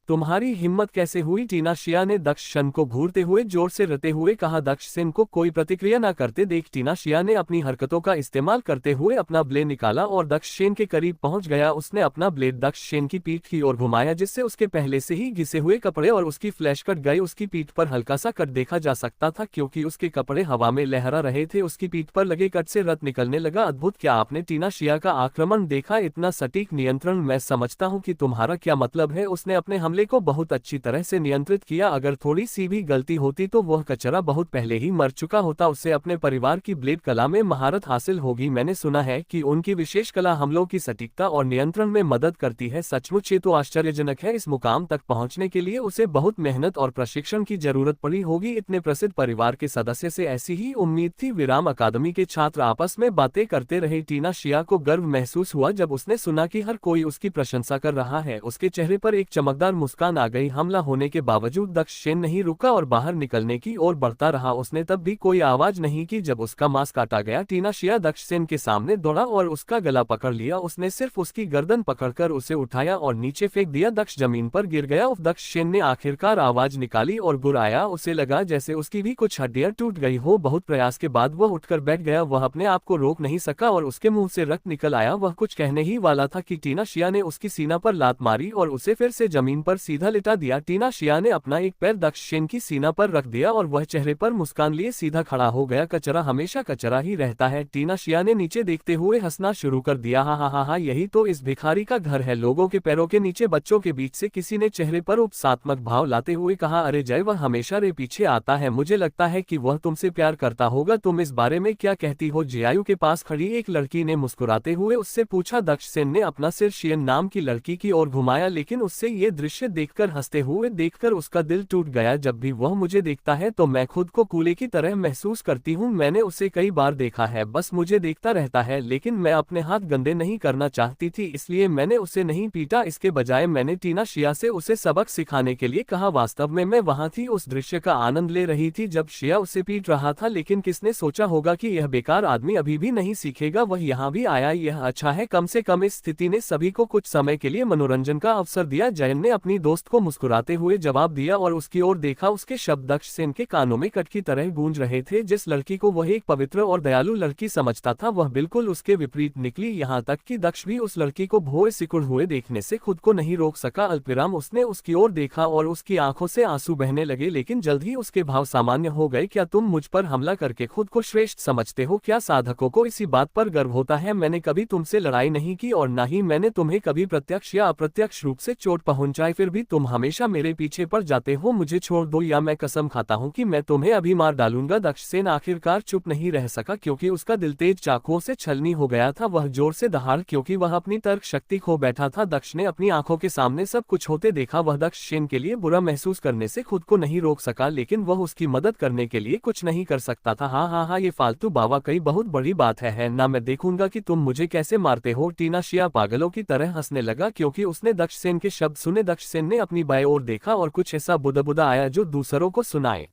तुम्हारी हिम्मत कैसे हुई? टीना शिया ने दक्ष सेन को घूरते हुए जोर से रोते हुए कहा। दक्ष सेन को कोई प्रतिक्रिया न करते देख टीना शिया ने अपनी हरकतों का इस्तेमाल करते हुए अपना ब्लेड निकाला और दक्ष सेन के करीब पहुंच गया। उसने अपना ब्लेड दक्ष सेन की पीठ की ओर घुमाया, जिससे उसके पहले से ही घिसे हुए कपड़े और उसकी फ्लैश कट गई। उसकी पीठ पर हल्का सा कट देखा जा सकता था क्योंकि उसके कपड़े हवा में लहरा रहे थे। उसकी पीठ पर लगे कट से रक्त निकलने लगा। अद्भुत! क्या आपने टीना शिया का आक्रमण देखा? इतना सटीक नियंत्रण! मैं समझता हूँ कि तुम्हारा क्या मतलब है। उसने अपने हमले को बहुत अच्छी तरह से नियंत्रित किया। अगर थोड़ी सी भी गलती होती तो वह कचरा बहुत पहले ही मर चुका होता। उसे अपने परिवार की ब्लेड कला में महारत हासिल होगी। मैंने सुना है कि उनकी विशेष कला हमलों की सटीकता और नियंत्रण में मदद करती है। सचमुच ये तो आश्चर्यजनक है। इस मुकाम तक पहुंचने के लिए उसे बहुत मेहनत और प्रशिक्षण की जरूरत पड़ी होगी। इतने प्रसिद्ध परिवार के सदस्य से ऐसी ही उम्मीद थी। विराम अकादमी के छात्र आपस में बातें करते रहे। टीना शिया को गर्व महसूस हुआ जब उसने सुना कि हर कोई उसकी प्रशंसा कर रहा है। उसके चेहरे पर एक चमकदार मुस्कान आ गई। हमला होने के बावजूद दक्ष सेन नहीं रुका और बाहर निकलने की ओर बढ़ता रहा। उसने तब भी कोई आवाज नहीं की। जब उसका मांस काटा गया, टीना शिया दक्ष सेन के सामने दौड़ा और उसका गला पकड़ लिया। उसने सिर्फ उसकी गर्दन पकड़कर उसे उठाया और नीचे फेंक दिया। दक्ष जमीन पर गिर गया। दक्ष सेन ने आखिरकार आवाज निकाली और गुर्राया। उसे लगा जैसे उसकी भी कुछ हड्डियां टूट गई हो। बहुत प्रयास के बाद वह उठकर बैठ गया। वह अपने आप को रोक नहीं सका और उसके मुंह से रक्त निकल आया। वह कुछ कहने ही वाला था कि टीना शिया ने उसकी सीना पर लात मारी और उसे फिर से जमीन पर सीधा लिटा दिया। टीना शिया ने अपना एक पैर दक्ष सेन की सीना पर रख दिया और वह चेहरे पर मुस्कान लिए सीधा खड़ा हो गया। कचरा हमेशा कचरा ही रहता है। टीना शिया ने नीचे देखते हुए हंसना शुरू कर दिया। हाँ, यही तो इस भिखारी का घर है। लोगों के पैरों के नीचे बच्चों के बीच से किसी ने चेहरे पर उपसात्मक भाव लाते हुए कहा, अरे जय, वह हमेशा रे पीछे आता है। मुझे लगता है कि वह तुमसे प्यार करता होगा। तुम इस बारे में क्या कहती हो? जियायु के पास खड़ी एक लड़की ने मुस्कुराते हुए उससे पूछा। दक्ष सेन ने अपना सिर शियन नाम की लड़की की ओर घुमाया, लेकिन उससे ये दृश्य दृश्य देखकर हंसते हुए देखकर उसका दिल टूट गया। जब भी वह मुझे देखता है तो मैं खुद को कूले की तरह महसूस करती हूँ। मैंने उसे कई बार देखा है, बस मुझे देखता रहता है, लेकिन मैं अपने हाथ गंदे नहीं करना चाहती थी, इसलिए मैंने उसे नहीं पीटा। इसके बजाय मैंने टीना शिया से उसे सबक सिखाने के लिए कहा। वास्तव में मैं वहां थी, उस दृश्य का आनंद ले रही थी जब शिया उसे पीट रहा था, लेकिन किसने सोचा होगा कि यह बेकार आदमी अभी भी नहीं सीखेगा। वह यहाँ भी आया, यह अच्छा है, कम से कम इस स्थिति ने सभी को कुछ समय के लिए मनोरंजन का अवसर दिया। जयन ने अपनी दोस्त को मुस्कुराते हुए जवाब दिया और उसकी ओर देखा। उसके शब्द दक्ष सेन के कानों में कट की तरह गूंज रहे थे। जिस लड़की को वह एक पवित्र और दयालु लड़की समझता था वह बिल्कुल उसके विपरीत निकली। यहाँ तक कि दक्ष भी उस लड़की को भौं सिकुड़ हुए देखने से खुद को नहीं रोक सका। अल्पविराम उसने उसकी ओर देखा और उसकी आंखों से आंसू बहने लगे, लेकिन जल्द ही उसके भाव सामान्य हो गए। क्या तुम मुझ पर हमला करके खुद को श्रेष्ठ समझते हो? क्या साधकों को इसी बात पर गर्व होता है? मैंने कभी तुमसे लड़ाई नहीं की और न ही मैंने तुम्हें कभी प्रत्यक्ष या अप्रत्यक्ष रूप से चोट पहुंचाई, फिर भी तुम हमेशा मेरे पीछे पड़ जाते हो। मुझे छोड़ दो या मैं कसम खाता हूं कि मैं तुम्हें अभी मार डालूंगा। दक्ष सेन आखिरकार चुप नहीं रह सका क्योंकि उसका दिल तेज चाकुओं से छलनी हो गया था। वह जोर से दहाड़ क्योंकि वह अपनी तर्क शक्ति खो बैठा था। दक्ष ने अपनी आंखों के सामने सब कुछ होते देखा। वह दक्ष सेन के लिए बुरा महसूस करने से खुद को नहीं रोक सका, लेकिन वह उसकी मदद करने के लिए कुछ नहीं कर सकता था। हाँ, ये फालतू बावा कई बहुत बड़ी बात है ना? मैं देखूंगा कि तुम मुझे कैसे मारते हो। टीना शिया पागलों की तरह हंसने लगा क्योंकि उसने दक्ष सेन के शब्द सुने। दक्ष सेन ने अपनी बाएं ओर देखा और कुछ ऐसा बुदा आया जो दूसरों को सुनाए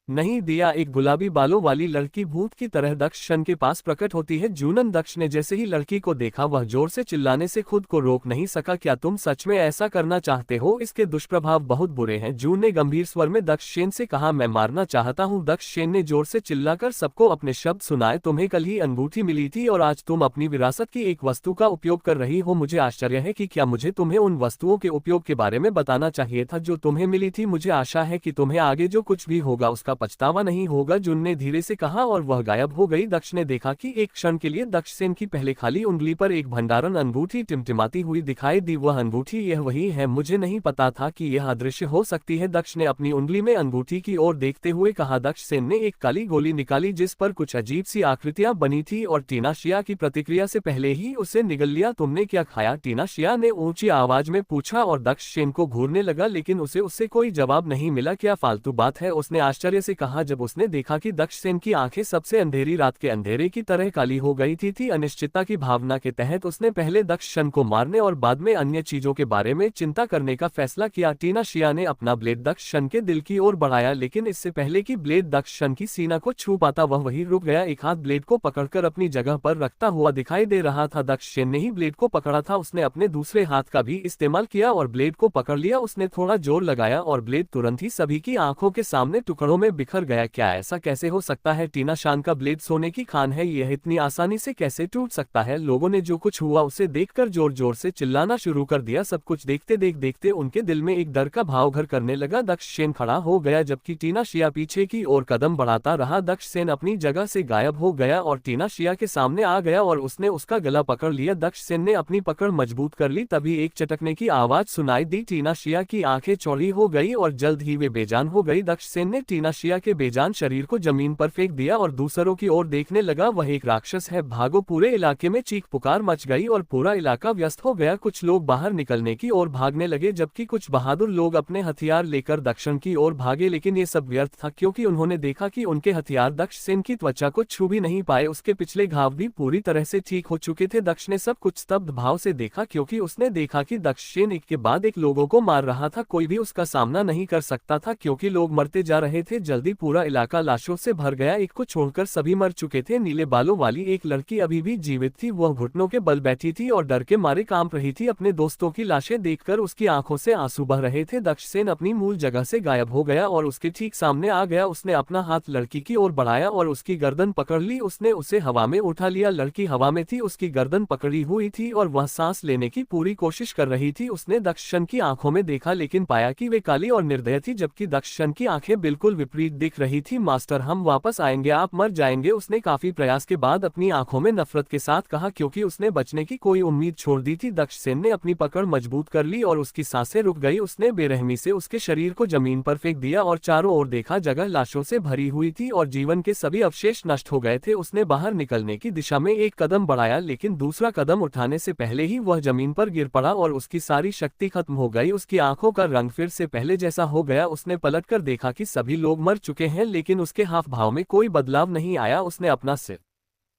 नहीं दिया। एक गुलाबी बालों वाली लड़की भूत की तरह दक्ष सेन के पास प्रकट होती है। जूनन दक्ष ने जैसे ही लड़की को देखा वह जोर से चिल्लाने से खुद को रोक नहीं सका। क्या तुम सच में ऐसा करना चाहते हो? इसके दुष्प्रभाव बहुत बुरे हैं। जून ने गंभीर स्वर में दक्ष सेन से कहा। मैं मारना चाहता हूँ, दक्ष सेन ने जोर से चिल्लाकर सबको अपने शब्द सुनाए। तुम्हें कल ही अंगूठी मिली थी और आज तुम अपनी विरासत की एक वस्तु का उपयोग कर रही हो। मुझे आश्चर्य है कि क्या मुझे तुम्हें उन वस्तुओं के उपयोग के बारे में बताना चाहिए था जो तुम्हें मिली थी। मुझे आशा है कि तुम्हें आगे जो कुछ भी होगा उसका पछतावा नहीं होगा, जुन ने धीरे से कहा और वह गायब हो गई। दक्ष ने देखा कि एक क्षण के लिए दक्ष सेन की पहले खाली उंगली पर एक भंडारण अंगूठी टिमटिमाती हुई दिखाई दी। वह अंगूठी यह वही है, मुझे नहीं पता था कि यह अदृश्य हो सकती है। दक्ष ने अपनी उंगली में अंगूठी की ओर देखते हुए कहा। दक्ष सेन ने एक काली गोली निकाली जिस पर कुछ अजीब सी आकृतियां बनी थी और टीना शिया की प्रतिक्रिया से पहले ही उसे निगल लिया। तुमने क्या खाया? टीना शिया ने ऊंची आवाज में पूछा और दक्ष सेन को घूरने लगा, लेकिन उसे उससे कोई जवाब नहीं मिला। क्या फालतू बात है, उसने आश्चर्य से कहा जब उसने देखा कि दक्ष सेन की आंखें सबसे अंधेरी रात के अंधेरे की तरह काली हो गई थी। अनिश्चितता की भावना के तहत उसने पहले दक्ष सेन को मारने और बाद में अन्य चीजों के बारे में चिंता करने का फैसला किया। टीना शिया ने अपना ब्लेड दक्ष सेन के दिल की ओर बढ़ाया, लेकिन इससे पहले कि ब्लेड दक्ष सेन की सीना को छू पाता वह वहीं रुक गया। एक हाथ ब्लेड को पकड़कर अपनी जगह पर रखता हुआ दिखाई दे रहा था। दक्ष सेन ने ही ब्लेड को पकड़ा था। उसने अपने दूसरे हाथ का भी इस्तेमाल किया और ब्लेड को पकड़ लिया। उसने थोड़ा जोर लगाया और ब्लेड तुरंत ही सभी की आंखों के सामने टुकड़ों में बिखर गया। क्या ऐसा कैसे हो सकता है? टीना शान का ब्लेड सोने की खान है, यह इतनी आसानी से कैसे टूट सकता है? लोगों ने जो कुछ हुआ उसे देखकर जोर जोर से चिल्लाना शुरू कर दिया। सब कुछ देखते देखते उनके दिल में एक डर का भाव घर करने लगा। दक्ष सेन खड़ा हो गया जबकि टीना शिया पीछे की ओर कदम बढ़ाता रहा। दक्ष सेन अपनी जगह से गायब हो गया और टीना शिया के सामने आ गया और उसने उसका गला पकड़ लिया। दक्ष सेन ने अपनी पकड़ मजबूत कर ली, तभी एक चटकने की आवाज सुनाई दी। टीना शिया की आंखें चौड़ी हो गई और जल्द ही वे बेजान हो गई। दक्ष सेन ने टीना शिया के बेजान शरीर को जमीन पर फेंक दिया और दूसरों की ओर देखने लगा। वह एक राक्षस है, भागो। पूरे इलाके में चीख पुकार मच गई और पूरा इलाका व्यस्त हो गया। कुछ लोग बाहर निकलने की ओर भागने लगे जबकि कुछ बहादुर लोग अपने हथियार लेकर दक्षिण की ओर भागे, लेकिन ये सब व्यर्थ था क्योंकि उन्होंने देखा कि उनके हथियार दक्ष सेन की त्वचा को छू भी नहीं पाए। उसके पिछले घाव भी पूरी तरह से ठीक हो चुके थे। दक्ष ने सब कुछ स्तब्ध भाव से देखा क्योंकि उसने देखा कि दक्ष सेन एक के बाद एक लोगों को मार रहा था। कोई भी उसका सामना नहीं कर सकता था क्योंकि लोग मरते जा रहे थे। जल्दी पूरा इलाका लाशों से भर गया, एक को छोड़कर सभी मर चुके थे। नीले बालों वाली एक लड़की अभी भी जीवित थी। वह घुटनों के बल बैठी थी और डर के मारे कांप रही थी। अपने दोस्तों की लाशें देखकर उसकी आंखों से आंसू बह रहे थे। दक्ष सेन अपनी मूल जगह से गायब हो गया और उसके ठीक सामने आ गया। उसने अपना हाथ लड़की की ओर बढ़ाया और उसकी गर्दन पकड़ ली। उसने उसे हवा में उठा लिया। लड़की हवा में थी, उसकी गर्दन पकड़ी हुई थी और वह सांस लेने की पूरी कोशिश कर रही थी। उसने दक्ष सेन की आंखों में देखा लेकिन पाया कि वे काली और निर्दय थी, जबकि दक्ष सेन की आंखें बिल्कुल विपरीत स्वीट दिख रही थी। मास्टर हम वापस आएंगे, आप मर जाएंगे, उसने काफी प्रयास के बाद अपनी आंखों में नफरत के साथ कहा, क्योंकि उसने बचने की कोई उम्मीद छोड़ दी थी। दक्ष सेन ने अपनी पकड़ मजबूत कर ली और उसकी सांसें रुक गई। उसने बेरहमी से उसके शरीर को जमीन पर फेंक दिया और चारों ओर देखा, जगह लाशों से भरी हुई थी और जीवन के सभी अवशेष नष्ट हो गए थे। उसने बाहर निकलने की दिशा में एक कदम बढ़ाया, लेकिन दूसरा कदम उठाने से पहले ही वह जमीन पर गिर पड़ा और उसकी सारी शक्ति खत्म हो गई। उसकी आंखों का रंग फिर से पहले जैसा हो गया। उसने पलटकर देखा कि सभी लोग मर चुके हैं, लेकिन उसके हाव भाव में कोई बदलाव नहीं आया। उसने अपना सिर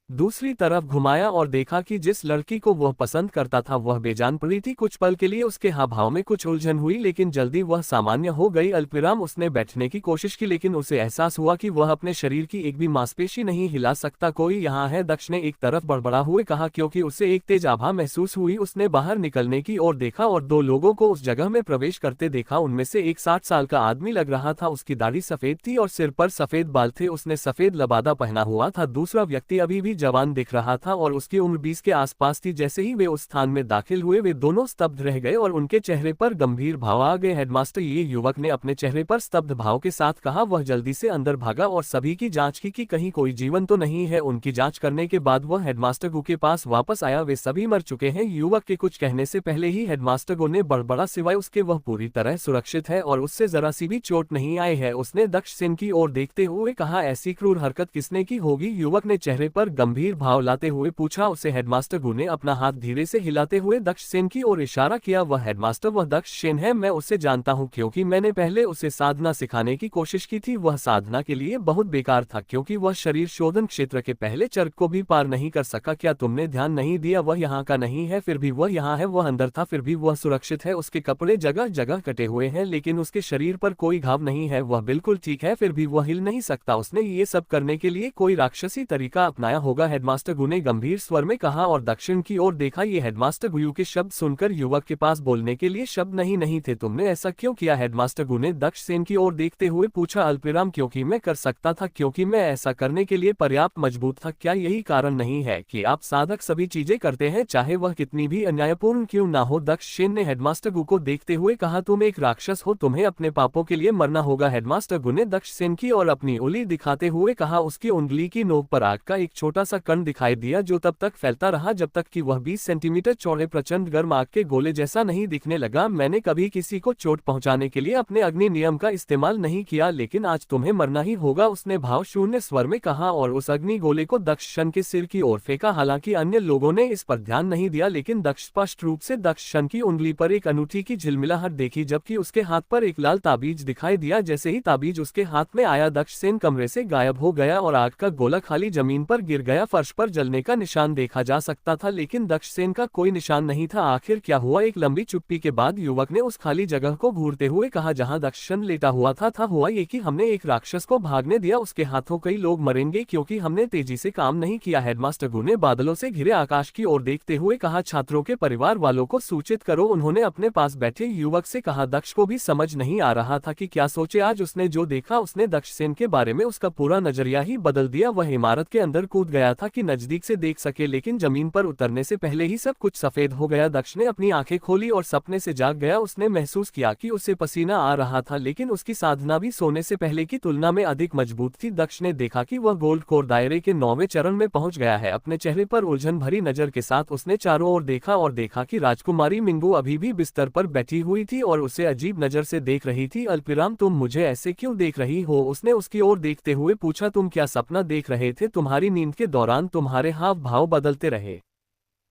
दूसरी तरफ घुमाया और देखा कि जिस लड़की को वह पसंद करता था वह बेजान पड़ी थी। कुछ पल के लिए उसके हावभाव में कुछ उलझन हुई, लेकिन जल्दी वह सामान्य हो गई। अल्पविराम उसने बैठने की कोशिश की, लेकिन उसे एहसास हुआ कि वह अपने शरीर की एक भी मांसपेशी नहीं हिला सकता। कोई यहाँ है, दक्ष ने एक तरफ बड़बड़ा हुए कहा, क्योंकि उसे एक तेज आभा महसूस हुई। उसने बाहर निकलने की ओर देखा और दो लोगों को उस जगह में प्रवेश करते देखा। उनमें से एक 60 साल का आदमी लग रहा था, उसकी दाढ़ी सफेद थी और सिर पर सफेद बाल थे। उसने सफेद लबादा पहना हुआ था। दूसरा व्यक्ति अभी भी जवान दिख रहा था और उसकी उम्र 20 के आसपास थी। जैसे ही वे उस स्थान में दाखिल हुए, वे दोनों स्तब्ध रह गए और उनके चेहरे पर गंभीर भाव आ गए। हेडमास्टर, ये युवक ने अपने चेहरे पर स्तब्ध भाव के साथ कहा। वह जल्दी से अंदर भागा और सभी की जांच की कि कहीं कोई जीवन तो नहीं है। उनकी जांच करने के बाद वह हेडमास्टर गु के पास वापस आया। वे सभी मर चुके हैं। युवक के कुछ कहने से पहले ही हेडमास्टर गु ने बड़बड़ा, सिवाय उसके वह पूरी तरह सुरक्षित है और उससे जरा सी भी चोट नहीं आई है। उसने दक्ष सेन की ओर देखते हुए कहा, ऐसी क्रूर हरकत किसने की होगी? युवक ने चेहरे पर गंभीर भाव लाते हुए पूछा। उसे हेडमास्टर गु ने अपना हाथ धीरे से हिलाते हुए दक्ष सेन की ओर इशारा किया। वह हेडमास्टर, वह दक्ष सेन है, मैं उसे जानता हूं, क्योंकि मैंने पहले उसे साधना सिखाने की कोशिश की थी। वह साधना के लिए बहुत बेकार था, क्योंकि वह शरीर शोधन क्षेत्र के पहले चर्ग को भी पार नहीं कर सका। क्या तुमने ध्यान नहीं दिया? वह यहाँ का नहीं है, फिर भी वह यहाँ है। वह अंदर था, फिर भी वह सुरक्षित है। उसके कपड़े जगह जगह कटे हुए हैं, लेकिन उसके शरीर पर कोई घाव नहीं है। वह बिल्कुल ठीक है, फिर भी वह हिल नहीं सकता। उसने ये सब करने के लिए कोई राक्षसी तरीका अपनाया होगा, हेडमास्टर गु ने गंभीर स्वर में कहा और दक्षिण की ओर देखा। ये हेडमास्टर गु के शब्द सुनकर युवक के पास बोलने के लिए शब्द नहीं थे। तुमने ऐसा क्यों किया? हेडमास्टर गु ने दक्ष सेन की ओर देखते हुए पूछा। अल्पविराम, क्योंकि मैं कर सकता था, क्योंकि मैं ऐसा करने के लिए पर्याप्त मजबूत था। क्या यही कारण नहीं है कि आप साधक सभी चीजें करते हैं, चाहे वह कितनी भी अन्यायपूर्ण क्यों ना हो? दक्ष सेन ने हेडमास्टर गु को देखते हुए कहा, तुम एक राक्षस हो, तुम्हें अपने पापों के लिए मरना होगा। हेडमास्टर गु ने दक्ष सेन की ओर अपनी उंगली दिखाते हुए कहा। उसकी उंगली की नोक पर आग का एक छोटा सा कण दिखाई दिया, जो तब तक फैलता रहा जब तक कि वह 20 सेंटीमीटर चौड़े प्रचंड गर्म आग के गोले जैसा नहीं दिखने लगा। मैंने कभी किसी को चोट पहुंचाने के लिए अपने अग्नि नियम का इस्तेमाल नहीं किया, लेकिन आज तुम्हें मरना ही होगा, उसने भाव शून्य स्वर में कहा और उस अग्नि गोले को दक्षशन के सिर की ओर फेंका। हालांकि अन्य लोगों ने इस पर ध्यान नहीं दिया, लेकिन दक्ष स्पष्ट रूप से दक्षशन की उंगली पर एक अनूठी की झिलमिलाहट देखी, जबकि उसके हाथ पर एक लाल ताबीज दिखाई दिया। जैसे ही ताबीज उसके हाथ में आया, दक्ष सेन कमरे से गायब हो गया और आग का गोला खाली जमीन पर गिर गया। फर्श पर जलने का निशान देखा जा सकता था, लेकिन दक्ष सेन का कोई निशान नहीं था। आखिर क्या हुआ? एक लंबी चुप्पी के बाद युवक ने उस खाली जगह को घूरते हुए कहा जहां दक्षन लेटा हुआ था। हुआ ये कि हमने एक राक्षस को भागने दिया, उसके हाथों कई लोग मरेंगे, क्योंकि हमने तेजी से काम नहीं किया। हेडमास्टर गु ने बादलों से घिरे आकाश की ओर देखते हुए कहा, छात्रों के परिवार वालों को सूचित करो। उन्होंने अपने पास बैठे युवक से कहा। दक्ष को भी समझ नहीं आ रहा था कि क्या सोचे। आज उसने जो देखा, उसने दक्ष सेन के बारे में उसका पूरा नजरिया ही बदल दिया। वह इमारत के अंदर कूद गया था कि नजदीक से देख सके, लेकिन जमीन पर उतरने से पहले ही सब कुछ सफेद हो गया। दक्ष ने अपनी आंखें खोली और सपने से जाग गया। उसने महसूस किया कि उसे पसीना आ रहा था, लेकिन उसकी साधना भी सोने से पहले की तुलना में अधिक मजबूत थी। दक्ष ने देखा कि वह गोल्ड कोर दायरे के 9वें चरण में पहुंच गया है। अपने चेहरे पर उलझन भरी नजर के साथ उसने चारों ओर देखा और देखा कि राजकुमारी मिंगू अभी भी बिस्तर पर बैठी हुई थी और उसे अजीब नजर से देख रही थी। अल्पविराम, तुम मुझे ऐसे क्यों देख रही हो? उसने उसकी ओर देखते हुए पूछा। तुम क्या सपना देख रहे थे? तुम्हारी नींद के दौरान तुम्हारे हाव भाव बदलते रहे,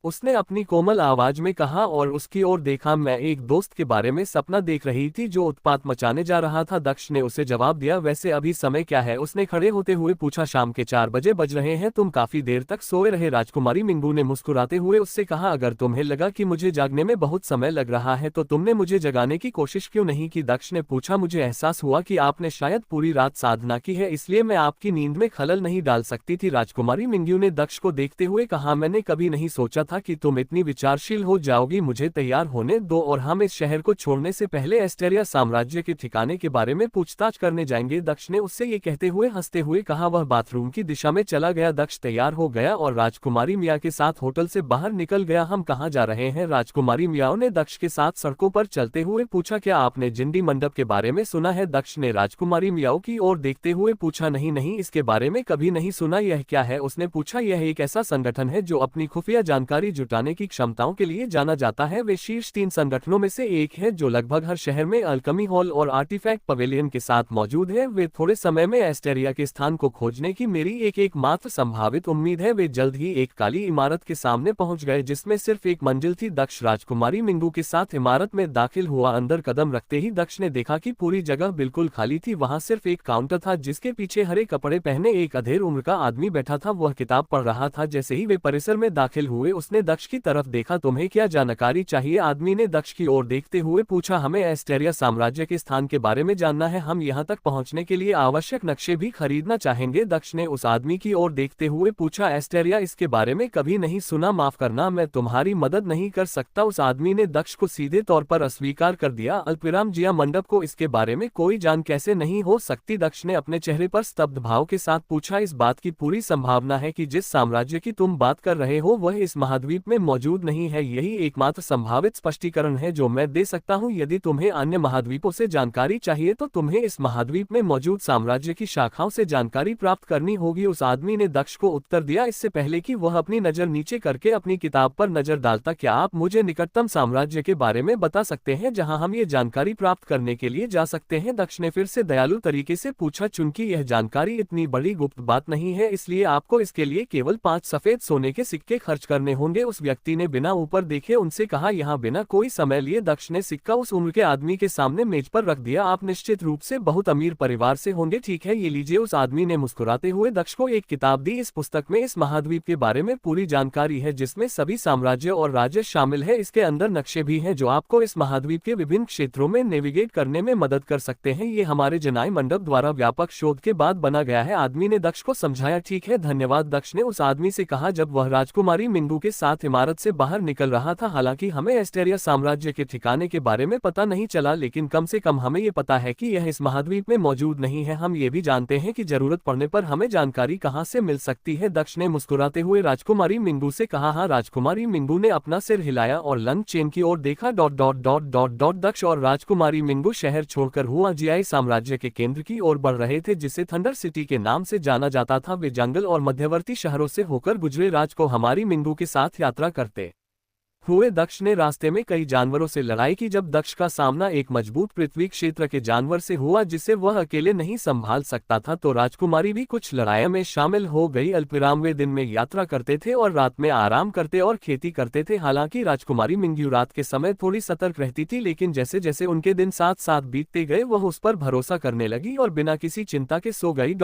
उसने अपनी कोमल आवाज में कहा और उसकी ओर देखा। मैं एक दोस्त के बारे में सपना देख रही थी जो उत्पात मचाने जा रहा था। दक्ष ने उसे जवाब दिया। वैसे अभी समय क्या है? उसने खड़े होते हुए पूछा। शाम के 4 बजे बज रहे हैं, तुम काफी देर तक सोए रहे। राजकुमारी मिंगू ने मुस्कुराते हुए उससे कहा, अगर तुम्हें लगा कि मुझे जागने में बहुत समय लग रहा है तो तुमने मुझे जगाने की कोशिश क्यों नहीं की? दक्ष ने पूछा। मुझे एहसास हुआ कि आपने शायद पूरी रात साधना की है, इसलिए मैं आपकी नींद में खलल नहीं डाल सकती थी। राजकुमारी मिंगू ने दक्ष को देखते हुए कहा, मैंने कभी नहीं सोचा था कि तुम इतनी विचारशील हो जाओगी, मुझे तैयार होने दो और हम इस शहर को छोड़ने से पहले एस्टेरिया साम्राज्य के ठिकाने के बारे में पूछताछ करने जाएंगे। दक्ष ने उससे ये कहते हुए हंसते हुए कहा। वह बाथरूम की दिशा में चला गया। दक्ष तैयार हो गया और राजकुमारी मिया के साथ होटल से बाहर निकल गया। हम कहाँ जा रहे हैं? राजकुमारी मियाओ ने दक्ष के साथ सड़कों पर चलते हुए पूछा। क्या आपने जिंडी मंडप के बारे में सुना है? दक्ष ने राजकुमारी मियाओ की ओर देखते हुए पूछा। नहीं नहीं, इसके बारे में कभी नहीं सुना। यह क्या है? उसने पूछा। यह एक ऐसा संगठन है जो अपनी खुफिया जानकारी जुटाने की क्षमताओं के लिए जाना जाता है। वे शीर्ष 3 संगठनों में से एक है जो लगभग हर शहर में अल्केमी हॉल और आर्टिफैक्ट पवेलियन के साथ मौजूद है। वे थोड़े समय में एस्टेरिया के स्थान को खोजने की मेरी एकमात्र संभावित उम्मीद है। वे जल्द ही एक काली इमारत के सामने पहुंच गए जिसमें सिर्फ एक मंजिल थी। दक्ष राजकुमारी मिंगू के साथ इमारत में दाखिल हुआ। अंदर कदम रखते ही दक्ष ने देखा कि पूरी जगह बिल्कुल खाली थी। वहां सिर्फ एक काउंटर था जिसके पीछे हरे कपड़े पहने एक अधेड़ उम्र का आदमी बैठा था। वह किताब पढ़ रहा था। जैसे ही वे परिसर में दाखिल हुए उसने दक्ष की तरफ देखा। तुम्हें क्या जानकारी चाहिए? आदमी ने दक्ष की ओर देखते हुए पूछा। हमें एस्टेरिया साम्राज्य के स्थान के बारे में जानना है। हम यहाँ तक पहुँचने के लिए आवश्यक नक्शे भी खरीदना चाहेंगे। दक्ष ने उस आदमी की ओर देखते हुए पूछा। एस्टेरिया, इसके बारे में कभी नहीं सुना। माफ करना, मैं तुम्हारी मदद नहीं कर सकता। उस आदमी ने दक्ष को सीधे तौर पर अस्वीकार कर दिया। अल्पविराम जिया मंडप को इसके बारे में कोई जान कैसे नहीं हो सकती? दक्ष ने अपने चेहरे पर स्तब्ध भाव के साथ पूछा। इस बात की पूरी संभावना है कि जिस साम्राज्य की तुम बात कर रहे हो वह इस महाद्वीप में मौजूद नहीं है। यही एकमात्र संभावित स्पष्टीकरण है जो मैं दे सकता हूं। यदि तुम्हें अन्य महाद्वीपों से जानकारी चाहिए तो तुम्हें इस महाद्वीप में मौजूद साम्राज्य की शाखाओं से जानकारी प्राप्त करनी होगी। उस आदमी ने दक्ष को उत्तर दिया इससे पहले कि वह अपनी नजर नीचे करके अपनी किताब पर नजर डालता। क्या आप मुझे निकटतम साम्राज्य के बारे में बता सकते हैं जहां हम ये जानकारी प्राप्त करने के लिए जा सकते हैं? दक्ष ने फिर से दयालु तरीके से पूछा। चूंकि यह जानकारी इतनी बड़ी गुप्त बात नहीं है इसलिए आपको इसके लिए केवल 5 सफेद सोने के सिक्के खर्च करने होंगे। उस व्यक्ति ने बिना ऊपर देखे उनसे कहा। यहाँ बिना कोई समय लिए दक्ष ने सिक्का उस उम्र के आदमी के सामने मेज पर रख दिया। आप निश्चित रूप से बहुत अमीर परिवार से होंगे, ठीक है, ये लीजिए। उस आदमी ने मुस्कुराते हुए दक्ष को एक किताब दी। इस पुस्तक में इस महाद्वीप के बारे में पूरी जानकारी है जिसमें सभी साम्राज्य और राज्य शामिल है। इसके अंदर नक्शे भी हैं जो आपको इस महाद्वीप के विभिन्न क्षेत्रों में नेविगेट करने में मदद कर सकते हैं। ये हमारे जनाई मंडप द्वारा व्यापक शोध के बाद बना गया है। आदमी ने दक्ष को समझाया। ठीक है, धन्यवाद, दक्ष ने उस आदमी से कहा जब वह राजकुमारी मिंगू के साथ इमारत से बाहर निकल रहा था। हालांकि हमें एस्टेरिया साम्राज्य के ठिकाने के बारे में पता नहीं चला लेकिन कम से कम हमें ये पता है कि यह इस महाद्वीप में मौजूद नहीं है। हम ये भी जानते हैं कि जरूरत पड़ने पर हमें जानकारी कहां से मिल सकती है। दक्ष ने मुस्कुराते हुए राजकुमारी मिंगू से कहा। हाँ, राजकुमारी मिंगू ने अपना सिर हिलाया और लंच चेन की ओर देखा। दक्ष और राजकुमारी मिंगू शहर छोड़कर हुआ जियाई साम्राज्य के केंद्र की ओर बढ़ रहे थे जिसे थंडर सिटी के नाम से जाना जाता था। वे जंगल और मध्यवर्ती शहरों से होकर गुजरे। राज को हमारी मिंगू के साथ यात्रा करते हुए दक्ष ने रास्ते में कई जानवरों से लड़ाई की। जब दक्ष का सामना एक मजबूत पृथ्वी क्षेत्र के जानवर से हुआ जिसे वह अकेले नहीं संभाल सकता था तो राजकुमारी भी कुछ लड़ाइयों में शामिल हो गई। अल्पविराम वे दिन में यात्रा करते थे और रात में आराम करते और खेती करते थे। हालांकि राजकुमारी मिंगू रात के समय थोड़ी सतर्क रहती थी लेकिन जैसे जैसे उनके दिन साथ साथ बीतते गए वह उस पर भरोसा करने लगी और बिना किसी चिंता के सो गई।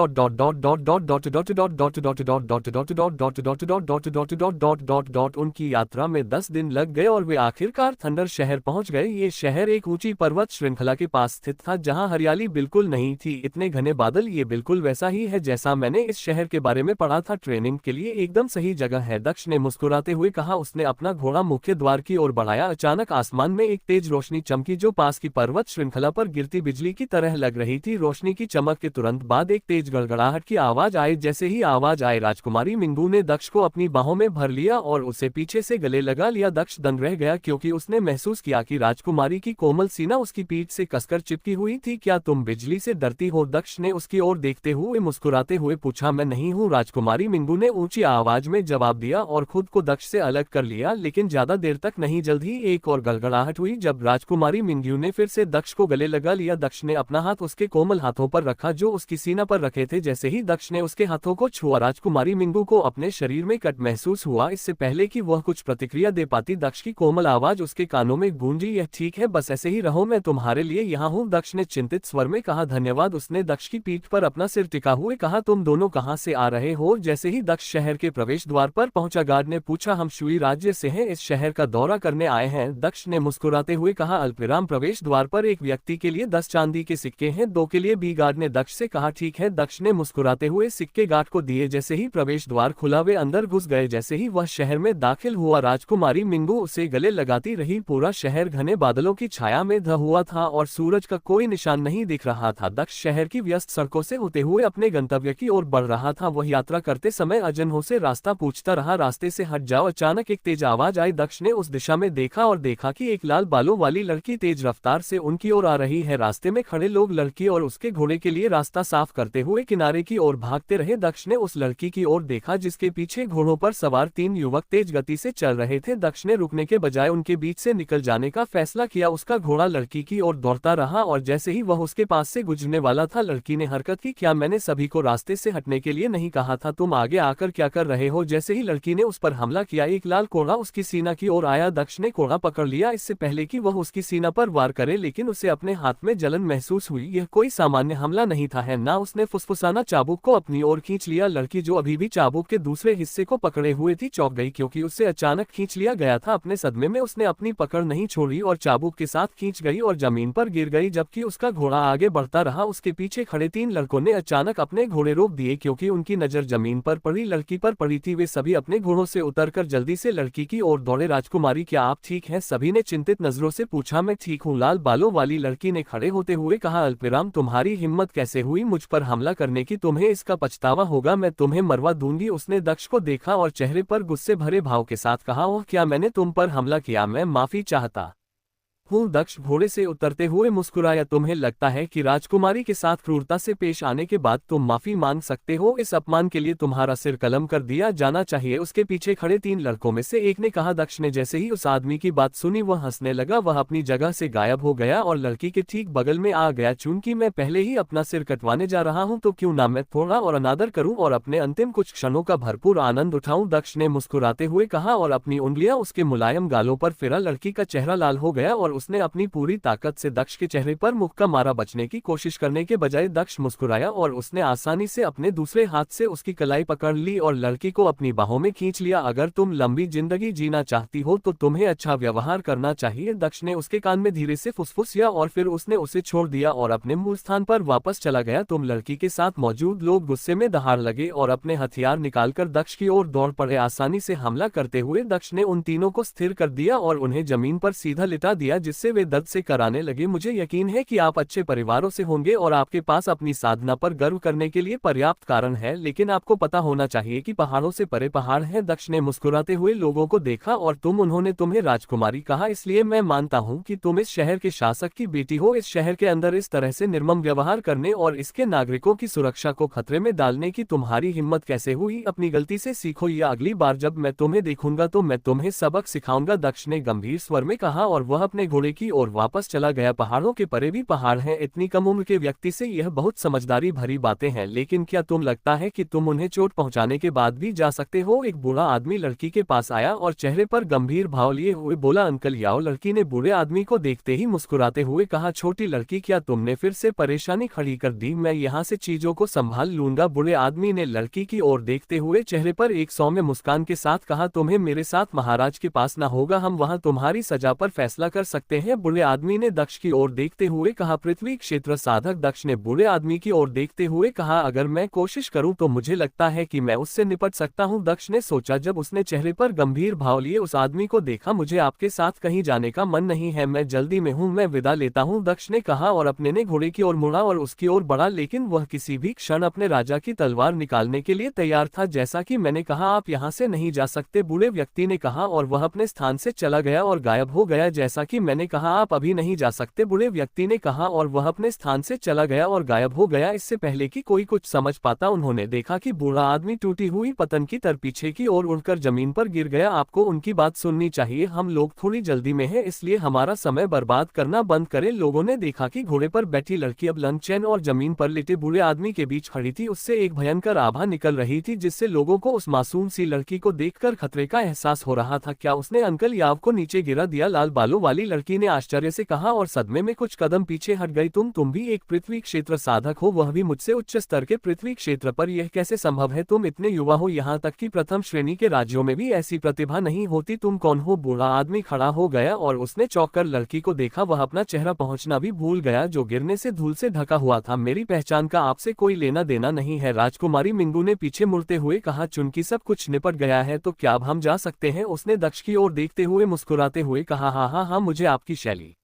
उनकी यात्रा में 10 दिन लग गए और वे आखिरकार थंडर शहर पहुंच गए। ये शहर एक ऊंची पर्वत श्रृंखला के पास स्थित था जहां हरियाली बिल्कुल नहीं थी, इतने घने बादल। ये बिल्कुल वैसा ही है जैसा मैंने इस शहर के बारे में पढ़ा था। ट्रेनिंग के लिए एकदम सही जगह है, दक्ष ने मुस्कुराते हुए कहा। उसने अपना घोड़ा मुख्य द्वार की ओर बढ़ाया। अचानक आसमान में एक तेज रोशनी चमकी जो पास की पर्वत श्रृंखला पर गिरती बिजली की तरह लग रही थी। रोशनी की चमक के तुरंत बाद एक तेज गड़गड़ाहट की आवाज आई। जैसे ही आवाज आई राजकुमारी मिंगू ने दक्ष को अपनी बाहों में भर लिया और उसे पीछे से गले लगा लिया। दक्ष दंग रह गया क्योंकि उसने महसूस किया कि राजकुमारी की कोमल सीना उसकी पीठ से कसकर चिपकी हुई थी। क्या तुम बिजली से डरती हो? दक्ष ने उसकी ओर देखते हुए मुस्कुराते हुए पूछा। मैं नहीं हूँ, राजकुमारी मिंगू ने ऊंची आवाज में जवाब दिया और खुद को दक्ष से अलग कर लिया। लेकिन ज्यादा देर तक नहीं, जल्द ही एक और गड़गड़ाहट हुई जब राजकुमारी मिंगू ने फिर से दक्ष को गले लगा लिया। दक्ष ने अपना हाथ उसके कोमल हाथों पर रखा जो उसकी सीना पर रखे थे। जैसे ही दक्ष ने उसके हाथों को छुआ राजकुमारी मिंगू को अपने शरीर में कट महसूस हुआ। इससे पहले कि वह कुछ प्रतिक्रिया दे पाती मुस्कुराती दक्ष की कोमल आवाज उसके कानों में गूंजी, यह ठीक है, बस ऐसे ही रहो, मैं तुम्हारे लिए यहाँ हूँ। दक्ष ने चिंतित स्वर में कहा। धन्यवाद। उसने दक्ष की पीठ पर अपना सिर टिका हुए कहा। तुम दोनों कहाँ से आ रहे हो? जैसे ही दक्ष शहर के प्रवेश द्वार पर पहुंचा, गार्ड ने पूछा। हम शुई राज्य से हैं, इस शहर का दौरा करने आए हैं, दक्ष ने मुस्कुराते हुए कहा। अल्पविराम। प्रवेश द्वार पर एक व्यक्ति के लिए 10 चांदी के सिक्के हैं, 2 के लिए भी, गार्ड ने दक्ष से कहा। ठीक है। दक्ष ने मुस्कुराते हुए सिक्के गार्ड को दिए। जैसे ही प्रवेश द्वार खुला वे अंदर घुस गए। जैसे ही वह शहर में दाखिल हुआ, राजकुमारी मिंगू उसे गले लगाती रही। पूरा शहर घने बादलों की छाया में ढका हुआ था और सूरज का कोई निशान नहीं दिख रहा था। दक्ष शहर की व्यस्त सड़कों से होते हुए अपने गंतव्य की ओर बढ़ रहा था। वह यात्रा करते समय अजनहों से रास्ता पूछता रहा। रास्ते से हट जाओ। अचानक एक तेज आवाज आई। दक्ष ने उस दिशा में देखा और देखा कि एक लाल बालों वाली लड़की तेज रफ्तार से उनकी ओर आ रही है। रास्ते में खड़े लोग लड़की और उसके घोड़े के लिए रास्ता साफ करते हुए किनारे की ओर भागते रहे। दक्ष ने उस लड़की की ओर देखा जिसके पीछे घोड़ों पर सवार 3 युवक तेज गति से चल रहे थे। दक्ष ने रुकने के बजाय उनके बीच से निकल जाने का फैसला किया। उसका घोड़ा लड़की की ओर दौड़ता रहा और जैसे ही वह उसके पास से गुजरने वाला था, लड़की ने हरकत की। क्या मैंने सभी को रास्ते से हटने के लिए नहीं कहा था? तुम आगे आकर क्या कर रहे हो? जैसे ही लड़की ने उस पर हमला किया, एक लाल कोड़ा उसकी सीना की ओर आया। दक्ष ने कोड़ा पकड़ लिया इससे पहले कि वह उसकी सीना पर वार करे, लेकिन उसे अपने हाथ में जलन महसूस हुई। यह कोई सामान्य हमला नहीं था, है ना? उसने फुसफुसाना चाबुक को अपनी ओर खींच लिया। लड़की जो अभी भी चाबुक के दूसरे हिस्से को पकड़े हुए थी, चौंक गई क्योंकि उससे अचानक खींच लिया गया था। अपने सदमे में उसने अपनी पकड़ नहीं छोड़ी और चाबुक के साथ खींच गई और जमीन पर गिर गई। जबकि उसका घोड़ा आगे बढ़ता रहा, उसके पीछे खड़े 3 लड़कों ने अचानक अपने घोड़े रोक दिए क्योंकि उनकी नजर जमीन पर पड़ी लड़की पर पड़ी थी। वे सभी अपने घोड़ों से उतरकर जल्दी से लड़की की ओर दौड़े। राजकुमारी, क्या आप ठीक हैं? सभी ने चिंतित नजरों से पूछा। मैं ठीक हूँ, लाल बालों वाली लड़की ने खड़े होते हुए कहा। अल्पविराम, तुम्हारी हिम्मत कैसे हुई मुझ पर हमला करने की? तुम्हें इसका पछतावा होगा, मैं तुम्हें मरवा दूंगी। उसने दक्ष को देखा और चेहरे पर गुस्से भरे भाव के साथ कहा। ओह, क्या मैंने तुम पर हमला किया? मैं माफी चाहता हूँ। दक्ष घोड़े से उतरते हुए मुस्कुराया। तुम्हें लगता है कि राजकुमारी के साथ क्रूरता से पेश आने के बाद तुम माफी मांग सकते हो? इस अपमान के लिए तुम्हारा सिर कलम कर दिया जाना चाहिए, उसके पीछे खड़े 3 लड़कों में से एक ने कहा। दक्ष ने जैसे ही उस आदमी की बात सुनी, वह हंसने लगा। वह अपनी जगह से गायब हो गया और लड़की के ठीक बगल में आ गया। चूंकि मैं पहले ही अपना सिर कटवाने जा रहा हूँ, तो क्यों ना मैं थोड़ा और अनादर करूँ और अपने अंतिम कुछ क्षणों का भरपूर आनंद उठाऊं? दक्ष ने मुस्कुराते हुए कहा और अपनी उंगलियां उसके मुलायम गालों पर फिरा। लड़की का चेहरा लाल हो गया और उसने अपनी पूरी ताकत से दक्ष के चेहरे पर मुक्का मारा। बचने की कोशिश करने के बजाय दक्ष मुस्कुराया और उसने आसानी से अपने दूसरे हाथ से उसकी कलाई पकड़ ली और लड़की को अपनी बाहों में खींच लिया। अगर तुम लंबी जिंदगी जीना चाहती हो तो तुम्हें अच्छा व्यवहार करना चाहिए, दक्ष ने उसके कान में धीरे से फुसफुसिया और फिर उसने उसे छोड़ दिया और अपने मूल स्थान पर वापस चला गया। तुम लड़की के साथ मौजूद लोग गुस्से में दहाड़ लगे और अपने हथियार निकालकर दक्ष की ओर दौड़ पड़े। आसानी से हमला करते हुए दक्ष ने उन तीनों को स्थिर कर दिया और उन्हें जमीन पर सीधा लिटा दिया, जिससे वे दर्द से कराने लगे। मुझे यकीन है कि आप अच्छे परिवारों से होंगे और आपके पास अपनी साधना पर गर्व करने के लिए पर्याप्त कारण है, लेकिन आपको पता होना चाहिए कि पहाड़ों से परे पहाड़ है। दक्ष ने मुस्कुराते हुए लोगों को देखा और उन्होंने तुम्हें राजकुमारी कहा, इसलिए मैं मानता हूं कि तुम इस शहर के शासक की बेटी हो। इस शहर के अंदर इस तरह से निर्मम व्यवहार करने और इसके नागरिकों की सुरक्षा को खतरे में डालने की तुम्हारी हिम्मत कैसे हुई? अपनी गलती से सीखो या अगली बार जब मैं तुम्हें देखूंगा तो मैं तुम्हें सबक सिखाऊंगा, दक्ष ने गंभीर स्वर में कहा और वह अपने घोड़े की ओर वापस चला गया। पहाड़ों के परे भी पहाड़ हैं। इतनी कम उम्र के व्यक्ति से यह बहुत समझदारी भरी बातें हैं, लेकिन क्या तुम लगता है कि तुम उन्हें चोट पहुंचाने के बाद भी जा सकते हो? एक बूढ़ा आदमी लड़की के पास आया और चेहरे पर गंभीर भाव लिए हुए बोला, अंकल याओ। लड़की ने बूढ़े आदमी को देखते ही मुस्कुराते हुए कहा, छोटी लड़की, क्या तुमने फिर से परेशानी खड़ी कर दी? मैं यहाँ से चीजों को संभाल लूंगा। बूढ़े आदमी ने लड़की की ओर देखते हुए चेहरे पर एक सौम्य मुस्कान के साथ कहा, तुम्हें मेरे साथ महाराज के पास न होगा, हम वहाँ तुम्हारी सजा पर फैसला कर सकते हैं। बूढ़े आदमी ने दक्ष की ओर देखते हुए कहा, पृथ्वी क्षेत्र साधक। दक्ष ने बूढ़े आदमी की ओर देखते हुए कहा, अगर मैं कोशिश करूं तो मुझे लगता है कि मैं उससे निपट सकता हूं। दक्ष ने सोचा जब उसने चेहरे पर गंभीर भाव लिए उस आदमी को देखा, मुझे आपके साथ कहीं जाने का मन नहीं है, मैं जल्दी में हूं, मैं विदा लेता हूं, दक्ष ने कहा और अपने ने घोड़े की ओर मुड़ा और उसकी ओर बढ़ा, लेकिन वह किसी भी क्षण अपने राजा की तलवार निकालने के लिए तैयार था। जैसा कि मैंने कहा, आप यहाँ से नहीं जा सकते, बूढ़े व्यक्ति ने कहा और वह अपने स्थान से चला गया और गायब हो गया। जैसा कि मैंने कहा आप अभी नहीं जा सकते, बूढ़े व्यक्ति ने कहा और वह अपने स्थान से चला गया और गायब हो गया। इससे पहले कि कोई कुछ समझ पाता उन्होंने देखा कि बूढ़ा आदमी टूटी हुई पतन की तरह पीछे की ओर उड़कर जमीन पर गिर गया। आपको उनकी बात सुननी चाहिए, हम लोग थोड़ी जल्दी में हैं, इसलिए हमारा समय बर्बाद करना बंद करें। लोगों ने देखा कि घोड़े पर बैठी लड़की अब लन चैन और जमीन पर लेटे बूढ़े आदमी के बीच खड़ी थी। उससे एक भयंकर आभा निकल रही थी जिससे लोगों को उस मासूम सी लड़की को देखकर खतरे का एहसास हो रहा था। क्या उसने अंकल याव को नीचे गिरा दिया? लाल बालों वाली लड़की ने आश्चर्य से कहा और सदमे में कुछ कदम पीछे हट गई। तुम भी एक पृथ्वी क्षेत्र साधक हो, वह भी मुझसे उच्च स्तर के पृथ्वी क्षेत्र पर, यह कैसे संभव है? तुम इतने युवा हो, यहाँ तक कि प्रथम श्रेणी के राज्यों में भी ऐसी प्रतिभा नहीं होती। तुम कौन हो? बूढ़ा आदमी खड़ा हो गया और उसने चौंक कर लड़की को देखा। वह अपना चेहरा पहुंचना भी भूल गया जो गिरने से धूल से ढका हुआ था। मेरी पहचान का आपसे कोई लेना देना नहीं है, राजकुमारी मिंगू ने पीछे मुड़ते हुए कहा। चुनकी सब कुछ निपट गया है तो क्या अब हम जा सकते हैं? उसने दक्ष की ओर देखते हुए मुस्कुराते हुए कहा। हाँ, मुझे आपकी शैली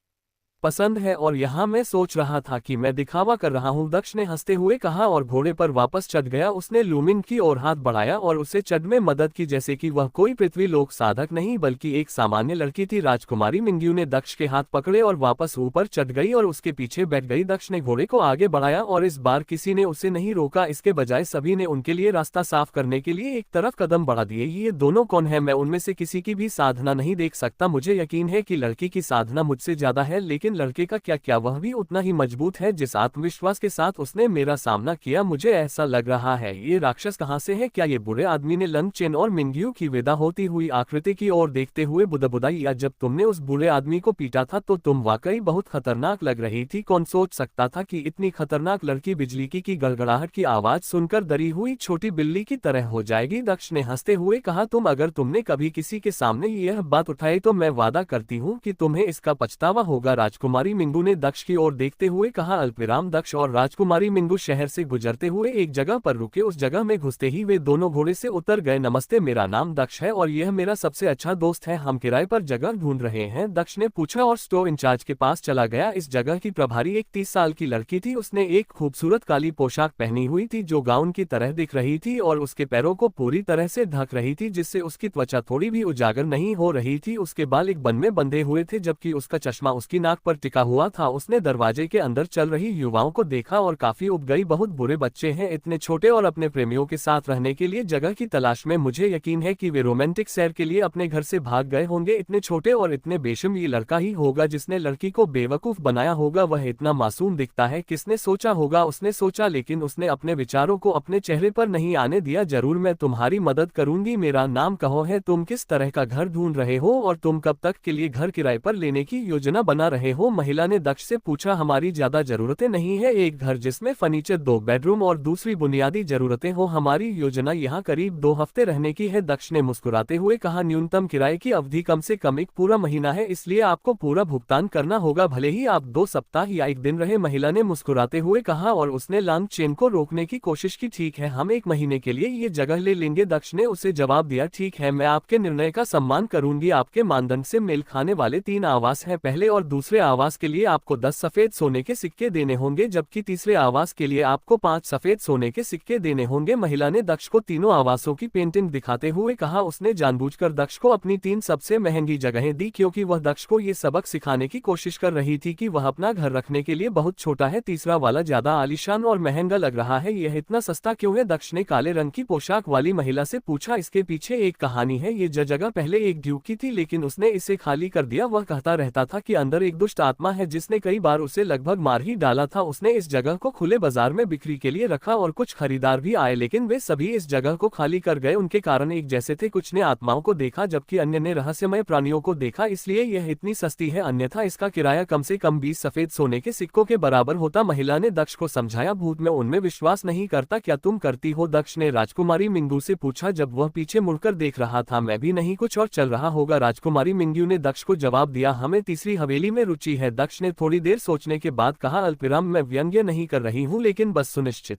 पसंद है और यहाँ मैं सोच रहा था कि मैं दिखावा कर रहा हूँ, दक्ष ने हंसते हुए कहा और घोड़े पर वापस चढ़ गया। उसने लूमिन की ओर हाथ बढ़ाया और उसे चढ़ में मदद की जैसे कि वह कोई पृथ्वी लोक साधक नहीं बल्कि एक सामान्य लड़की थी। राजकुमारी मिंग्यू ने दक्ष के हाथ पकड़े और वापस ऊपर चढ़ गई और उसके पीछे बैठ गई। दक्ष ने घोड़े को आगे बढ़ाया और इस बार किसी ने उसे नहीं रोका, इसके बजाय सभी ने उनके लिए रास्ता साफ करने के लिए एक तरफ कदम बढ़ा दिए। ये दोनों कौन है? मैं उनमें से किसी की भी साधना नहीं देख सकता। मुझे यकीन है कि लड़की की साधना मुझसे ज्यादा है, लेकिन लड़के का क्या वह भी उतना ही मजबूत है जिस आत्मविश्वास के साथ उसने मेरा सामना किया? मुझे ऐसा लग रहा है ये राक्षस कहां से है? क्या ये बुरे आदमी ने लन चेन और मिंग्यू की विदा होती हुई आकृति की ओर देखते हुए बुदबुदाई। या जब तुमने उस बुरे आदमी को पीटा था तो तुम वाकई बहुत खतरनाक लग रही थी। कौन सोच सकता था कि इतनी खतरनाक लड़की बिजली की गड़गड़ाहट की आवाज सुनकर डरी हुई छोटी बिल्ली की तरह हो जाएगी? दक्ष ने हंसते हुए कहा। अगर तुमने कभी किसी के सामने यह बात उठाई तो मैं वादा करती हूँ कि तुम्हें इसका पछतावा होगा, राजकुमारी मिंगू ने दक्ष की ओर देखते हुए कहा। अल्पविराम दक्ष और राजकुमारी मिंगू शहर से गुजरते हुए एक जगह पर रुके। उस जगह में घुसते ही वे दोनों घोड़े से उतर गए। नमस्ते, मेरा नाम दक्ष है और यह मेरा सबसे अच्छा दोस्त है, हम किराए पर जगह ढूंढ रहे हैं, दक्ष ने पूछा और स्टोर इंचार्ज के पास चला गया। इस जगह की प्रभारी एक 30 साल की लड़की थी। उसने एक खूबसूरत काली पोशाक पहनी हुई थी जो गाउन की तरह दिख रही थी और उसके पैरों को पूरी तरह से ढक रही थी जिससे उसकी त्वचा थोड़ी भी उजागर नहीं हो रही थी। उसके बाल एक बन में बंधे हुए थे जबकि उसका चश्मा उसकी नाक पर टिका हुआ था। उसने दरवाजे के अंदर चल रही युवाओं को देखा और काफी उब गई। बहुत बुरे बच्चे हैं, इतने छोटे और अपने प्रेमियों के साथ रहने के लिए जगह की तलाश में। मुझे यकीन है कि वे रोमांटिक सैर के लिए अपने घर से भाग गए होंगे। इतने छोटे और इतने बेशर्म, ये लड़का ही होगा जिसने लड़की को बेवकूफ बनाया होगा। वह इतना मासूम दिखता है, किसने सोचा होगा? उसने सोचा, लेकिन उसने अपने विचारों को अपने चेहरे पर नहीं आने दिया। जरूर मैं तुम्हारी मदद करूंगी। मेरा नाम कहो है, तुम किस तरह का घर ढूंढ रहे हो और तुम कब तक के लिए घर किराए पर लेने की योजना बना रहे हो? महिला ने दक्ष से पूछा। हमारी ज्यादा जरूरतें नहीं है, एक घर जिसमें फर्नीचर, 2 बेडरूम और दूसरी बुनियादी जरूरतें हो। हमारी योजना यहाँ करीब 2 हफ्ते रहने की है, दक्ष ने मुस्कुराते हुए कहा। न्यूनतम किराए की अवधि कम से कम 1 पूरा महीना है, इसलिए आपको पूरा भुगतान करना होगा, भले ही आप 2 सप्ताह या 1 दिन रहे, महिला ने मुस्कुराते हुए कहा और उसने लांग चेन को रोकने की कोशिश की। ठीक है, हम 1 महीने के लिए ये जगह ले लेंगे, दक्ष ने उसे जवाब दिया। ठीक है, मैं आपके निर्णय का सम्मान करूंगी। आपके मानदंड से मेल खाने वाले 3 आवास हैं। पहले और दूसरे आवास के लिए आपको 10 सफेद सोने के सिक्के देने होंगे जबकि तीसरे आवास के लिए आपको 5 सफेद सोने के सिक्के देने होंगे। महिला ने दक्ष को तीनों आवासों की पेंटिंग दिखाते हुए कहा। उसने जानबूझकर दक्ष को अपनी 3 सबसे महंगी जगहें दी क्योंकि वह दक्ष को ये सबक सिखाने की कोशिश कर रही थी कि वह अपना घर रखने के लिए बहुत छोटा है। तीसरा वाला ज्यादा आलीशान और महंगा लग रहा है, यह इतना सस्ता क्यों है? दक्ष ने काले रंग की पोशाक वाली महिला से पूछा। इसके पीछे एक कहानी है, ये जगह पहले एक ड्यूक की थी लेकिन उसने इसे खाली कर दिया। वह कहता रहता था कि अंदर एक दुष्ट आत्मा है जिसने कई बार उसे लगभग मार ही डाला था। उसने इस जगह को खुले बाजार में बिक्री के लिए रखा और कुछ खरीदार भी आए लेकिन वे सभी इस जगह को खाली कर गए। उनके कारण एक जैसे थे, कुछ ने आत्माओं को देखा जबकि अन्य ने रहस्यमय प्राणियों को देखा, इसलिए यह इतनी सस्ती है, अन्यथा इसका किराया कम से कम 20 सफेद सोने के सिक्कों के बराबर होता। महिला ने दक्ष को समझाया। भूत में उनमें विश्वास नहीं करता, क्या तुम करती हो? दक्ष ने राजकुमारी मिंगू से पूछा जब वह पीछे मुड़कर देख रहा था। मैं भी नहीं, कुछ और चल रहा होगा, राजकुमारी मिंगू ने दक्ष को जवाब दिया। हमें तीसरी हवेली में रुचि है, दक्ष ने थोड़ी देर सोचने के बाद कहा। अल्पविराम, मैं व्यंग्य नहीं कर रही हूँ लेकिन बस सुनिश्चित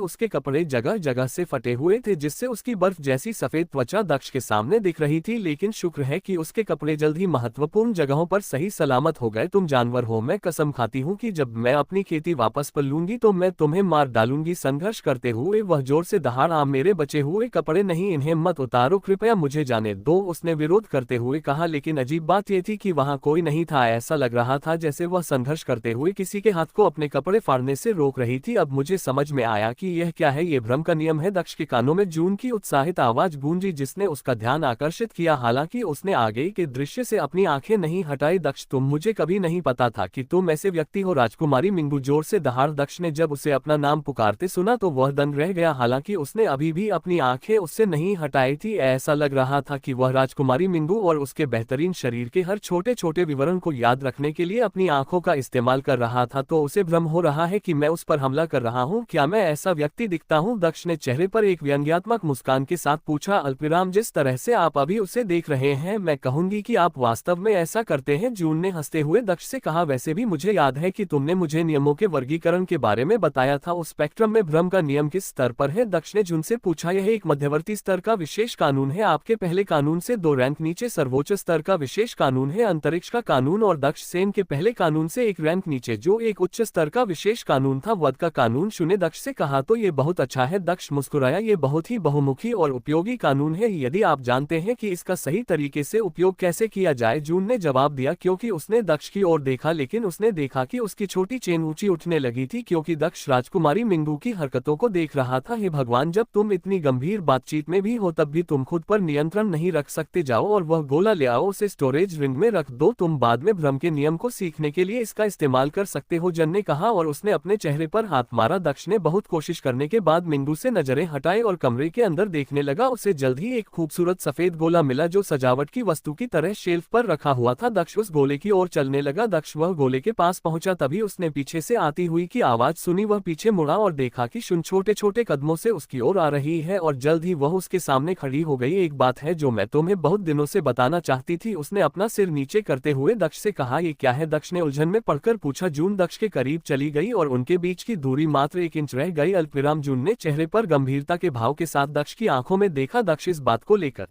उसके कपड़े जगह जगह से फटे हुए थे जिससे उसकी बर्फ जैसी सफेद त्वचा दक्ष के सामने दिख रही थी, लेकिन शुक्र है कि उसके कपड़े जल्द ही महत्वपूर्ण जगहों पर सही सलामत हो गए। तुम जानवर हो, मैं कसम खाती हूँ कि जब मैं अपनी खेती वापस पर लूंगी तो मैं तुम्हें मार डालूंगी। संघर्ष करते हुए वह जोर से दहाड़ा, मेरे बचे हुए कपड़े नहीं, इन्हें मत उतारो, कृपया मुझे जाने दो, उसने विरोध करते हुए कहा। लेकिन अजीब बात यह थी कि वहां कोई नहीं था। ऐसा लग रहा था जैसे वह संघर्ष करते हुए किसी के हाथ को अपने कपड़े फाड़ने से रोक रही थी। अब मुझे समझ में आया कि यह क्या है, ये भ्रम का नियम है। दक्ष के कानों में जून की उत्साहित आवाज गूंजी जिसने उसका ध्यान आकर्षित किया। हालांकि उसने आगे के दृश्य से अपनी आंखें नहीं हटाई। दक्ष, तुम, मुझे कभी नहीं पता था कि तुम ऐसे व्यक्ति हो। राजकुमारी मिंगू जोर से दहाड़। दक्ष ने जब उसे अपना नाम पुकारते सुना तो वह दंग रह गया। हालांकि उसने अभी भी अपनी आंखें उससे नहीं हटाई थी। ऐसा लग रहा था कि वह राजकुमारी मिंगू और उसके बेहतरीन शरीर के हर छोटे छोटे विवरण को याद रखने के लिए अपनी आंखों का इस्तेमाल कर रहा था। तो उसे भ्रम हो रहा है कि मैं उस पर हमला कर रहा हूं, क्या मैं ऐसा व्यक्ति दिखता हूं? दक्ष ने चेहरे पर एक व्यंग्यात्मक मुस्कान के साथ पूछा। अल्पविराम, जिस तरह से आप अभी उसे देख रहे हैं मैं कहूंगी कि आप वास्तव में ऐसा करते हैं। जून ने हंसते हुए दक्ष से कहा, वैसे भी मुझे याद है कि तुमने मुझे नियमों के वर्गीकरण के बारे में बताया था। उस स्पेक्ट्रम में भ्रम का नियम किस स्तर पर है? दक्ष ने जून से पूछा। यह एक मध्यवर्ती स्तर का विशेष कानून है, आपके पहले कानून से 2 रैंक नीचे। सर्वोच्च स्तर का विशेष कानून है अंतरिक्ष का कानून, और दक्ष सेन के पहले कानून से 1 रैंक नीचे जो एक उच्च स्तर का विशेष कानून था, वध का कानून। शून्य दक्ष से कहा, तो ये बहुत अच्छा है। दक्ष मुस्कुराया, ये बहुत ही बहुमुखी और उपयोगी कानून है यदि आप जानते हैं कि इसका सही तरीके से उपयोग कैसे किया जाए। जून ने जवाब दिया क्योंकि उसने दक्ष की ओर देखा, लेकिन उसने देखा कि उसकी छोटी चेन ऊंची उठने लगी थी क्योंकि दक्ष राजकुमारी मिंगू की हरकतों को देख रहा था। हे भगवान, जब तुम इतनी गंभीर बातचीत में भी हो तब भी तुम खुद पर नियंत्रण नहीं रख सकते। जाओ और वह गोला ले आओ, उसे स्टोरेज रिंग में रख दो, तुम बाद में भ्रम के नियम को सीखने के लिए इसका इस्तेमाल कर सकते हो, जन ने कहा, और उसने अपने चेहरे पर हाथ मारा। दक्ष ने बहुत कोशिश करने के बाद मिंगू से नजरें हटाए और कमरे के अंदर देखने लगा। उसे जल्द ही एक खूबसूरत सफेद गोला मिला जो सजावट की वस्तु की तरह शेल्फ पर रखा हुआ था। दक्ष उस गोले की ओर चलने लगा। दक्ष वह गोले के पास पहुंचा तभी उसने पीछे से आती हुई की आवाज सुनी। वह पीछे मुड़ा और देखा कि शुन छोटे छोटे कदमों से उसकी ओर आ रही है और जल्द ही वह उसके सामने खड़ी हो गई। एक बात है जो मैं तुम्हें बहुत दिनों से बताना चाहती थी, उसने अपना सिर नीचे करते हुए दक्ष से कहा। ये क्या है? दक्ष ने उलझन में पड़कर पूछा। जून दक्ष के करीब चली गई और उनके बीच की दूरी मात्र 1 इंच रह गई। अल्पविराम, जून ने चेहरे पर गंभीरता के भाव के साथ दक्ष की आंखों में देखा। दक्ष इस बात को लेकर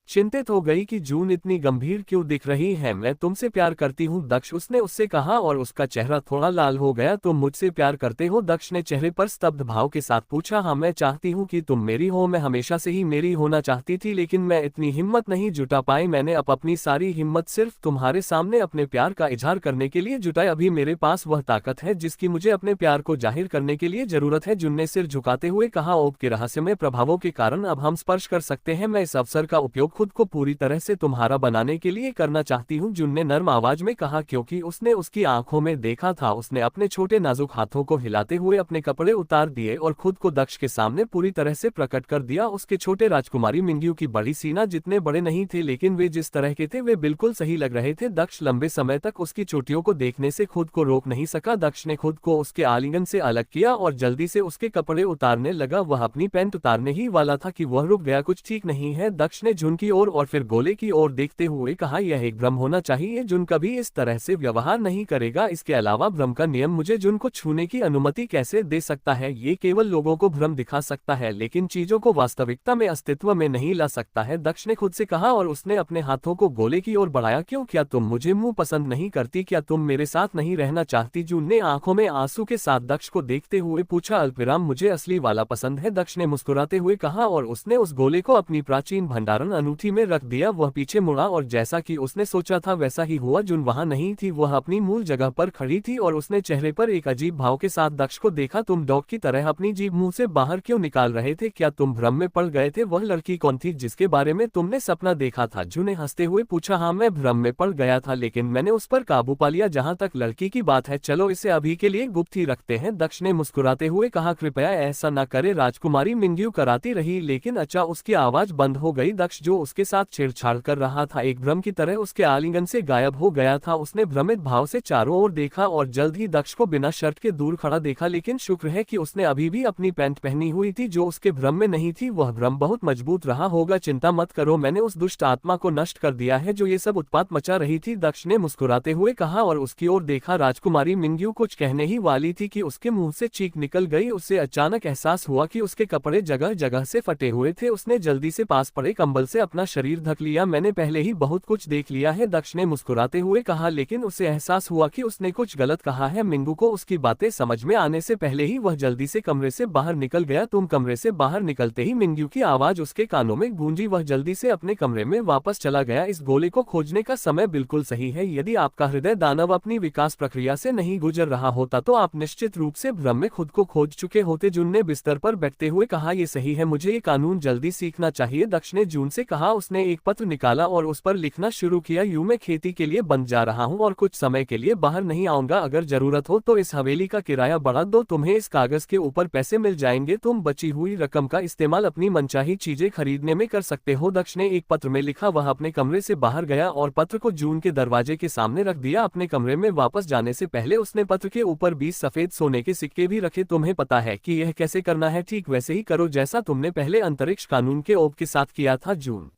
चिंतित हो गई कि जून इतनी गंभीर क्यों दिख रही है। मैं तुमसे प्यार करती हूँ दक्ष, उसने उससे कहा और उसका चेहरा थोड़ा लाल हो गया। तुम मुझसे प्यार करते हो? दक्ष ने चेहरे पर स्तब्ध भाव के साथ पूछा। हाँ, मैं चाहती हूँ कि तुम मेरी हो। मैं हमेशा से ही मेरी होना चाहती थी, लेकिन मैं इतनी हिम्मत नहीं जुटा पाई। मैंने अब अपनी सारी हिम्मत सिर्फ तुम्हारे सामने अपने प्यार का इजहार करने के लिए जुटाई। अभी मेरे पास वह ताकत है जिसकी मुझे अपने प्यार को जाहिर करने के लिए जरूरत है। जून ने सिर झुकाते हुए कहा। ओप के रहस्यमय प्रभावों के कारण अब हम स्पर्श कर सकते हैं। मैं इस अवसर का उपयोग खुद को पूरी तरह से तुम्हारा बनाने के लिए करना चाहती हूँ, जून ने नर्म आवाज में कहा। क्योंकि उसने उसकी आंखों में देखा था, उसने अपने छोटे नाजुक हाथों को हिलाते हुए अपने कपड़े उतार दिए और खुद को दक्ष के सामने पूरी तरह से प्रकट कर दिया। उसके छोटे राजकुमारी मिंगू की बड़ी सीना जितने बड़े नहीं थे, लेकिन वे जिस तरह के थे वे बिल्कुल सही लग रहे थे। दक्ष लंबे समय तक उसकी चोटियों को देखने से खुद को रोक नहीं सका। दक्ष ने खुद को उसके आलिंगन से अलग किया और जल्दी से उसके कपड़े उतारने लगा। वह अपनी पैंट उतारने ही वाला था कि वह रुक गया। कुछ ठीक नहीं है, दक्ष ने जून की ओर और फिर गोले की ओर देखते हुए कहा। यह एक भ्रम होना चाहिए, जून कभी इस तरह से व्यवहार नहीं करेगा। इसके अलावा भ्रम का नियम मुझे जून को छूने की अनुमति कैसे दे सकता है? ये केवल लोगों को भ्रम दिखा सकता है, लेकिन चीजों को वास्तविकता में अस्तित्व में नहीं ला सकता है, दक्ष ने खुद से कहा और उसने अपने हाथों को गोले की ओर बढ़ाया। क्यों? क्या तुम मुझे मुंह पसंद नहीं करती? क्या तुम मेरे साथ नहीं रहना चाहती? जून ने आंखों में आंसू के साथ दक्ष को देखते हुए पूछा। अल्पविराम, मुझे असली वाला पसंद है, दक्ष ने मुस्कुराते हुए कहा और उसने उस गोले को अपनी प्राचीन भंडारण अनूठी में रख दिया। वह पीछे मुड़ा और जैसा कि उसने सोचा था वैसा ही हुआ। जून वहां नहीं थी, वह अपनी मूल जगह पर खड़ी थी और उसने चेहरे पर एक अजीब भाव के साथ दक्ष को देखा। तुम डॉग की तरह अपनी जीभ मुंह से बाहर क्यों निकाल रहे थे? क्या तुम भ्रम में पड़ गए थे? वह लड़की कौन थी जिसके बारे में तुमने सपना देखा था? जून ने हंसते हुए पूछा। हाँ, मैं भ्रम में पड़ गया था, लेकिन मैंने उस पर काबू पा लिया। जहाँ तक लड़की की बात है, चलो इसे अभी के लिए गुप्त ही रखते हैं, दक्ष ने मुस्कुराते हुए कहा। कृपया ऐसा न करे, राजकुमारी मिंगू कराती रही, लेकिन अच्छा उसकी आवाज बंद हो गई। दक्ष जो उसके साथ छेड़छाड़ कर रहा था एक भ्रम की तरह उसके आलिंगन से गायब हो गया था। उसने भ्रमित भाव से चारों ओर देखा और जल्द ही दक्ष को बिना शर्ट के दूर खड़ा देखा, लेकिन शुक्र है कि उसने अभी भी अपनी पैंट पहनी हुई थी जो उसके भ्रम में नहीं थी। वह भ्रम बहुत मजबूत रहा होगा। चिंता मत करो, मैंने उस दुष्ट आत्मा को नष्ट कर दिया है जो ये सब उत्पात मचा रही थी, दक्ष ने मुस्कुराते हुए कहा और उसकी ओर देखा। राजकुमारी मिंग्यू कुछ कहने ही वाली थी कि उसके मुंह से चीख निकल गई। उसे अचानक एहसास हुआ कि उसके कपड़े जगह जगह से फटे हुए थे। उसने जल्दी से पास पड़े कंबल से अपना शरीर ढक लिया। मैंने पहले ही बहुत कुछ देख लिया है, दक्ष ने मुस्कुराते हुए कहा, लेकिन उसे एहसास हुआ कि उसने कुछ गलत कहा है। मिंगू को उसकी बातें समझ में आने से पहले ही वह जल्दी से कमरे से बाहर निकल गया। तुम कमरे से बाहर निकलते ही मिंग्यू की आवाज उसके कानों में गूंजी। वह जल्दी से अपने कमरे में वापस चला गया। इस गोले को खोजने का समय बिल्कुल सही है। यदि आपका हृदय दानव अपनी विकास प्रक्रिया से नहीं गुजर रहा होता तो आप निश्चित रूप से भ्रम में खुद को खोज चुके होते। जून ने बिस्तर पर बैठते हुए कहा, ये सही है, मुझे ये कानून जल्दी सीखना चाहिए। दक्ष ने जून से कहा। उसने एक पत्र निकाला और उस पर लिखना शुरू किया, यूं मैं खेती के लिए बंद जा रहा हूं और कुछ समय के लिए बाहर नहीं आऊंगा। अगर जरूरत हो तो इस हवेली का किराया बढ़ा दो, तुम्हें इस कागज के ऊपर पैसे मिल जाएंगे। तुम बची हुई रकम का इस्तेमाल अपनी मनचाही चीजें खरीदने में कर सकते हो। दक्ष ने एक पत्र में लिखा। वह अपने कमरे से बाहर गया और पत्र को जून के दरवाजे के सामने रख दिया। अपने कमरे में वापस जाने से पहले उसने पत्र के ऊपर 20 सफेद सोने के सिक्के भी रखे। तुम्हें पता है कि यह कैसे करना है, ठीक वैसे ही करो जैसा तुमने पहले अंतरिक्ष कानून के ओब के साथ किया था। जून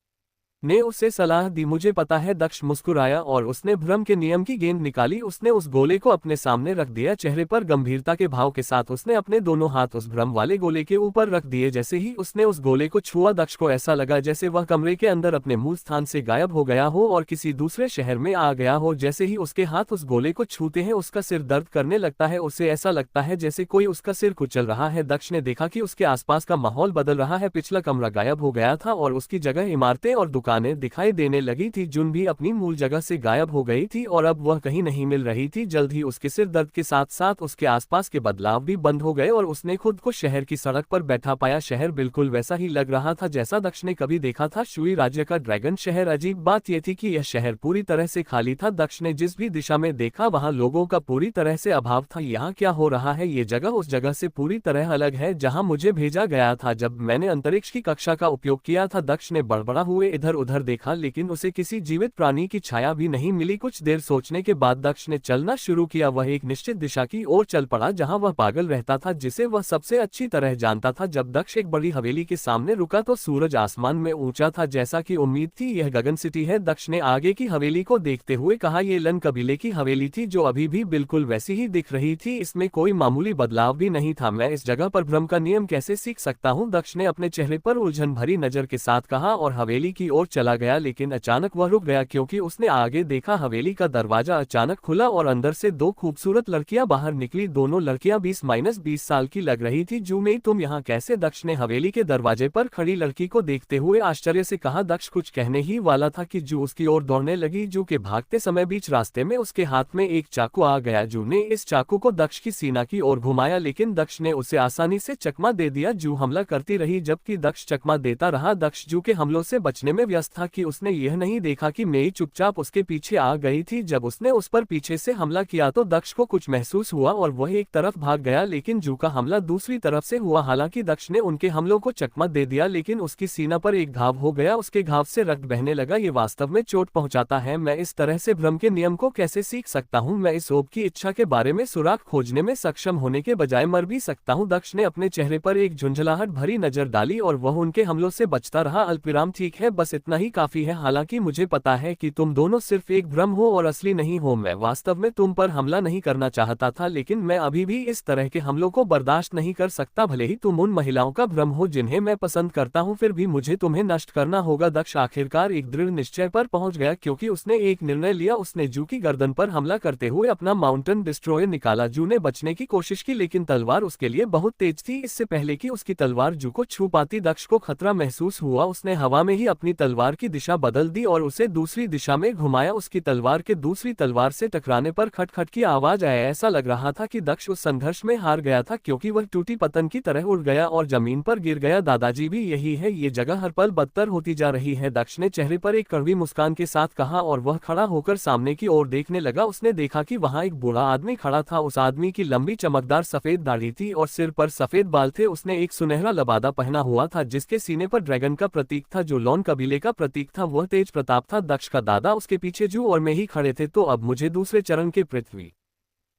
ने उसे सलाह दी। मुझे पता है, दक्ष मुस्कुराया और उसने भ्रम के नियम की गेंद निकाली। उसने उस गोले को अपने सामने रख दिया। चेहरे पर गंभीरता के भाव के साथ उसने अपने दोनों हाथ उस भ्रम वाले गोले के ऊपर रख दिए। जैसे ही उसने उस गोले को छुआ, दक्ष को ऐसा लगा जैसे वह कमरे के अंदर अपने मूल स्थान से गायब हो गया हो और किसी दूसरे शहर में आ गया हो। जैसे ही उसके हाथ उस गोले को छूते हैं, उसका सिर दर्द करने लगता है। उसे ऐसा लगता है जैसे कोई उसका सिर कुचल रहा है। दक्ष ने देखा कि उसके आसपास का माहौल बदल रहा है। पिछला कमरा गायब हो गया था और उसकी जगह इमारतें और दुकानें दिखाई देने लगी थी। जून भी अपनी मूल जगह से गायब हो गई थी और अब वह कहीं नहीं मिल रही थी। जल्द ही उसके सिर दर्द के साथ साथ उसके आसपास के बदलाव भी बंद हो गए और उसने खुद को शहर की सड़क पर बैठा पाया। शहर बिल्कुल वैसा ही लग रहा था जैसा दक्ष ने कभी देखा था, शुई राज्य का ड्रैगन शहर। अजीब बात यह थी कि यह शहर पूरी तरह से खाली था। दक्ष ने जिस भी दिशा में देखा वहां लोगों का पूरी तरह से अभाव था। यहाँ क्या हो रहा है? ये जगह उस जगह से पूरी तरह अलग है जहाँ मुझे भेजा गया था जब मैंने अंतरिक्ष की कक्षा का उपयोग किया था। दक्ष ने बड़बड़ा हुए इधर उधर देखा, लेकिन उसे किसी जीवित प्राणी की छाया भी नहीं मिली। कुछ देर सोचने के बाद दक्ष ने चलना शुरू किया। वह एक निश्चित दिशा की ओर चल पड़ा जहां वह पागल रहता था, जिसे वह सबसे अच्छी तरह जानता था। जब दक्ष एक बड़ी हवेली के सामने रुका तो सूरज आसमान में ऊंचा था जैसा कि उम्मीद थी। यह गगन सिटी है, दक्ष ने आगे की हवेली को देखते हुए कहा। ये लन कबीले की हवेली थी जो अभी भी बिल्कुल वैसी ही दिख रही थी। इसमें कोई मामूली बदलाव भी नहीं था। मैं इस जगह पर भ्रम का नियम कैसे सीख सकता हूँ? दक्ष ने अपने चेहरे पर उलझन भरी नजर के साथ कहा और हवेली की ओर चला गया, लेकिन अचानक वह रुक गया क्योंकि उसने आगे देखा। हवेली का दरवाजा अचानक खुला और अंदर से दो खूबसूरत लड़कियां बाहर निकली। दोनों लड़कियां 20-20 साल की लग रही थी। जू में तुम यहाँ कैसे? दक्ष ने हवेली के दरवाजे पर खड़ी लड़की को देखते हुए आश्चर्य से कहा। दक्ष कुछ कहने ही वाला था कि जू उसकी ओर दौड़ने लगी। जू के भागते समय बीच रास्ते में उसके हाथ में एक चाकू आ गया। जू ने इस चाकू को दक्ष की सीना की ओर घुमाया, लेकिन दक्ष ने उसे आसानी से चकमा दे दिया। जू हमला करती रही जबकि दक्ष चकमा देता रहा। दक्ष जू के हमलों से बचने में व्यस्त था कि उसने यह नहीं देखा कि मेई चुपचाप उसके पीछे आ गई थी। जब उसने उस पर पीछे से हमला किया तो दक्ष को कुछ महसूस हुआ और वह एक तरफ भाग गया, लेकिन जू का हमला दूसरी तरफ से हुआ। हालांकि दक्ष ने उनके हमलों को चकमा दे दिया, लेकिन उसकी सीना पर एक घाव हो गया। उसके घाव से रक्त बहने लगा। ये वास्तव में चोट पहुंचाता है। मैं इस तरह से भ्रम के नियम को कैसे सीख सकता हूँ? मैं इस ओब की इच्छा के बारे में सुराग खोजने में सक्षम होने के बजाय मर भी सकता हूँ। दक्ष ने अपने चेहरे पर एक झुंझलाहट भरी नजर डाली और वह उनके हमलों से बचता रहा। अल्पविराम ठीक है, बस इतना ही काफी है। हालांकि मुझे पता है कि तुम दोनों सिर्फ एक भ्रम हो और असली नहीं हो। मैं वास्तव में तुम पर हमला नहीं करना चाहता था, लेकिन मैं अभी भी इस तरह के हमलों को बर्दाश्त नहीं कर सकता। भले ही तुम उन महिलाओं का भ्रम हो जिन्हें मैं पसंद करता हूँ, फिर भी मुझे तुम्हें नष्ट करना होगा। दक्ष आखिरकार एक दृढ़ निश्चय पर पहुंच गया क्योंकि उसने एक निर्णय लिया। उसने जू की गर्दन पर हमला करते हुए अपना माउंटेन डिस्ट्रॉयर निकाला। जू ने बचने की कोशिश की, लेकिन तलवार उसके लिए बहुत तेज थी। इससे पहले कि उसकी तलवार जू को छू पाती, दक्ष को खतरा महसूस हुआ। उसने हवा में ही अपनी तलवार की दिशा बदल दी और उसे दूसरी दिशा में घुमाया। उसकी तलवार के दूसरी तलवार से टकराने पर खटखट की आवाज आई। ऐसा लग रहा था कि दक्ष उस संघर्ष में हार गया था क्योंकि वह टूटी पतन की तरह उड़ गया और जमीन पर गिर गया। दादाजी भी यही है, ये जगह हर पल बदतर होती जा रही है। दक्ष ने चेहरे पर एक कड़वी मुस्कान के साथ कहा और वह खड़ा होकर सामने की ओर देखने लगा। उसने देखा कि वहां एक बूढ़ा आदमी खड़ा था। उस आदमी की लंबी चमकदार सफेद दाढ़ी थी और सिर पर सफेद बाल थे। उसने एक सुनहरा लबादा पहना हुआ था जिसके सीने पर ड्रैगन का प्रतीक था जो लॉन कबीले का प्रतीक था वह तेज प्रताप था। दक्ष का दादा, उसके पीछे जू और मैं ही खड़े थे। तो अब मुझे दूसरे चरण के पृथ्वी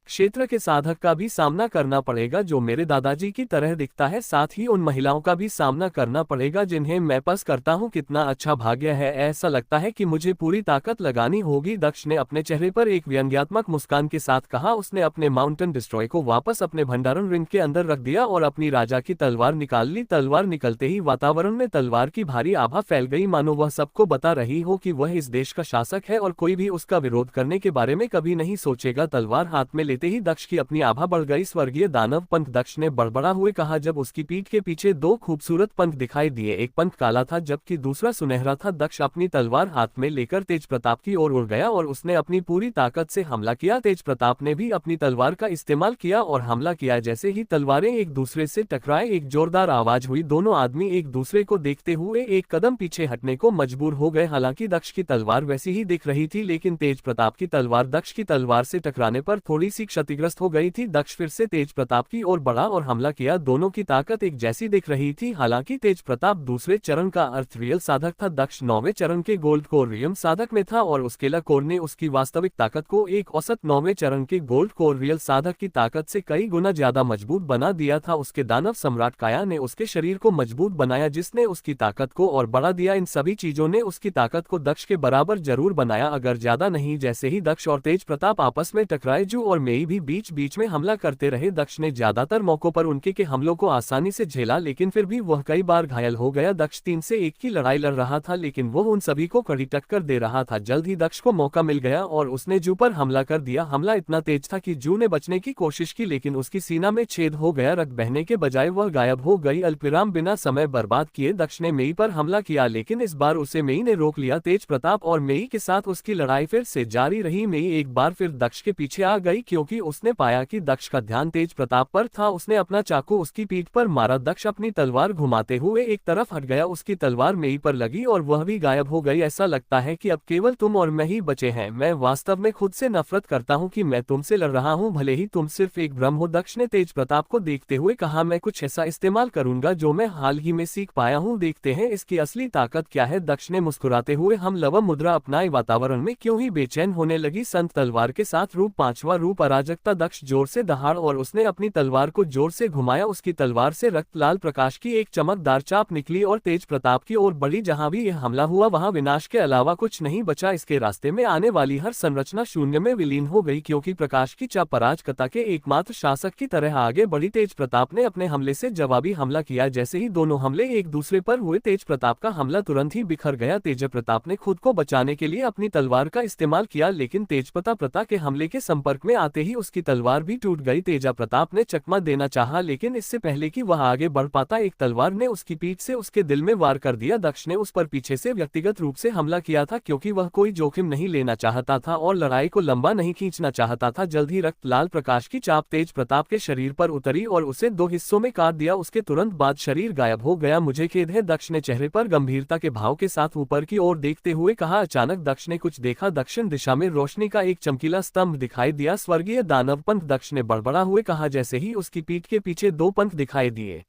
क्षेत्र के साधक का भी सामना करना पड़ेगा जो मेरे दादाजी की तरह दिखता है। साथ ही उन महिलाओं का भी सामना करना पड़ेगा जिन्हें मैं पसंद करता हूं। कितना अच्छा भाग्य है, ऐसा लगता है कि मुझे पूरी ताकत लगानी होगी। दक्ष ने अपने चेहरे पर एक व्यंग्यात्मक मुस्कान के साथ कहा। उसने अपने माउंटेन डिस्ट्रॉय को वापस अपने भंडारण रिंग के अंदर रख दिया और अपनी राजा की तलवार निकाल ली। तलवार निकलते ही वातावरण में तलवार की भारी आभा फैल गई, मानो वह सबको बता रही हो कि वह इस देश का शासक है और कोई भी उसका विरोध करने के बारे में कभी नहीं सोचेगा। तलवार हाथ में लेते ही दक्ष की अपनी आभा बढ़ गई। स्वर्गीय दानव पंथ, दक्ष ने बड़बड़ा हुए कहा जब उसकी पीठ के पीछे दो खूबसूरत पंथ दिखाई दिए। एक पंथ काला था जबकि दूसरा सुनहरा था। दक्ष अपनी तलवार हाथ में लेकर तेज प्रताप की ओर उड़ गया और उसने अपनी पूरी ताकत से हमला किया। तेज प्रताप ने भी अपनी तलवार का इस्तेमाल किया और हमला किया। जैसे ही तलवारें एक दूसरे से टकराए एक जोरदार आवाज हुई। दोनों आदमी एक दूसरे को देखते हुए एक कदम पीछे हटने को मजबूर हो गए। हालांकि दक्ष की तलवार वैसी ही दिख रही थी लेकिन तेज प्रताप की तलवार दक्ष की तलवार से टकराने पर थोड़ी सी क्षतिग्रस्त हो गई थी। दक्ष फिर से तेज प्रताप की ओर बढ़ा और हमला किया। दोनों की ताकत एक जैसी दिख रही थी। हालांकि तेज प्रताप दूसरे चरण का अर्थ रियल साधक था, दक्ष 9वें चरण के गोल्ड कोरियम साधक में था और उसके कोर ने उसकी वास्तविक ताकत को एक औसत 9वें चरण के गोल्ड कोर रियल साधक की ताकत से कई गुना ज्यादा मजबूत बना दिया था। उसके दानव सम्राट काया ने उसके शरीर को मजबूत बनाया जिसने उसकी ताकत को और बढ़ा दिया। इन सभी चीजों ने उसकी ताकत को दक्ष के बराबर जरूर बनाया, अगर ज्यादा नहीं। जैसे ही दक्ष और तेज प्रताप आपस में टकराए, जू और मेई भी बीच बीच में हमला करते रहे। दक्ष ने ज्यादातर मौकों पर उनके के हमलों को आसानी से झेला लेकिन फिर भी वह कई बार घायल हो गया। दक्ष 3 से 1 की लड़ाई लड़ रहा था लेकिन वह उन सभी को कड़ी टक्कर दे रहा था। जल्द ही दक्ष को मौका मिल गया और उसने जू पर हमला कर दिया। हमला इतना तेज था कि जू ने बचने की कोशिश की लेकिन उसकी सीना में छेद हो गया। रक्त बहने के बजाय वह गायब हो गई। अल्पविराम बिना समय बर्बाद किए दक्ष ने मेई पर हमला किया लेकिन इस बार उसे मेई ने रोक लिया। तेज प्रताप और मेई के साथ उसकी लड़ाई फिर से जारी रही। मेई एक बार फिर दक्ष के पीछे आ गई क्योंकि उसने पाया कि दक्ष का ध्यान तेज प्रताप पर था। उसने अपना चाकू उसकी पीठ पर मारा। दक्ष अपनी तलवार घुमाते हुए एक तरफ हट गया। उसकी तलवार मेई पर लगी और वह भी गायब हो गई। ऐसा लगता है कि अब केवल तुम और मैं ही बचे हैं। मैं वास्तव में खुद से नफरत करता हूं कि मैं तुमसे लड़ रहा हूं, भले ही तुम सिर्फ एक भ्रम हो। दक्ष ने तेज प्रताप को देखते हुए कहा, मैं कुछ ऐसा इस्तेमाल करूंगा जो मैं हाल ही में सीख पाया हूं, देखते हैं इसकी असली ताकत क्या है। दक्ष ने मुस्कुराते हुए हम लव मुद्रा अपनाई। वातावरण में क्यों ही बेचैन होने लगी। संत तलवार के साथ रूप, 5वां रूप अराजकता। दक्ष जोर से दहाड़ और उसने अपनी तलवार को जोर से घुमाया। उसकी तलवार से रक्त लाल प्रकाश की एक चमकदार चाप निकली और तेज प्रताप की ओर बढ़ी। जहां भी यह हमला हुआ वहां विनाश के अलावा कुछ नहीं बचा। इसके रास्ते में आने वाली हर संरचना शून्य में विलीन हो गई क्योंकि प्रकाश की चाप अराजकता के एकमात्र शासक की तरह आगे बढ़ी। तेज प्रताप ने अपने हमले से जवाबी हमला किया। जैसे ही दोनों हमले एक दूसरे पर हुए, तेज प्रताप का हमला तुरंत ही बिखर गया। तेज प्रताप ने खुद को बचाने के लिए अपनी तलवार का इस्तेमाल किया लेकिन तेज प्रताप के हमले के संपर्क में आते ही उसकी तलवार भी टूट गई। तेज प्रताप ने चकमा देना चाहा लेकिन इससे पहले कि वह आगे बढ़ पाता, एक तलवार ने उसकी पीठ से उसके दिल में वार कर दिया। दक्ष ने उस पर पीछे से व्यक्तिगत रूप से हमला किया था क्योंकि वह कोई जोखिम नहीं लेना चाहता था और लड़ाई को लंबा नहीं खींचना चाहता था। जल्द ही रक्त लाल प्रकाश की चाप तेज प्रताप के शरीर पर उतरी और उसे 2 हिस्सों में काट दिया। उसके तुरंत बाद शरीर गायब हो गया। मुझे खेद है, दक्ष ने चेहरे पर गंभीरता के भाव के साथ ऊपर की ओर देखते हुए कहा। अचानक दक्ष ने कुछ देखा। दक्षिण दिशा में रोशनी का एक चमकीला स्तंभ दिखाई दिया। स्वर्गीय दानव पंथ, दक्ष ने बड़बड़ा हुए कहा। जैसे ही उसकी पीठ के पीछे 2 पंथ दिखाई दिए,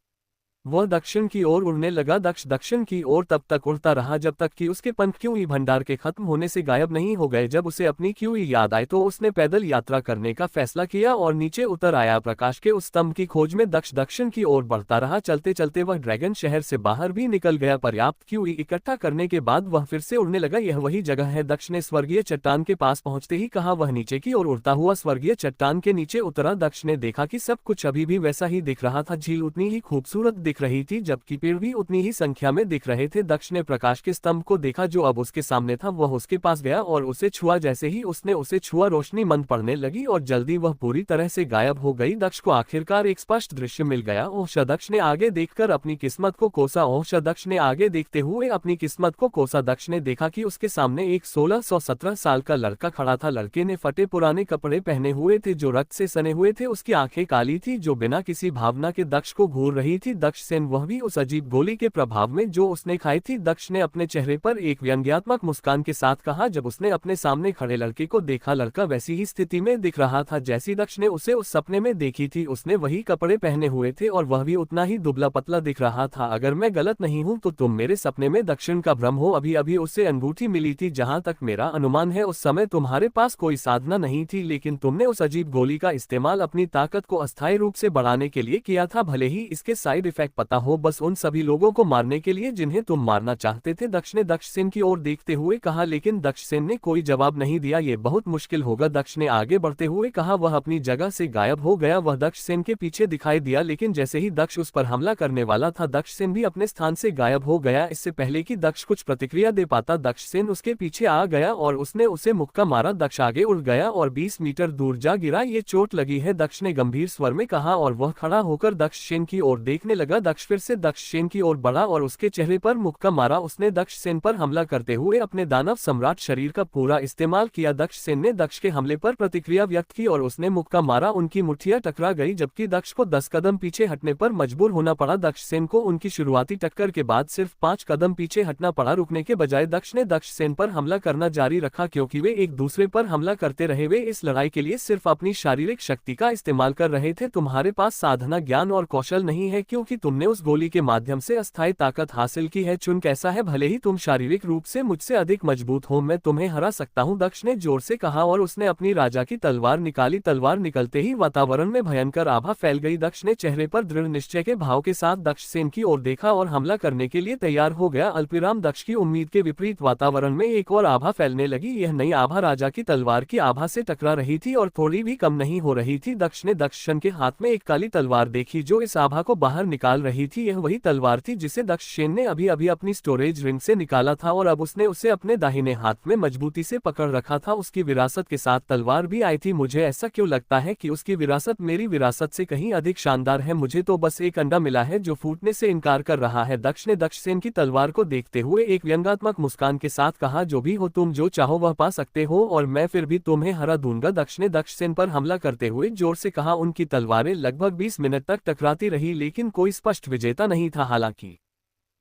वह दक्षिण की ओर उड़ने लगा। दक्ष दक्षिण की ओर तब तक उड़ता रहा जब तक कि उसके पंथ क्यूई भंडार के खत्म होने से गायब नहीं हो गए। जब उसे अपनी क्यूई याद आई तो उसने पैदल यात्रा करने का फैसला किया और नीचे उतर आया। प्रकाश के उस स्तंभ की खोज में दक्ष दक्षिण की ओर बढ़ता रहा। चलते चलते वह ड्रैगन शहर से बाहर भी निकल गया। पर्याप्त क्यूई इकट्ठा करने के बाद वह फिर से उड़ने लगा। यह वही जगह है, दक्ष ने स्वर्गीय चट्टान के पास पहुंचते ही कहा। वह नीचे की ओर उड़ता हुआ स्वर्गीय चट्टान के नीचे उतरा। दक्ष ने देखा कि सब कुछ अभी भी वैसा ही दिख रहा था। झील उतनी ही खूबसूरत दिख रही थी जबकि पेड़ भी उतनी ही संख्या में दिख रहे थे। दक्ष ने प्रकाश के स्तंभ को देखा जो अब उसके सामने था। वह उसके पास गया और उसे छुआ। जैसे ही उसने उसे छुआ, रोशनी मंद पड़ने लगी और जल्दी वह पूरी तरह से गायब हो गई। दक्ष को आखिरकार एक स्पष्ट दृश्य मिल गया। ओह, दक्ष ने आगे देखकर अपनी किस्मत को कोसा। ओह, दक्ष ने आगे देखते हुए अपनी किस्मत को कोसा। दक्ष ने देखा कि उसके सामने एक 1617 साल का लड़का खड़ा था। लड़के ने फटे पुराने कपड़े पहने हुए थे जो रक्त से सने हुए थे। उसकी आंखें काली थी जो बिना किसी भावना के दक्ष को घूर रही थी। दक्ष सेन, वह भी उस अजीब गोली के प्रभाव में जो उसने खाई थी। दक्ष ने अपने चेहरे पर एक व्यंग्यात्मक मुस्कान के साथ कहा जब उसने अपने सामने खड़े लड़के को देखा। लड़का वैसी ही स्थिति में दिख रहा था जैसी दक्ष ने उसे उस सपने में देखी थी। उसने वही कपड़े पहने हुए थे और वह भी उतना ही दुबला पतला दिख रहा था। अगर मैं गलत नहीं हूं तो तुम मेरे सपने में दक्षिण का भ्रम हो। अभी अभी उसे अंगूठी मिली थी। जहां तक मेरा अनुमान है उस समय तुम्हारे पास कोई साधना नहीं थी, लेकिन तुमने उस अजीब गोली का इस्तेमाल अपनी ताकत को अस्थायी रूप से बढ़ाने के लिए किया था, भले ही इसके साइड इफेक्ट पता हो, बस उन सभी लोगों को मारने के लिए जिन्हें तुम मारना चाहते थे। दक्ष ने दक्ष सेन की ओर देखते हुए कहा, लेकिन दक्ष सेन ने कोई जवाब नहीं दिया। ये बहुत मुश्किल होगा, दक्ष ने आगे बढ़ते हुए कहा। वह अपनी जगह से गायब हो गया। वह दक्ष सेन के पीछे दिखाई दिया, लेकिन जैसे ही दक्ष उस पर हमला करने वाला था दक्ष सेन भी अपने स्थान से गायब हो गया। इससे पहले कि दक्ष कुछ प्रतिक्रिया दे पाता दक्ष सेन उसके पीछे आ गया और उसने उसे मुक्का मारा। दक्ष आगे उड़ गया और 20 मीटर दूर जा गिरा। ये चोट लगी है, दक्ष ने गंभीर स्वर में कहा और वह खड़ा होकर दक्ष सेन की ओर देखने लगा। दक्ष फिर से दक्ष सेन की ओर बढ़ा और उसके चेहरे पर मुक्का मारा। उसने दक्ष सेन पर हमला करते हुए अपने दानव सम्राट शरीर का पूरा इस्तेमाल किया। दक्ष सेन ने दक्ष के हमले पर प्रतिक्रिया व्यक्त की और उसने मुक्का मारा। उनकी मुट्ठियां टकरा गई, जबकि दक्ष को 10 कदम पीछे हटने पर मजबूर होना पड़ा। दक्ष सेन को उनकी शुरुआती टक्कर के बाद सिर्फ 5 कदम पीछे हटना पड़ा। रुकने के बजाय दक्ष ने दक्ष सेन पर हमला करना जारी रखा, क्योंकि वे एक दूसरे पर हमला करते रहे। वे इस लड़ाई के लिए सिर्फ अपनी शारीरिक शक्ति का इस्तेमाल कर रहे थे। तुम्हारे पास साधना, ज्ञान और कौशल नहीं है, क्योंकि तुमने उस गोली के माध्यम से अस्थायी ताकत हासिल की है। चुन कैसा है, भले ही तुम शारीरिक रूप से मुझसे अधिक मजबूत हो, मैं तुम्हें हरा सकता हूं, दक्ष ने जोर से कहा और उसने अपनी राजा की तलवार निकाली। तलवार निकलते ही वातावरण में भयंकर आभा फैल गई। दक्ष ने चेहरे पर दृढ़ निश्चय के भाव के साथ दक्ष सेन की ओर देखा और हमला करने के लिए तैयार हो गया। अल्पविराम दक्ष की उम्मीद के विपरीत वातावरण में एक और आभा फैलने लगी। यह नई आभा राजा की तलवार की आभा से टकरा रही थी और थोड़ी भी कम नहीं हो रही थी। दक्ष ने दक्ष सेन के हाथ में एक काली तलवार देखी जो इस आभा को बाहर निकाल रही थी। यह वही तलवार थी जिसे दक्ष सेन ने अभी अभी अपनी स्टोरेज रिंग से निकाला था और अब उसने उसे अपने दाहिने हाथ में मजबूती से पकड़ रखा था। उसकी विरासत के साथ तलवार भी आई थी। मुझे ऐसा क्यों लगता है कि उसकी विरासत मेरी विरासत से कहीं अधिक शानदार है। मुझे तो बस एक अंडा मिला है जो फूटने से इनकार कर रहा है। दक्ष ने दक्ष सेन की तलवार को देखते हुए एक व्यंग्यात्मक मुस्कान के साथ कहा, जो भी हो तुम जो चाहो वह पा सकते हो और मैं फिर भी तुम्हें हरा दूंगा। दक्ष ने दक्ष सेन पर हमला करते हुए जोर से कहा। उनकी तलवारें लगभग 20 मिनट तक टकराती रही, लेकिन कोई स्पष्ट विजेता नहीं था। हालांकि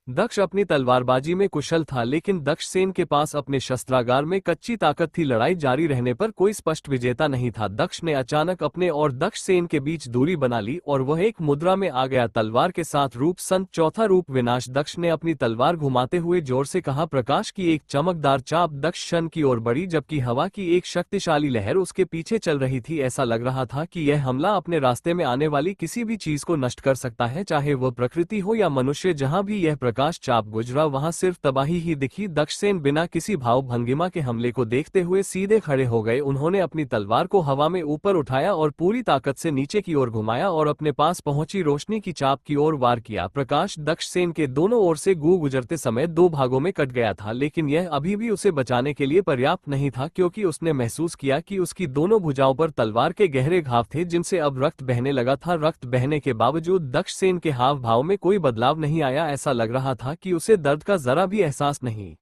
दक्ष अपनी तलवारबाजी में कुशल था, लेकिन दक्ष सेन के पास अपने शस्त्रागार में कच्ची ताकत थी। लड़ाई जारी रहने पर कोई स्पष्ट विजेता नहीं था। दक्ष ने अचानक अपने और दक्ष सेन के बीच दूरी बना ली और वह एक मुद्रा में आ गया। तलवार के साथ रूप संत, चौथा रूप विनाश। दक्ष ने अपनी तलवार घुमाते हुए जोर से कहा। प्रकाश की एक चमकदार चाप दक्ष शन की ओर बढ़ी, जबकि हवा की एक शक्तिशाली लहर उसके पीछे चल रही थी। ऐसा लग रहा था कि यह हमला अपने रास्ते में आने वाली किसी भी चीज को नष्ट कर सकता है, चाहे वह प्रकृति हो या मनुष्य। जहां भी यह प्रकाश चाप गुजरा वहां सिर्फ तबाही ही दिखी। दक्ष सेन बिना किसी भाव भंगिमा के हमले को देखते हुए सीधे खड़े हो गए। उन्होंने अपनी तलवार को हवा में ऊपर उठाया और पूरी ताकत से नीचे की ओर घुमाया और अपने पास पहुंची रोशनी की चाप की ओर वार किया। प्रकाश दक्ष सेन के दोनों ओर से गुजरते समय 2 भागों में कट गया था, लेकिन यह अभी भी उसे बचाने के लिए पर्याप्त नहीं था, क्योंकि उसने महसूस किया कि उसकी दोनों भुजाओं पर तलवार के गहरे घाव थे जिनसे अब रक्त बहने लगा था। रक्त बहने के बावजूद दक्ष सेन के हाव भाव में कोई बदलाव नहीं आया। ऐसा लग रहा था कि उसे दर्द का जरा भी एहसास नहीं